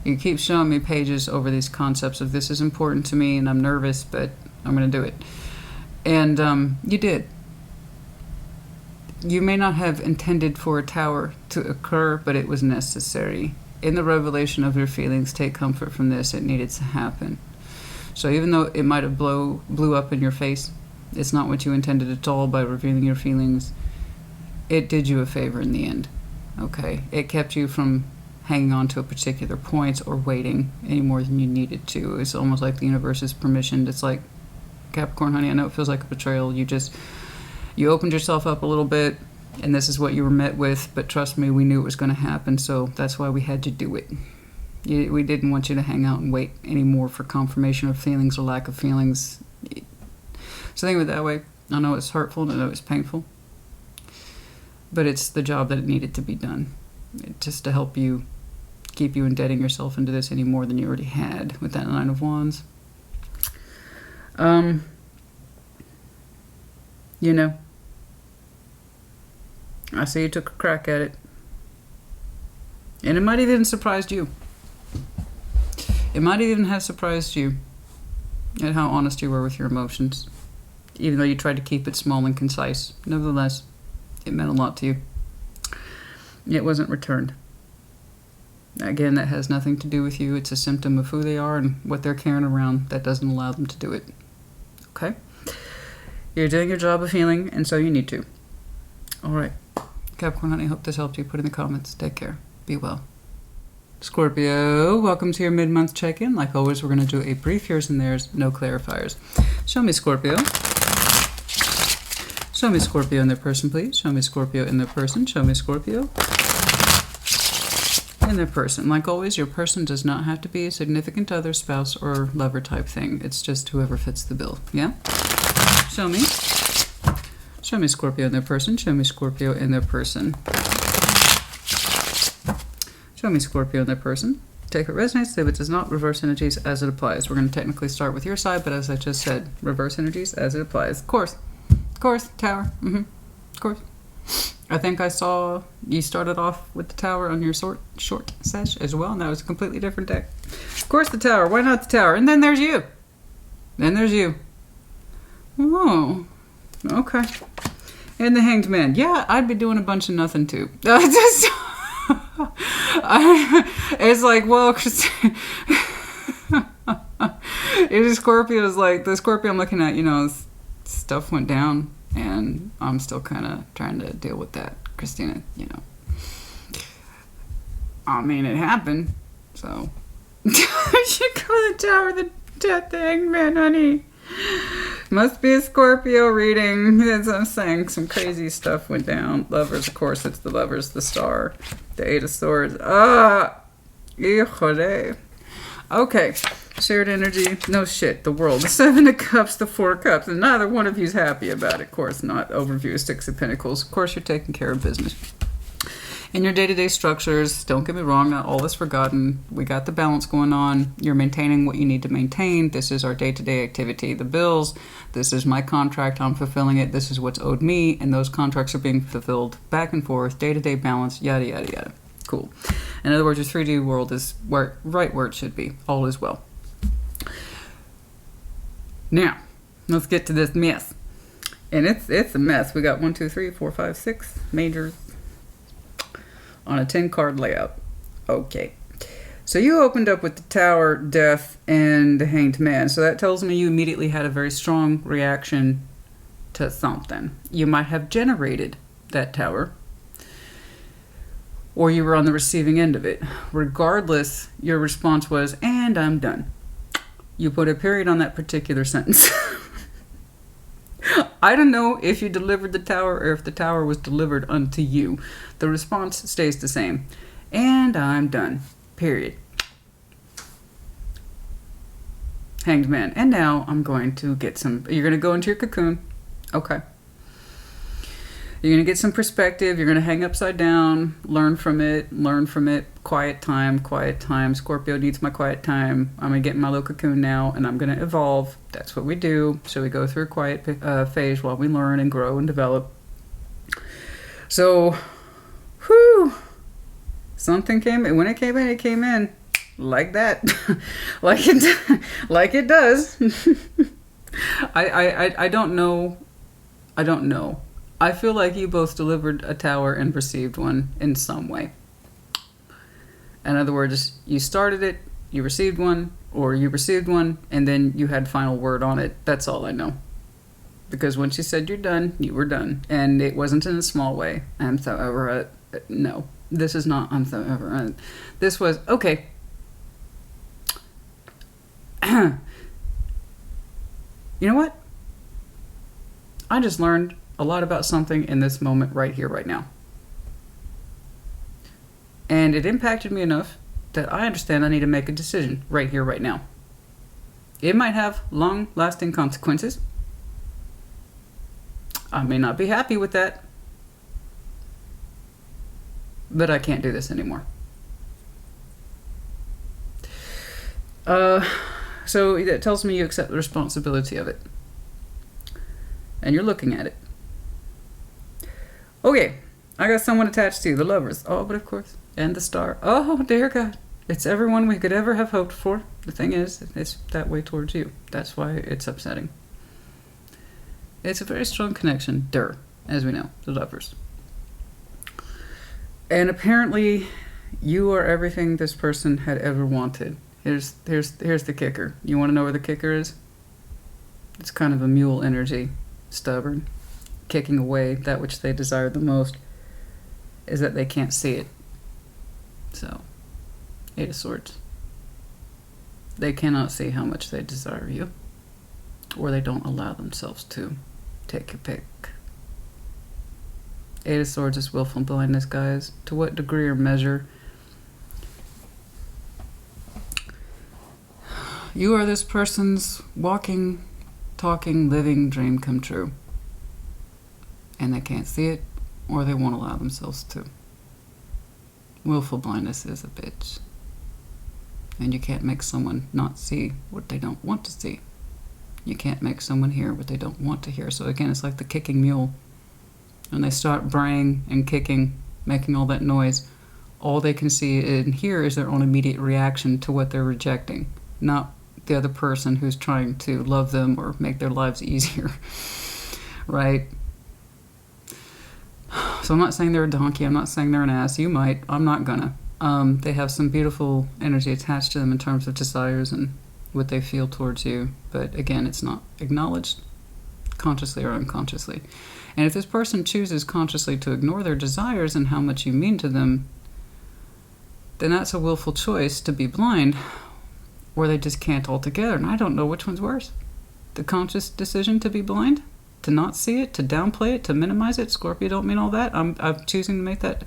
You keep showing me pages over these concepts of this is important to me and I'm nervous, but I'm going to do it. And you did. You may not have intended for a tower to occur, but it was necessary. In the revelation of your feelings, take comfort from this. It needed to happen. So even though it might have blew up in your face, it's not what you intended at all by revealing your feelings. It did you a favor in the end. Okay? It kept you from hanging on to a particular point or waiting any more than you needed to. It's almost like the universe's permission. It's like, Capricorn, honey, I know it feels like a betrayal. You opened yourself up a little bit, and this is what you were met with, but trust me, we knew it was going to happen, so that's why we had to do it. We didn't want you to hang out and wait anymore for confirmation of feelings or lack of feelings. So think of it that way. I know it's hurtful, I know it's painful, but it's the job that it needed to be done. Just to help you, keep you indebting yourself into this any more than you already had with that Nine of Wands. You know, I see you took a crack at it. And it might have even surprised you. It might even have surprised you at how honest you were with your emotions. Even though you tried to keep it small and concise. Nevertheless, it meant a lot to you. It wasn't returned. Again, that has nothing to do with you. It's a symptom of who they are and what they're carrying around that doesn't allow them to do it. Okay? You're doing your job of healing, and so you need to. All right. Capricorn, honey, hope this helped you. Put in the comments. Take care. Be well. Scorpio, welcome to your mid-month check-in. Like always, we're going to do a brief yours and theirs, no clarifiers. Show me Scorpio. Show me Scorpio in their person, please. Show me Scorpio in their person. Show me Scorpio in their person. Like always, your person does not have to be a significant other, spouse, or lover type thing. It's just whoever fits the bill. Yeah? Show me. Show me Scorpio in their person. Show me Scorpio in their person. Show me Scorpio in their person. Take what resonates, leave it does not. Reverse energies as it applies. We're going to technically start with your side, but as I just said, reverse energies as it applies. Of course. Of course. Tower. Of course. I think I saw you started off with the tower on your short sesh as well, and that was a completely different deck. Of course the tower. Why not the tower? And then there's you. Then there's you. Oh, okay. And the Hanged Man. Yeah, I'd be doing a bunch of nothing too. It's like, well, it's Scorpio is like, the Scorpio I'm looking at, you know, stuff went down, and I'm still kind of trying to deal with that. Christina, you know. I mean, it happened, so. You call the tower the Hanged Man, honey. Must be a Scorpio reading. As I'm saying, some crazy stuff went down. Lovers, of course, it's the Lovers, the Star, the Eight of Swords. Híjole. Okay, shared energy. No shit, the World, the Seven of Cups, the Four of Cups, and neither one of you's happy about it. Of course not. Overview, Six of Pentacles. Of course, you're taking care of business. In your day-to-day structures, don't get me wrong, not all is forgotten. We got the balance going on. You're maintaining what you need to maintain. This is our day-to-day activity. The bills, this is my contract. I'm fulfilling it. This is what's owed me, and those contracts are being fulfilled back and forth. Day-to-day balance, yada, yada, yada. Cool. In other words, your 3D world is right where it should be. All is well. Now, let's get to this mess. And it's a mess. We got 1, 2, 3, 4, 5, 6 majors on a 10-card layout. Okay. So you opened up with the Tower, Death, and the Hanged Man. So that tells me you immediately had a very strong reaction to something. You might have generated that Tower, or you were on the receiving end of it. Regardless, your response was, and I'm done. You put a period on that particular sentence. I don't know if you delivered the Tower or if the Tower was delivered unto you. The response stays the same. And I'm done. Period. Hanged Man. And now I'm going to get some... You're going to go into your cocoon. Okay. You're going to get some perspective. You're going to hang upside down. Learn from it. Learn from it. Quiet time. Quiet time. Scorpio needs my quiet time. I'm going to get in my little cocoon now, and I'm going to evolve. That's what we do. So we go through a quiet phase while we learn and grow and develop. So, whew. Something came in. When it came in like that. like it does. I don't know. I feel like you both delivered a tower and received one in some way. In other words, you started it, you received one, or you received one, and then you had final word on it. That's all I know. Because when she said you're done, you were done. And it wasn't in a small way. I'm so over it. No, this is not I'm so over it. This was, okay. You know what? I just learned a lot about something in this moment right here, right now. And it impacted me enough that I understand I need to make a decision right here, right now. It might have long-lasting consequences. I may not be happy with that. But I can't do this anymore. So it tells me you accept the responsibility of it. And you're looking at it. Okay, I got someone attached to you, the Lovers. Oh, but of course. And the Star. Oh, dear God. It's everyone we could ever have hoped for. The thing is, it's that way towards you. That's why it's upsetting. It's a very strong connection, as we know, the Lovers. And apparently, you are everything this person had ever wanted. Here's the kicker. You want to know where the kicker is? It's kind of a mule energy. Stubborn. Kicking away that which they desire the most is that they can't see it. So, 8 of Swords. They cannot see how much they desire you. Or they don't allow themselves to. Take your pick. 8 of Swords is willful blindness, guys. To what degree or measure? You are this person's walking, talking, living dream come true. And they can't see it, or they won't allow themselves to. Willful blindness is a bitch. And you can't make someone not see what they don't want to see. You can't make someone hear what they don't want to hear. So again, it's like the kicking mule. When they start braying and kicking, making all that noise, all they can see and hear is their own immediate reaction to what they're rejecting, not the other person who's trying to love them or make their lives easier, right? So I'm not saying they're a donkey. I'm not saying they're an ass. You might. I'm not gonna. They have some beautiful energy attached to them in terms of desires and what they feel towards you. But again, it's not acknowledged consciously or unconsciously. And if this person chooses consciously to ignore their desires and how much you mean to them, then that's a willful choice to be blind, or they just can't altogether. And I don't know which one's worse. The conscious decision to be blind, to not see it, to downplay it, to minimize it. Scorpio don't mean all that. I'm choosing to make that.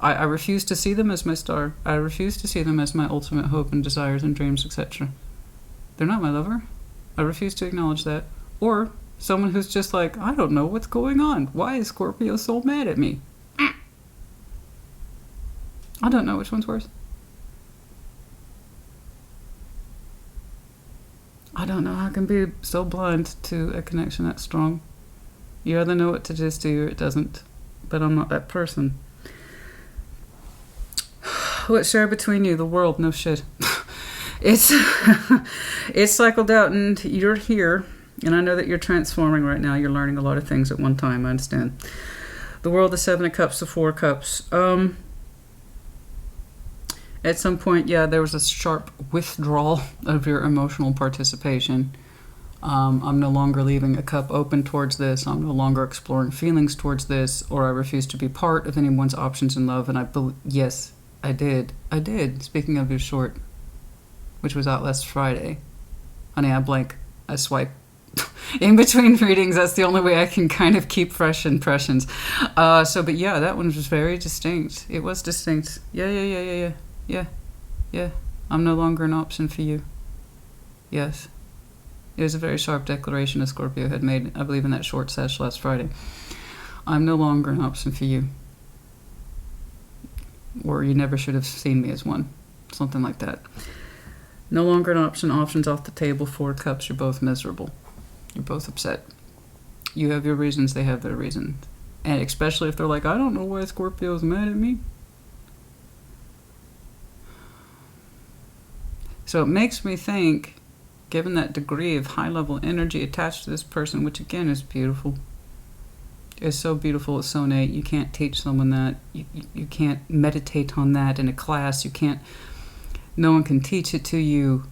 I refuse to see them as my star. I refuse to see them as my ultimate hope and desires and dreams, etc. They're not my lover. I refuse to acknowledge that. Or someone who's just like, I don't know what's going on. Why is Scorpio so mad at me? I don't know which one's worse. I don't know how I can be so blind to a connection that strong. You either know what to just do or it doesn't. But I'm not that person. What's shared between you? The world. No shit. It's cycled out and you're here. And I know that you're transforming right now. You're learning a lot of things at one time. I understand. The world, the 7 of Cups, the 4 of Cups. At some point, yeah, there was a sharp withdrawal of your emotional participation. I'm no longer leaving a cup open towards this. I'm no longer exploring feelings towards this, or I refuse to be part of anyone's options in love. And yes, I did. Speaking of your short, which was out last Friday. Honey, I blank. I swipe. In between readings, that's the only way I can kind of keep fresh impressions. But yeah, that one was very distinct. It was distinct. Yeah. I'm no longer an option for you. Yes. It was a very sharp declaration a Scorpio had made, I believe, in that short sesh last Friday. I'm no longer an option for you. Or you never should have seen me as one. Something like that. No longer an option. Options off the table. 4 cups. You're both miserable. You're both upset. You have your reasons. They have their reasons. And especially if they're like, I don't know why Scorpio's mad at me. So it makes me think, given that degree of high-level energy attached to this person, which again is beautiful, is so beautiful, it's so innate. You can't teach someone that. You can't meditate on that in a class. You can't, no one can teach it to you.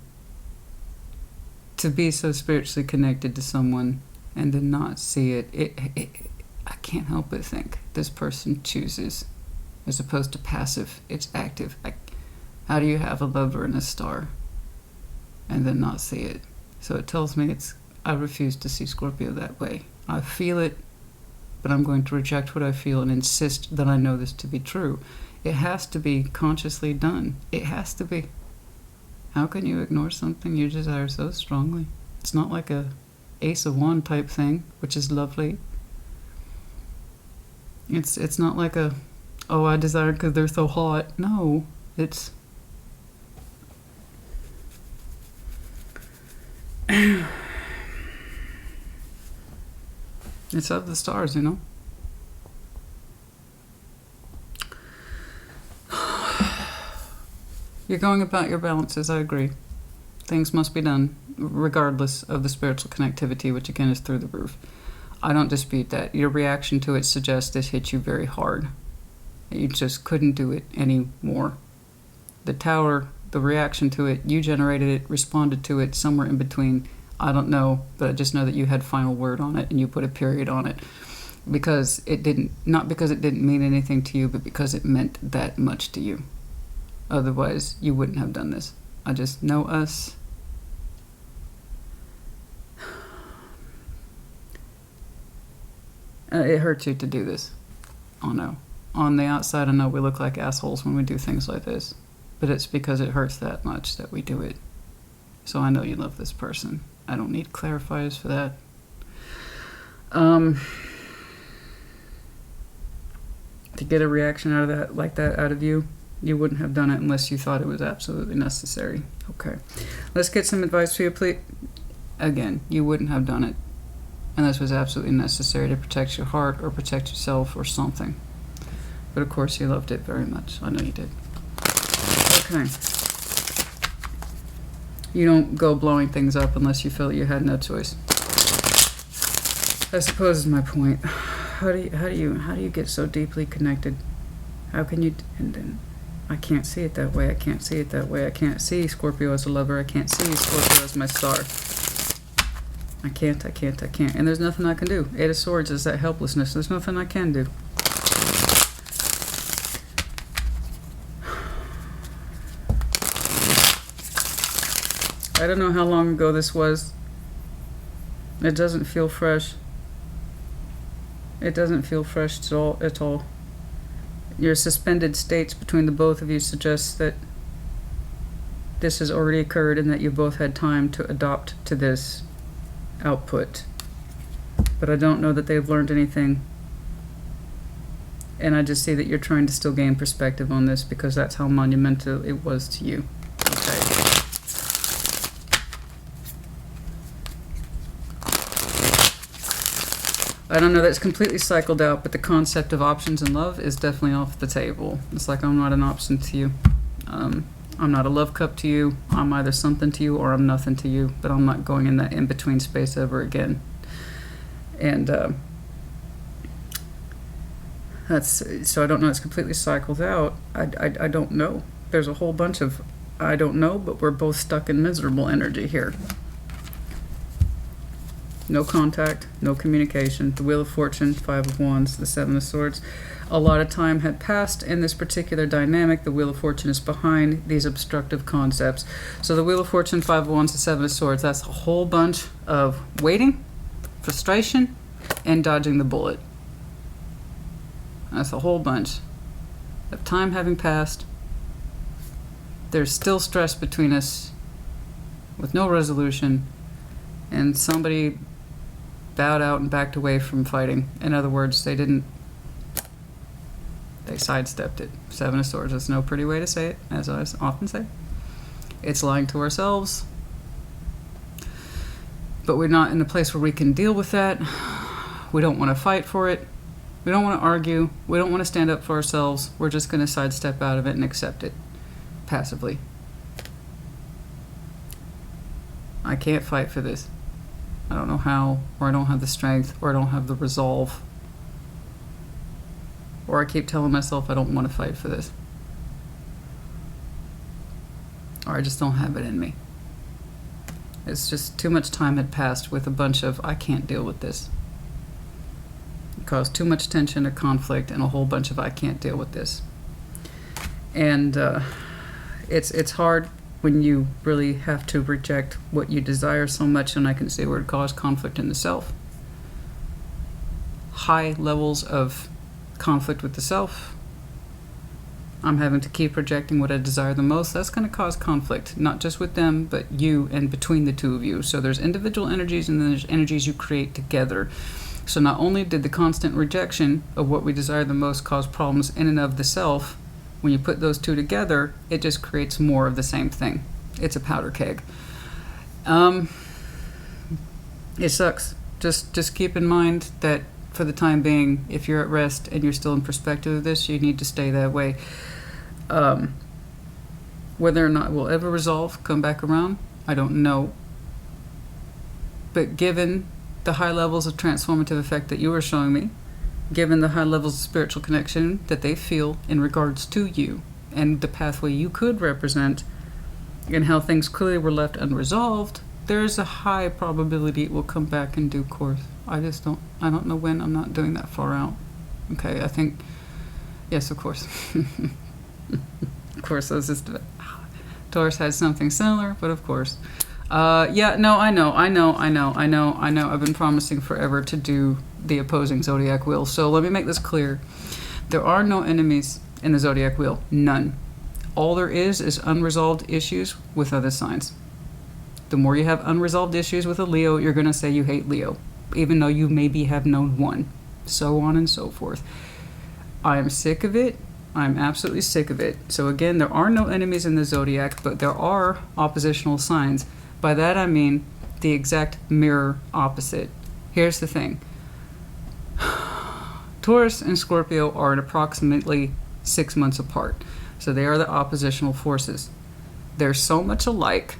To be so spiritually connected to someone and to not see it, I can't help but think this person chooses, as opposed to passive, it's active. How do you have a lover and a star and then not see it? So it tells me I refuse to see Scorpio that way. I feel it, but I'm going to reject what I feel and insist that I know this to be true. It has to be consciously done. It has to be. How can you ignore something you desire so strongly? It's not like a Ace of Wands type thing, which is lovely. It's not like a, oh, I desire because they're so hot. No, it's it's of the stars, you know. You're going about your balances, I agree. Things must be done, regardless of the spiritual connectivity, which again is through the roof. I don't dispute that. Your reaction to it suggests this hit you very hard. You just couldn't do it anymore. The Tower, the reaction to it, you generated it, responded to it, somewhere in between. I don't know, but I just know that you had final word on it and you put a period on it. Because it didn't, not because it didn't mean anything to you, but because it meant that much to you. Otherwise, you wouldn't have done this. I just know us. It hurts you to do this. Oh no. On the outside, I know we look like assholes when we do things like this. But it's because it hurts that much that we do it. So I know you love this person. I don't need clarifiers for that. To get a reaction out of that, like that out of you, you wouldn't have done it unless you thought it was absolutely necessary. Okay. Let's get some advice for you, please. Again, you wouldn't have done it unless it was absolutely necessary to protect your heart or protect yourself or something. But of course, you loved it very much. I know you did. Okay. You don't go blowing things up unless you feel you had no choice. I suppose is my point. How do you get so deeply connected? How can you? And then I can't see it that way. I can't see it that way. I can't see Scorpio as a lover. I can't see Scorpio as my star. I can't. And there's nothing I can do. Eight of Swords is that helplessness. There's nothing I can do. I don't know how long ago this was. It doesn't feel fresh. It doesn't feel fresh at all. Your suspended states between the both of you suggests that this has already occurred and that you both had time to adopt to this output. But I don't know that they've learned anything. And I just see that you're trying to still gain perspective on this because that's how monumental it was to you. Okay. I don't know that it's completely cycled out, but the concept of options in love is definitely off the table. It's like I'm not an option to you. I'm not a love cup to you. I'm either something to you or I'm nothing to you, but I'm not going in that in-between space ever again. And so I don't know, it's completely cycled out. I don't know. There's a whole bunch of I don't know, but we're both stuck in miserable energy here. No contact, no communication. The Wheel of Fortune, Five of Wands, the Seven of Swords. A lot of time had passed in this particular dynamic. The Wheel of Fortune is behind these obstructive concepts. So the Wheel of Fortune, Five of Wands, the Seven of Swords, that's a whole bunch of waiting, frustration, and dodging the bullet. That's a whole bunch of time having passed. There's still stress between us with no resolution, and somebody bowed out and backed away from fighting. In other words, they sidestepped it. Seven of Swords, that's no pretty way to say it, as I often say. It's lying to ourselves. But we're not in a place where we can deal with that. We don't want to fight for it. We don't want to argue. We don't want to stand up for ourselves. We're just going to sidestep out of it and accept it passively. I can't fight for this. I don't know how, or I don't have the strength, or I don't have the resolve. Or I keep telling myself I don't want to fight for this. Or I just don't have it in me. It's just too much time had passed with a bunch of, I can't deal with this. It caused too much tension or conflict and a whole bunch of, I can't deal with this. And it's hard when you really have to reject what you desire so much, and I can see where it caused conflict in the self. High levels of conflict with the self. I'm having to keep projecting what I desire the most. That's going to cause conflict, not just with them, but you and between the two of you. So there's individual energies and then there's energies you create together. So not only did the constant rejection of what we desire the most cause problems in and of the self, when you put those two together, it just creates more of the same thing. It's a powder keg. It sucks. Just keep in mind that for the time being, if you're at rest and you're still in perspective of this, you need to stay that way. Whether or not it will ever resolve, come back around, I don't know. But given the high levels of transformative effect that you are showing me, given the high levels of spiritual connection that they feel in regards to you, and the pathway you could represent, and how things clearly were left unresolved, there is a high probability it will come back in due course. I don't know when. I'm not doing that far out. Okay, I think, yes, of course. Of course, I was just, Taurus has something similar, but of course. Yeah, no, I know. I've been promising forever to do the opposing zodiac wheel. So let me make this clear. There are no enemies in the zodiac wheel. None. All there is unresolved issues with other signs. The more you have unresolved issues with a Leo, you're going to say you hate Leo, even though you maybe have known one. So on and so forth. I am sick of it. I'm absolutely sick of it. So again, there are no enemies in the zodiac, but there are oppositional signs. By that I mean the exact mirror opposite. Here's the thing. Taurus and Scorpio are at approximately 6 months apart. So they are the oppositional forces. They're so much alike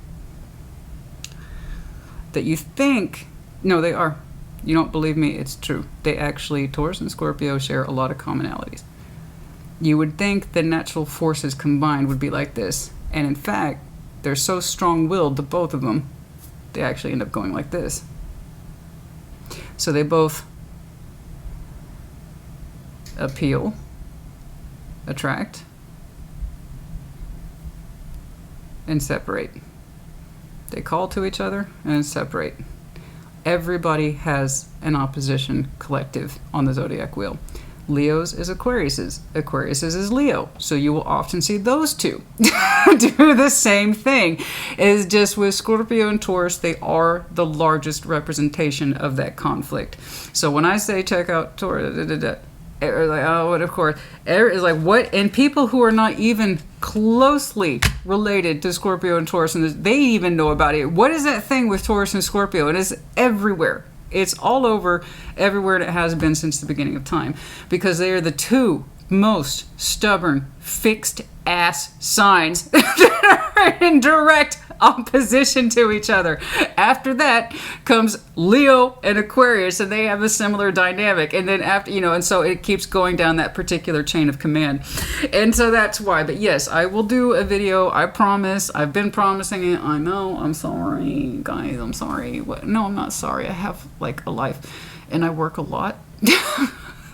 that you think, no, they are. You don't believe me, it's true. They actually, Taurus and Scorpio share a lot of commonalities. You would think the natural forces combined would be like this. And in fact, they're so strong-willed, the both of them, they actually end up going like this. So they both appeal, attract, and separate. They call to each other and separate. Everybody has an opposition collective on the zodiac wheel. Leo's is Aquarius's. Aquarius's is Leo. So you will often see those two do the same thing. It's just with Scorpio and Taurus, they are the largest representation of that conflict. So when I say check out Taurus, like, oh, what, of course. It's like, what? And people who are not even closely related to Scorpio and Taurus, and they even know about it. What is that thing with Taurus and Scorpio? It is everywhere. It's all over, everywhere it has been since the beginning of time. Because they are the two most stubborn, fixed-ass signs that are in direct opposition to each other. After that comes Leo and Aquarius, and they have a similar dynamic. And then after, and so it keeps going down that particular chain of command. And so that's why. But yes, I will do a video. I promise. I've been promising it. I know. I'm sorry, guys. I'm sorry. No, I'm not sorry. I have like a life, and I work a lot.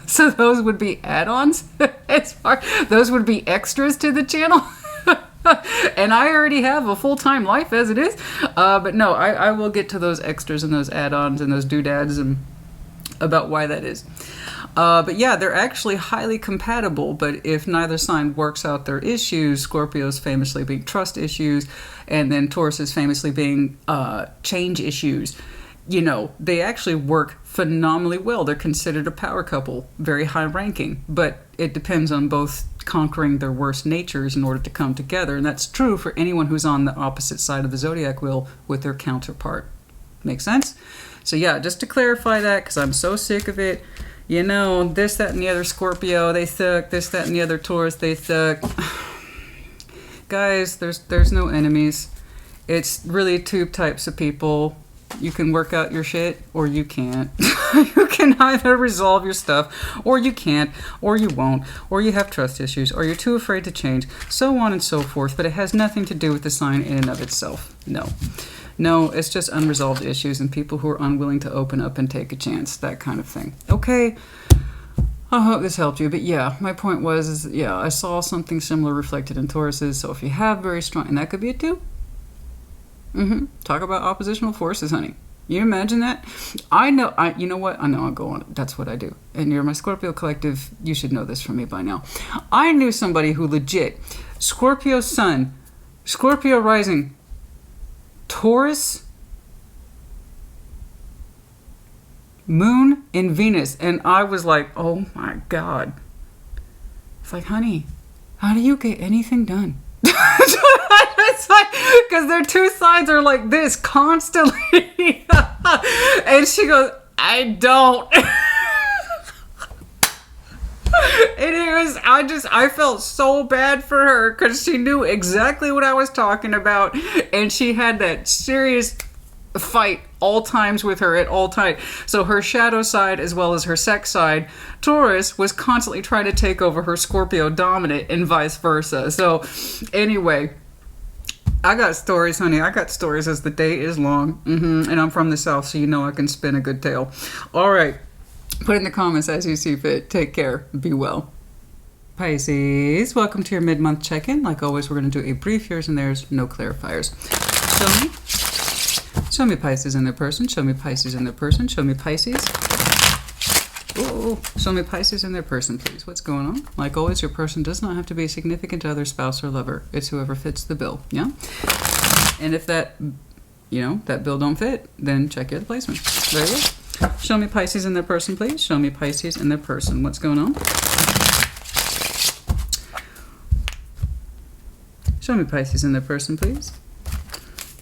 So those would be add-ons. Those would be extras to the channel. And I already have a full-time life as it is. But no, I will get to those extras and those add-ons and those doodads and about why that is. But yeah, they're actually highly compatible. But if neither sign works out their issues, Scorpio's famously being trust issues, and then Taurus is famously being change issues, they actually work phenomenally well. They're considered a power couple, very high ranking. But it depends on both conquering their worst natures in order to come together. And that's true for anyone who's on the opposite side of the zodiac wheel with their counterpart. Make sense? So yeah, just to clarify that, because I'm so sick of it. This, that, and the other Scorpio, they suck. This, that, and the other Taurus, they suck. Guys, there's no enemies. It's really two types of people. You can work out your shit, or you can't. You can either resolve your stuff, or you can't, or you won't, or you have trust issues, or you're too afraid to change, so on and so forth. But it has nothing to do with the sign in and of itself. No. No, it's just unresolved issues and people who are unwilling to open up and take a chance, that kind of thing. Okay, I hope this helped you. But yeah, my point was, yeah, I saw something similar reflected in Tauruses. So if you have very strong, and that could be it too. Talk about oppositional forces, honey. You imagine that? You know what? I know I'll go on. That's what I do. And you're my Scorpio collective. You should know this from me by now. I knew somebody who legit, Scorpio sun, Scorpio rising, Taurus, Moon, and Venus. And I was like, oh my God. It's like, honey, how do you get anything done? It's like, because their two sides are like this constantly. And she goes, I don't. And it was, I felt so bad for her because she knew exactly what I was talking about. And she had that serious fight all times with her at all times. So her shadow side as well as her sex side, Taurus, was constantly trying to take over her Scorpio dominant and vice versa. So anyway, I got stories, honey. I got stories as the day is long. And I'm from the South, so you know I can spin a good tale. All right. Put in the comments as you see fit. Take care. Be well. Pisces, welcome to your mid-month check-in. Like always, we're going to do a brief yours and theirs, no clarifiers. Show me Pisces in their person. Show me Pisces in their person. Show me Pisces. Show me Pisces in their person, please. What's going on? Like always, your person does not have to be a significant other, spouse, or lover. It's whoever fits the bill, yeah? And if that, that bill don't fit, then check your placement. Very good. Show me Pisces in their person, please. Show me Pisces in their person. What's going on? Show me Pisces in their person, please.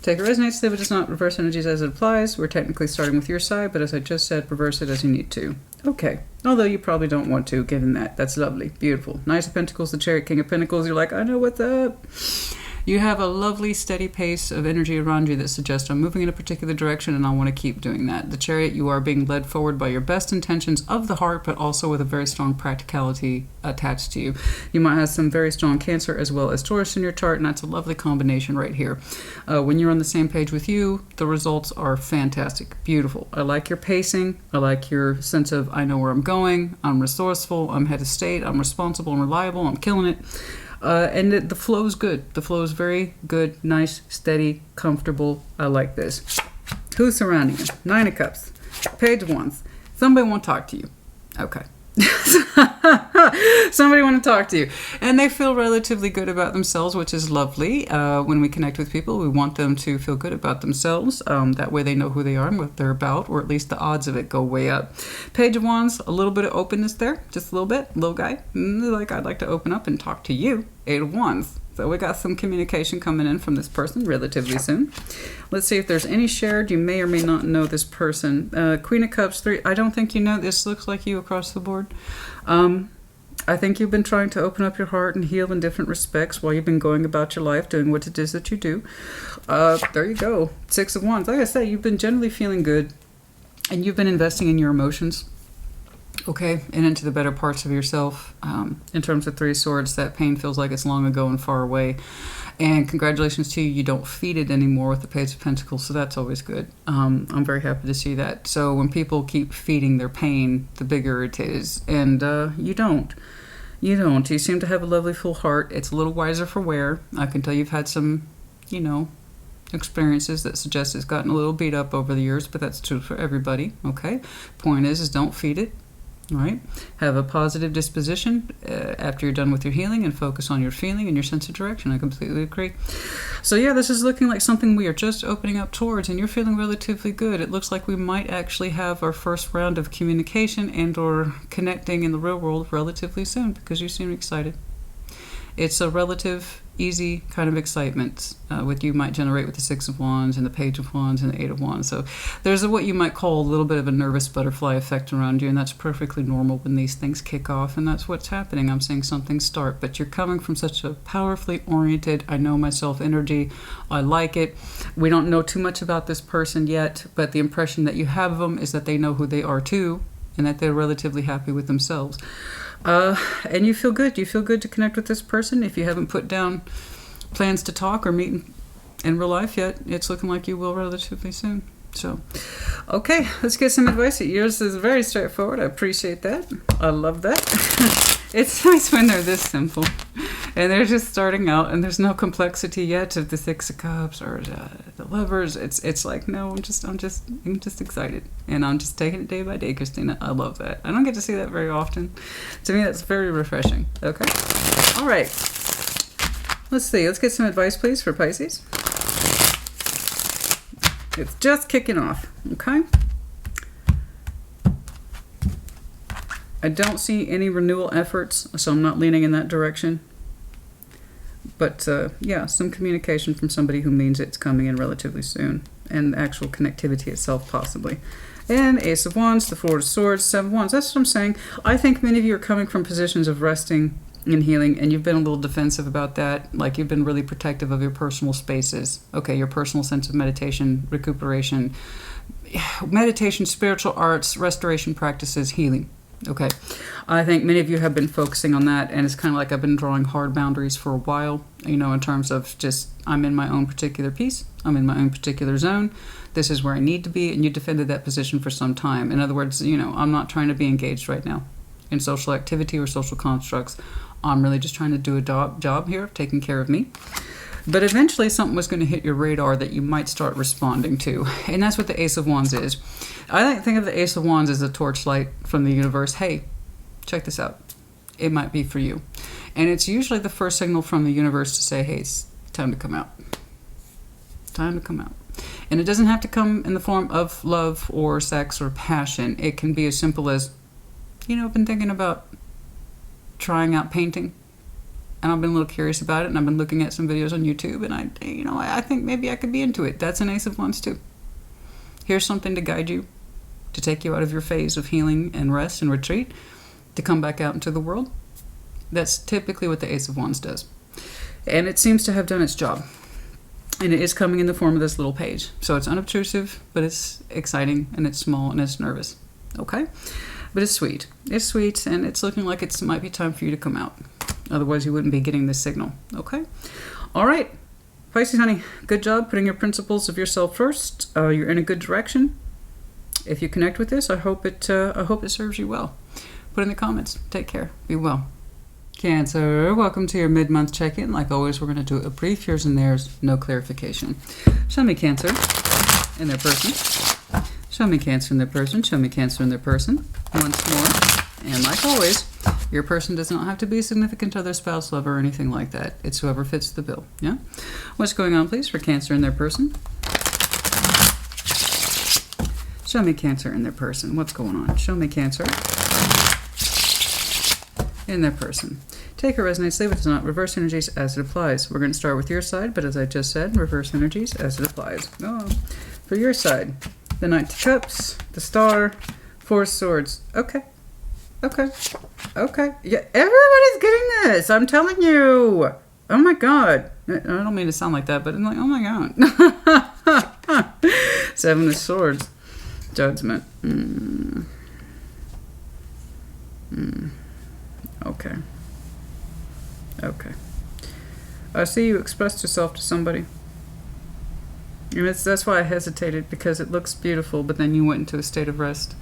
Take it resonates, leave it does not, reverse energies as it applies. We're technically starting with your side, but as I just said, reverse it as you need to. Okay. Although you probably don't want to, given that. That's lovely. Beautiful. Knight of Pentacles, the Chariot, King of Pentacles. You're like, I know what's up. You have a lovely, steady pace of energy around you that suggests I'm moving in a particular direction and I want to keep doing that. The Chariot, you are being led forward by your best intentions of the heart, but also with a very strong practicality attached to you. You might have some very strong Cancer as well as Taurus in your chart, and that's a lovely combination right here. When you're on the same page with you, the results are fantastic. Beautiful. I like your pacing. I like your sense of I know where I'm going. I'm resourceful. I'm head of state. I'm responsible and reliable. I'm killing it. And the flow is good. The flow is very good, nice, steady, comfortable. I like this. Who's surrounding you? Nine of Cups. Page of Wands. Somebody want to talk to you. Okay. Somebody want to talk to you. And they feel relatively good about themselves, which is lovely. When we connect with people, we want them to feel good about themselves. That way they know who they are and what they're about, or at least the odds of it go way up. Page of Wands, a little bit of openness there. Just a little bit. Little guy. Like, I'd like to open up and talk to you. Eight of Wands. So we got some communication coming in from this person relatively soon. Let's see if there's any shared. You may or may not know this person. Queen of Cups, 3. I don't think you know. This looks like you across the board. I think you've been trying to open up your heart and heal in different respects while you've been going about your life, doing what it is that you do. There you go. 6 of Wands. Like I said, you've been generally feeling good, and you've been investing in your emotions. Okay, and into the better parts of yourself. In terms of 3 of Swords, that pain feels like it's long ago and far away. And congratulations to you, you don't feed it anymore with the Page of Pentacles, so that's always good. I'm very happy to see that. So when people keep feeding their pain, the bigger it is. And you don't. You don't. You seem to have a lovely full heart. It's a little wiser for wear. I can tell you've had some, experiences that suggest it's gotten a little beat up over the years, but that's true for everybody, okay? Point is don't feed it. All right. Have a positive disposition after you're done with your healing and focus on your feeling and your sense of direction. I completely agree. So yeah, this is looking like something we are just opening up towards, and you're feeling relatively good. It looks like we might actually have our first round of communication and or connecting in the real world relatively soon because you seem excited. It's a relative easy kind of excitement with you might generate with the Six of Wands and the Page of Wands and the Eight of Wands. So there's what you might call a little bit of a nervous butterfly effect around you, and that's perfectly normal when these things kick off, and that's what's happening. I'm seeing something start, but you're coming from such a powerfully oriented, I know myself energy. I like it. We don't know too much about this person yet, but the impression that you have of them is that they know who they are too, and that they're relatively happy with themselves. And you feel good. You feel good to connect with this person. If you haven't put down plans to talk or meet in real life yet, it's looking like you will relatively soon. So, okay, let's get some advice. Yours is very straightforward. I appreciate that. I love that. It's nice when they're this simple. And they're just starting out, and there's no complexity yet of the Six of Cups or the Lovers. It's like, no, I'm just excited, and I'm just taking it day by day, Christina. I love that. I don't get to see that very often. To me, that's very refreshing. Okay, all right. Let's see. Let's get some advice, please, for Pisces. It's just kicking off. Okay. I don't see any renewal efforts, so I'm not leaning in that direction. But yeah, some communication from somebody who means it's coming in relatively soon, and actual connectivity itself possibly. And Ace of Wands, the Four of Swords, Seven of Wands. That's what I'm saying. I think many of you are coming from positions of resting and healing, and you've been a little defensive about that. Like you've been really protective of your personal spaces. Okay, your personal sense of meditation, recuperation, spiritual arts, restoration practices, healing. Okay, I think many of you have been focusing on that, and it's kind of like I've been drawing hard boundaries for a while, you know, in terms of just I'm in my own particular piece, I'm in my own particular zone, this is where I need to be, and you defended that position for some time. In other words, you know, I'm not trying to be engaged right now in social activity or social constructs. I'm really just trying to do a job here, taking care of me. But eventually something was going to hit your radar that you might start responding to. And that's what the Ace of Wands is. I think of the Ace of Wands as a torchlight from the universe. Hey, check this out. It might be for you. And it's usually the first signal from the universe to say, hey, it's time to come out. Time to come out. And it doesn't have to come in the form of love or sex or passion. It can be as simple as, you know, I've been thinking about trying out painting. And I've been a little curious about it, and I've been looking at some videos on YouTube, and I think maybe I could be into it. That's an Ace of Wands too. Here's something to guide you, to take you out of your phase of healing and rest and retreat, to come back out into the world. That's typically what the Ace of Wands does. And it seems to have done its job. And it is coming in the form of this little page. So it's unobtrusive, but it's exciting, and it's small, and it's nervous. Okay? But it's sweet. It's sweet, and it's looking like it might be time for you to come out. Otherwise, you wouldn't be getting this signal. Okay? All right. Pisces, honey, good job putting your principles of yourself first. You're in a good direction. If you connect with this, I hope it serves you well. Put in the comments. Take care. Be well. Cancer, welcome to your mid-month check-in. Like always, we're going to do a brief yours and theirs, no clarification. Show me Cancer in their person. Show me Cancer in their person. Show me Cancer in their person. Once more. And like always, your person does not have to be a significant other, spouse, lover, or anything like that. It's whoever fits the bill. Yeah? What's going on, please, for Cancer in their person? Show me Cancer in their person. What's going on? Show me Cancer in their person. Take or resonates, leave it, does not. Reverse energies as it applies. We're going to start with your side, but as I just said, reverse energies as it applies. Oh. For your side, the Knight of Cups, the Star, Four of Swords. Okay. Okay. Okay. Yeah, everybody's getting this. I'm telling you. Oh my God. I don't mean to sound like that, but I'm like, oh my God. Seven of Swords. Judgment. Okay. Okay. I see you expressed yourself to somebody. And that's why I hesitated, because it looks beautiful, but then you went into a state of rest.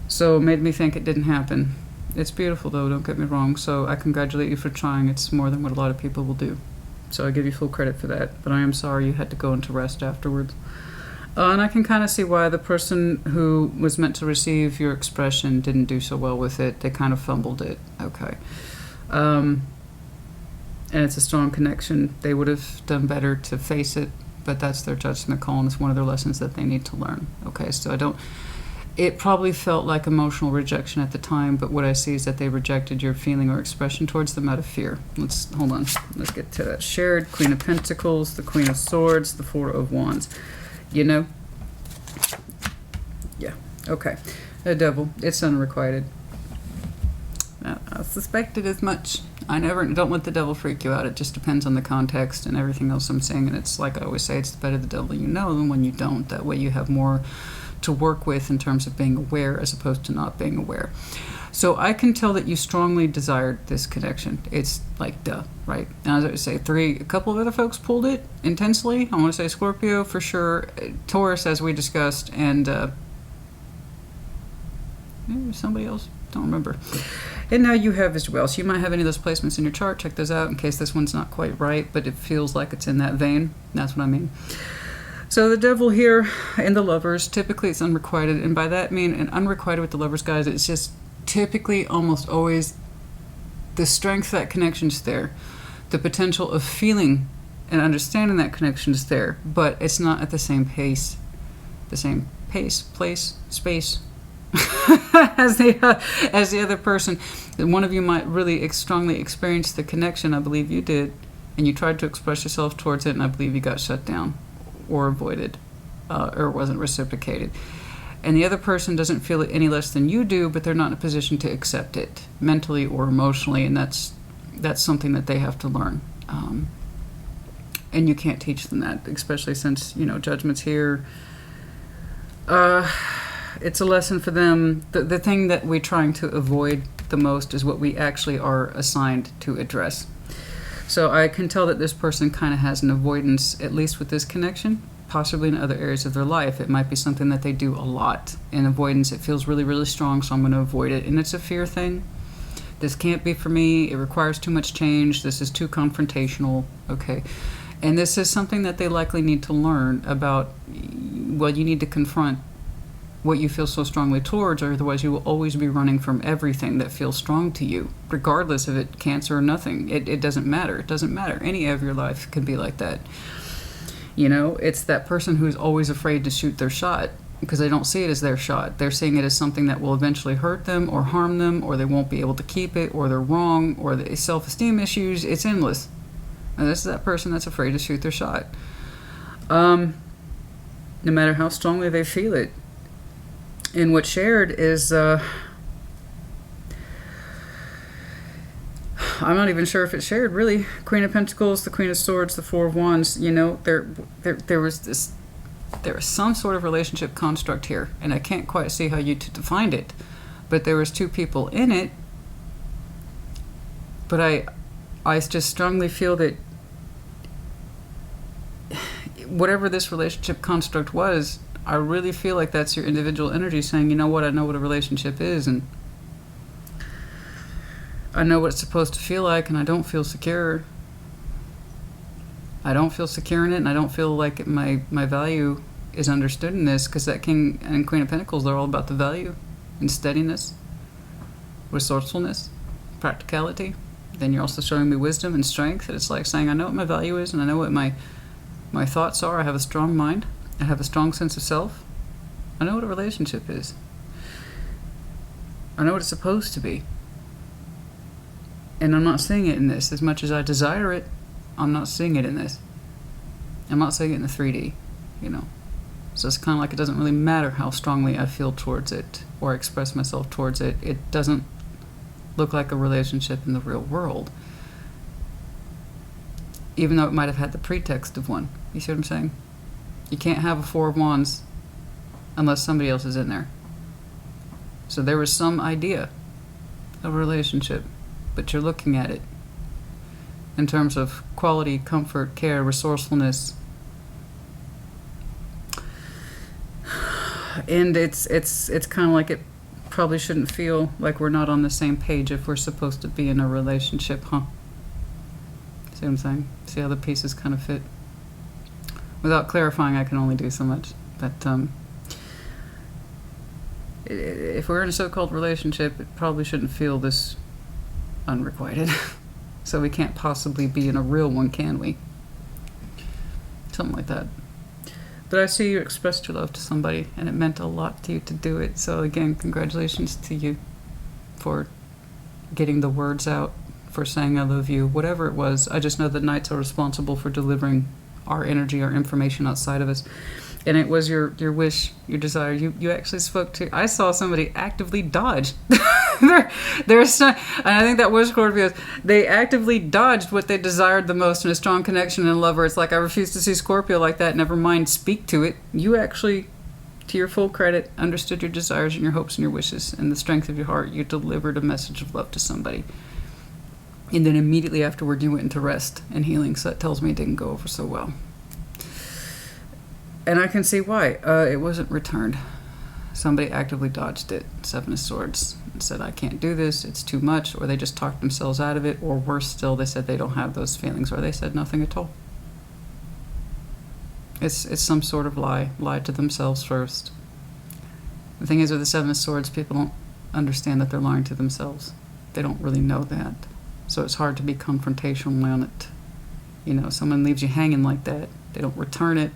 So it made me think it didn't happen. It's beautiful, though, don't get me wrong. So I congratulate you for trying. It's more than what a lot of people will do. So I give you full credit for that. But I am sorry you had to go into rest afterwards. And I can kind of see why the person who was meant to receive your expression didn't do so well with it. They kind of fumbled it. Okay. And it's a strong connection. They would have done better to face it, but that's their judgment call, and it's one of their lessons that they need to learn. Okay, so I don't... It probably felt like emotional rejection at the time, but what I see is that they rejected your feeling or expression towards them out of fear. Hold on. Let's get to that. Shared, Queen of Pentacles, the Queen of Swords, the Four of Wands. You know? Yeah. Okay. The Devil. It's unrequited. I suspected as much. Don't let the devil freak you out. It just depends on the context and everything else I'm saying. And it's like I always say, it's better the devil you know than when you don't. That way you have more to work with in terms of being aware as opposed to not being aware. So I can tell that you strongly desired this connection. It's like, duh, right? And as I would say, a couple of other folks pulled it intensely. I want to say Scorpio for sure, Taurus as we discussed, and maybe somebody else, don't remember. And now you have as well. So you might have any of those placements in your chart. Check those out in case this one's not quite right, but it feels like it's in that vein. That's what I mean. So the devil here in the Lovers, typically it's unrequited. And by that I mean, and unrequited with the Lovers, guys, it's just typically almost always the strength of that connection is there. The potential of feeling and understanding that connection is there, but it's not at the same pace, place, space as the other person. One of you might really strongly experience the connection. I believe you did, and you tried to express yourself towards it, and I believe you got shut down or avoided, or wasn't reciprocated. And the other person doesn't feel it any less than you do, but they're not in a position to accept it mentally or emotionally, and that's something that they have to learn. And you can't teach them that, especially since, judgment's here. It's a lesson for them. The thing that we're trying to avoid the most is what we actually are assigned to address. So I can tell that this person kind of has an avoidance, at least with this connection, possibly in other areas of their life. It might be something that they do a lot. In avoidance, it feels really, really strong, so I'm going to avoid it. And it's a fear thing. This can't be for me. It requires too much change. This is too confrontational. Okay. And this is something that they likely need to learn about. Well, you need to confront what you feel so strongly towards, or otherwise you will always be running from everything that feels strong to you, regardless of it cancer or nothing. It doesn't matter. It doesn't matter. Any area of your life can be like that. It's that person who's always afraid to shoot their shot because they don't see it as their shot. They're seeing it as something that will eventually hurt them or harm them, or they won't be able to keep it, or they're wrong, or the self-esteem issues. It's endless. And this is that person that's afraid to shoot their shot. No matter how strongly they feel it. And what's shared is, I'm not even sure if it's shared, really. Queen of Pentacles, the Queen of Swords, the Four of Wands. There was some sort of relationship construct here, and I can't quite see how you defined it. But there was two people in it. But I just strongly feel that whatever this relationship construct was, I really feel like that's your individual energy saying, you know what, I know what a relationship is, and I know what it's supposed to feel like, and I don't feel secure. I don't feel secure in it, and I don't feel like my value is understood in this, because that King and Queen of Pentacles, they're all about the value and steadiness, resourcefulness, practicality. Then you're also showing me wisdom and strength. It's like saying, I know what my value is, and I know what my thoughts are. I have a strong mind. I have a strong sense of self. I know what a relationship is. I know what it's supposed to be. And I'm not seeing it in this. As much as I desire it, I'm not seeing it in this. I'm not seeing it in the 3D, So it's kind of like it doesn't really matter how strongly I feel towards it or express myself towards it. It doesn't look like a relationship in the real world. Even though it might have had the pretext of one. You see what I'm saying? You can't have a Four of Wands unless somebody else is in there. So there was some idea of a relationship, but you're looking at it in terms of quality, comfort, care, resourcefulness. And it's kind of like it probably shouldn't feel like we're not on the same page if we're supposed to be in a relationship, huh? See what I'm saying? See how the pieces kind of fit? Without clarifying, I can only do so much. But if we're in a so-called relationship, it probably shouldn't feel this unrequited. So we can't possibly be in a real one, can we? Something like that. But I see you expressed your love to somebody, and it meant a lot to you to do it. So again, congratulations to you for getting the words out, for saying I love you, whatever it was. I just know that knights are responsible for delivering our energy, our information outside of us. And it was your wish, your desire. You actually spoke to... I saw somebody actively dodge. There's and I think that was Scorpios. They actively dodged what they desired the most in a strong connection and love. Where it's like, I refuse to see Scorpio like that. Never mind, speak to it. You actually, to your full credit, understood your desires and your hopes and your wishes and the strength of your heart. You delivered a message of love to somebody. And then immediately afterward, you went into rest and healing. So that tells me it didn't go over so well. And I can see why. It wasn't returned. Somebody actively dodged it. Seven of Swords. And said, I can't do this. It's too much. Or they just talked themselves out of it. Or worse still, they said they don't have those feelings. Or they said nothing at all. It's some sort of lie. Lied to themselves first. The thing is, with the Seven of Swords, people don't understand that they're lying to themselves. They don't really know that. So it's hard to be confrontational on it. You know, someone leaves you hanging like that. They don't return it.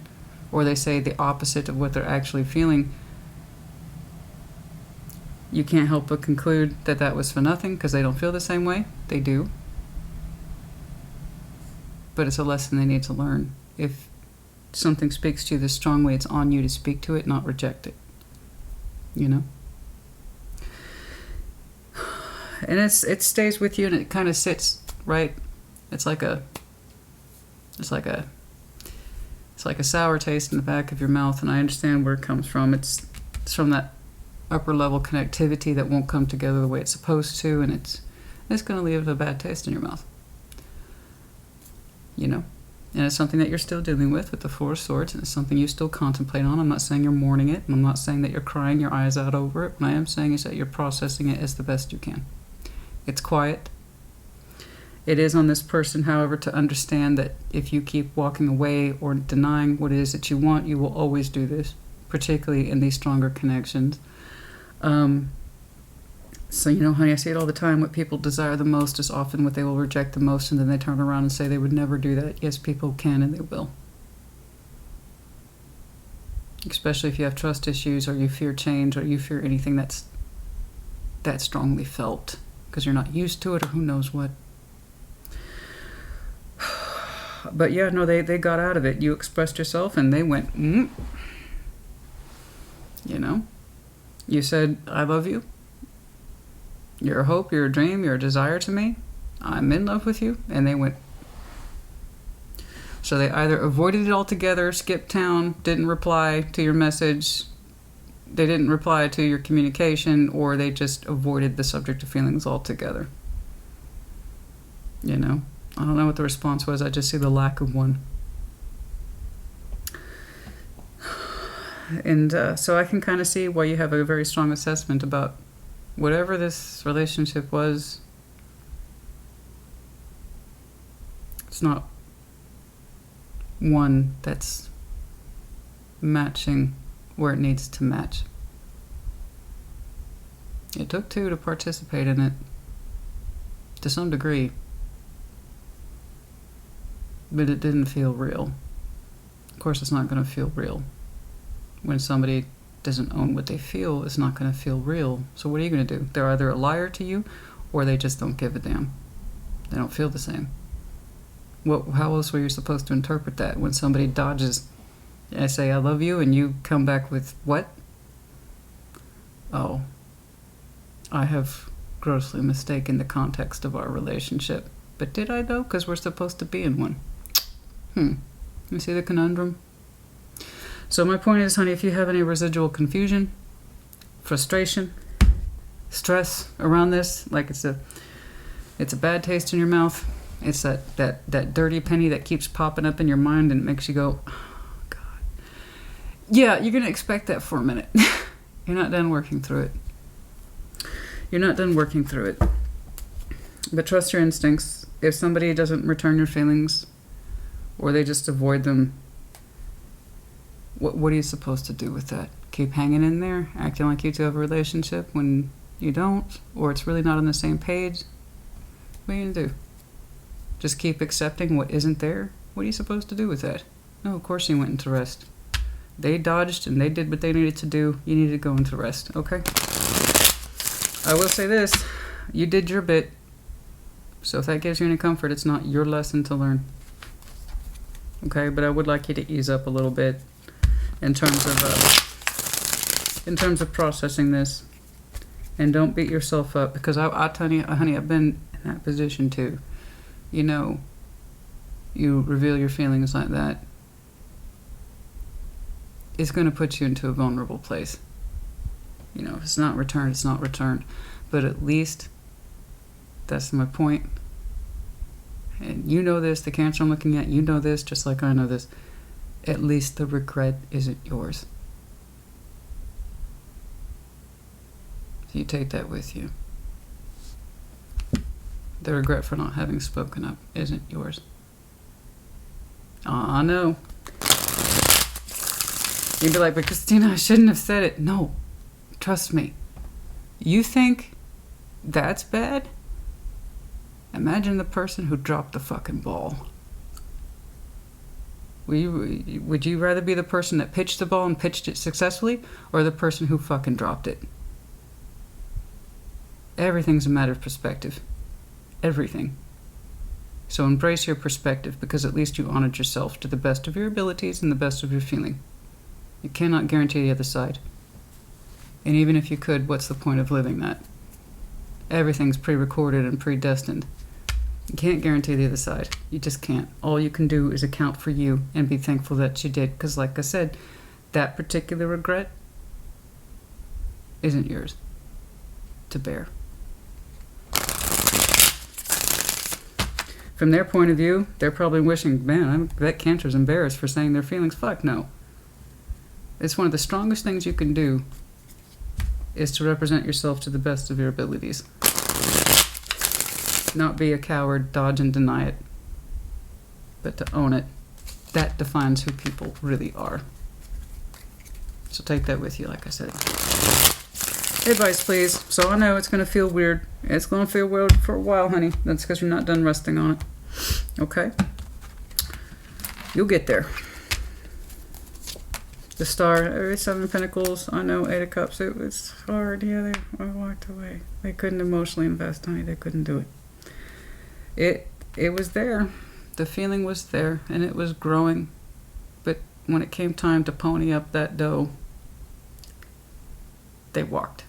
Or they say the opposite of what they're actually feeling. You can't help but conclude that that was for nothing because they don't feel the same way. They do. But it's a lesson they need to learn. If something speaks to you this strongly, it's on you to speak to it, not reject it. You know? And it stays with you and it kind of sits, right? It's like a sour taste in the back of your mouth, and I understand where it comes from. It's from that upper level connectivity that won't come together the way it's supposed to, and it's going to leave a bad taste in your mouth. You know? And it's something that you're still dealing with the Four of Swords, and it's something you still contemplate on. I'm not saying you're mourning it, and I'm not saying that you're crying your eyes out over it. What I am saying is that you're processing it as the best you can. It's quiet. It is on this person, however, to understand that if you keep walking away or denying what it is that you want, you will always do this, particularly in these stronger connections. So, you know, honey, I see it all the time. What people desire the most is often what they will reject the most, and then they turn around and say they would never do that. Yes, people can and they will. Especially if you have trust issues, or you fear change, or you fear anything that's that strongly felt, because you're not used to it, or who knows what. But yeah, no, they got out of it. You expressed yourself and they went, You know? You said, I love you. You're a hope, you're a dream, you're a desire to me. I'm in love with you. And they went. So they either avoided it altogether, skipped town, didn't reply to your message, they didn't reply to your communication, or they just avoided the subject of feelings altogether. You know? I don't know what the response was. I just see the lack of one. And so I can kind of see why you have a very strong assessment about whatever this relationship was. It's not one that's matching where it needs to match. It took two to participate in it, to some degree. But it didn't feel real. Of course, it's not going to feel real. When somebody doesn't own what they feel, it's not going to feel real. So what are you going to do? They're either a liar to you, or they just don't give a damn. They don't feel the same. How else were you supposed to interpret that? When somebody dodges, I say, I love you, and you come back with, what? Oh, I have grossly mistaken the context of our relationship. But did I, though? Because we're supposed to be in one. You see the conundrum? So my point is, honey, if you have any residual confusion, frustration, stress around this, like it's a bad taste in your mouth, it's that dirty penny that keeps popping up in your mind and it makes you go, oh, God. Yeah, you're going to expect that for a minute. You're not done working through it. You're not done working through it. But trust your instincts. If somebody doesn't return your feelings, or they just avoid them, what are you supposed to do with that? Keep hanging in there, acting like you two have a relationship when you don't, or it's really not on the same page? What are you going to do? Just keep accepting what isn't there? What are you supposed to do with that? No, of course you went into rest. They dodged and they did what they needed to do. You needed to go into rest, okay? I will say this. You did your bit. So if that gives you any comfort, it's not your lesson to learn. Okay, but I would like you to ease up a little bit in terms of processing this. And don't beat yourself up, because I'll tell you, honey, I've been in that position too. You know, you reveal your feelings like that, it's going to put you into a vulnerable place. You know, if it's not returned, it's not returned. But at least, that's my point. And you know this, the Cancer I'm looking at, you know this, just like I know this. At least the regret isn't yours. So you take that with you. The regret for not having spoken up isn't yours. I know. You'd be like, but Christina, I shouldn't have said it. No, trust me. You think that's bad? Imagine the person who dropped the fucking ball. Would you rather be the person that pitched the ball and pitched it successfully, or the person who fucking dropped it? Everything's a matter of perspective. Everything. So embrace your perspective, because at least you honored yourself to the best of your abilities and the best of your feeling. You cannot guarantee the other side. And even if you could, what's the point of living that? Everything's pre-recorded and predestined. You can't guarantee the other side. You just can't. All you can do is account for you and be thankful that you did. Because like I said, that particular regret isn't yours to bear. From their point of view, they're probably wishing, man, I bet Cancer's embarrassed for saying their feelings. Fuck no. It's one of the strongest things you can do is to represent yourself to the best of your abilities. Not be a coward, dodge and deny it, but to own it. That defines who people really are. So take that with you, like I said. Advice, please. So I know it's going to feel weird. It's going to feel weird for a while, honey. That's because you're not done resting on it. Okay? You'll get there. The Star, 7 of Pentacles, I know, 8 of Cups, it was hard. Yeah, they walked away. They couldn't emotionally invest, honey. They couldn't do it. It was there. The feeling was there, and it was growing. But when it came time to pony up that dough, they walked.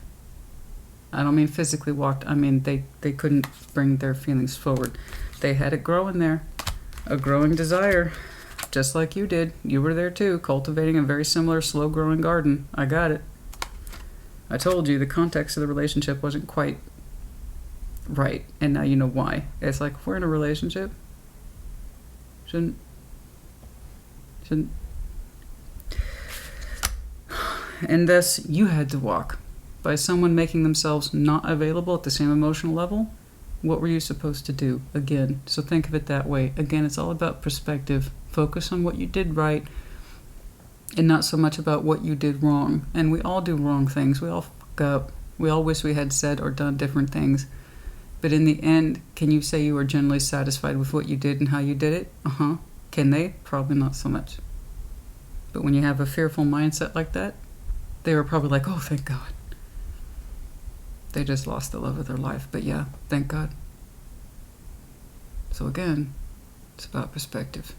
I don't mean physically walked. I mean they couldn't bring their feelings forward. They had it growing there, a growing desire. Just like you did. You were there too, cultivating a very similar slow-growing garden. I got it. I told you the context of the relationship wasn't quite right, and now you know why. It's like, if we're in a relationship, shouldn't. And thus, you had to walk. By someone making themselves not available at the same emotional level, what were you supposed to do? Again, so think of it that way. Again, it's all about perspective. Focus on what you did right and not so much about what you did wrong. And we all do wrong things. We all fuck up. We all wish we had said or done different things. But in the end, can you say you were generally satisfied with what you did and how you did it? Can they? Probably not so much. But when you have a fearful mindset like that, they were probably like, oh, thank God. They just lost the love of their life. But yeah, thank God. So again, it's about perspective.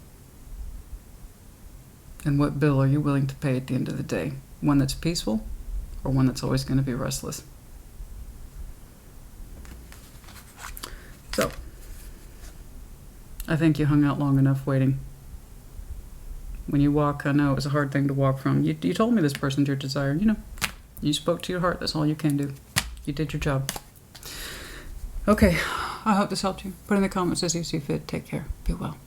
And what bill are you willing to pay at the end of the day? One that's peaceful or one that's always going to be restless? So, I think you hung out long enough waiting. When you walk, I know it was a hard thing to walk from. You told me this person's your desire. You know, you spoke to your heart. That's all you can do. You did your job. Okay, I hope this helped you. Put in the comments as you see fit. Take care. Be well.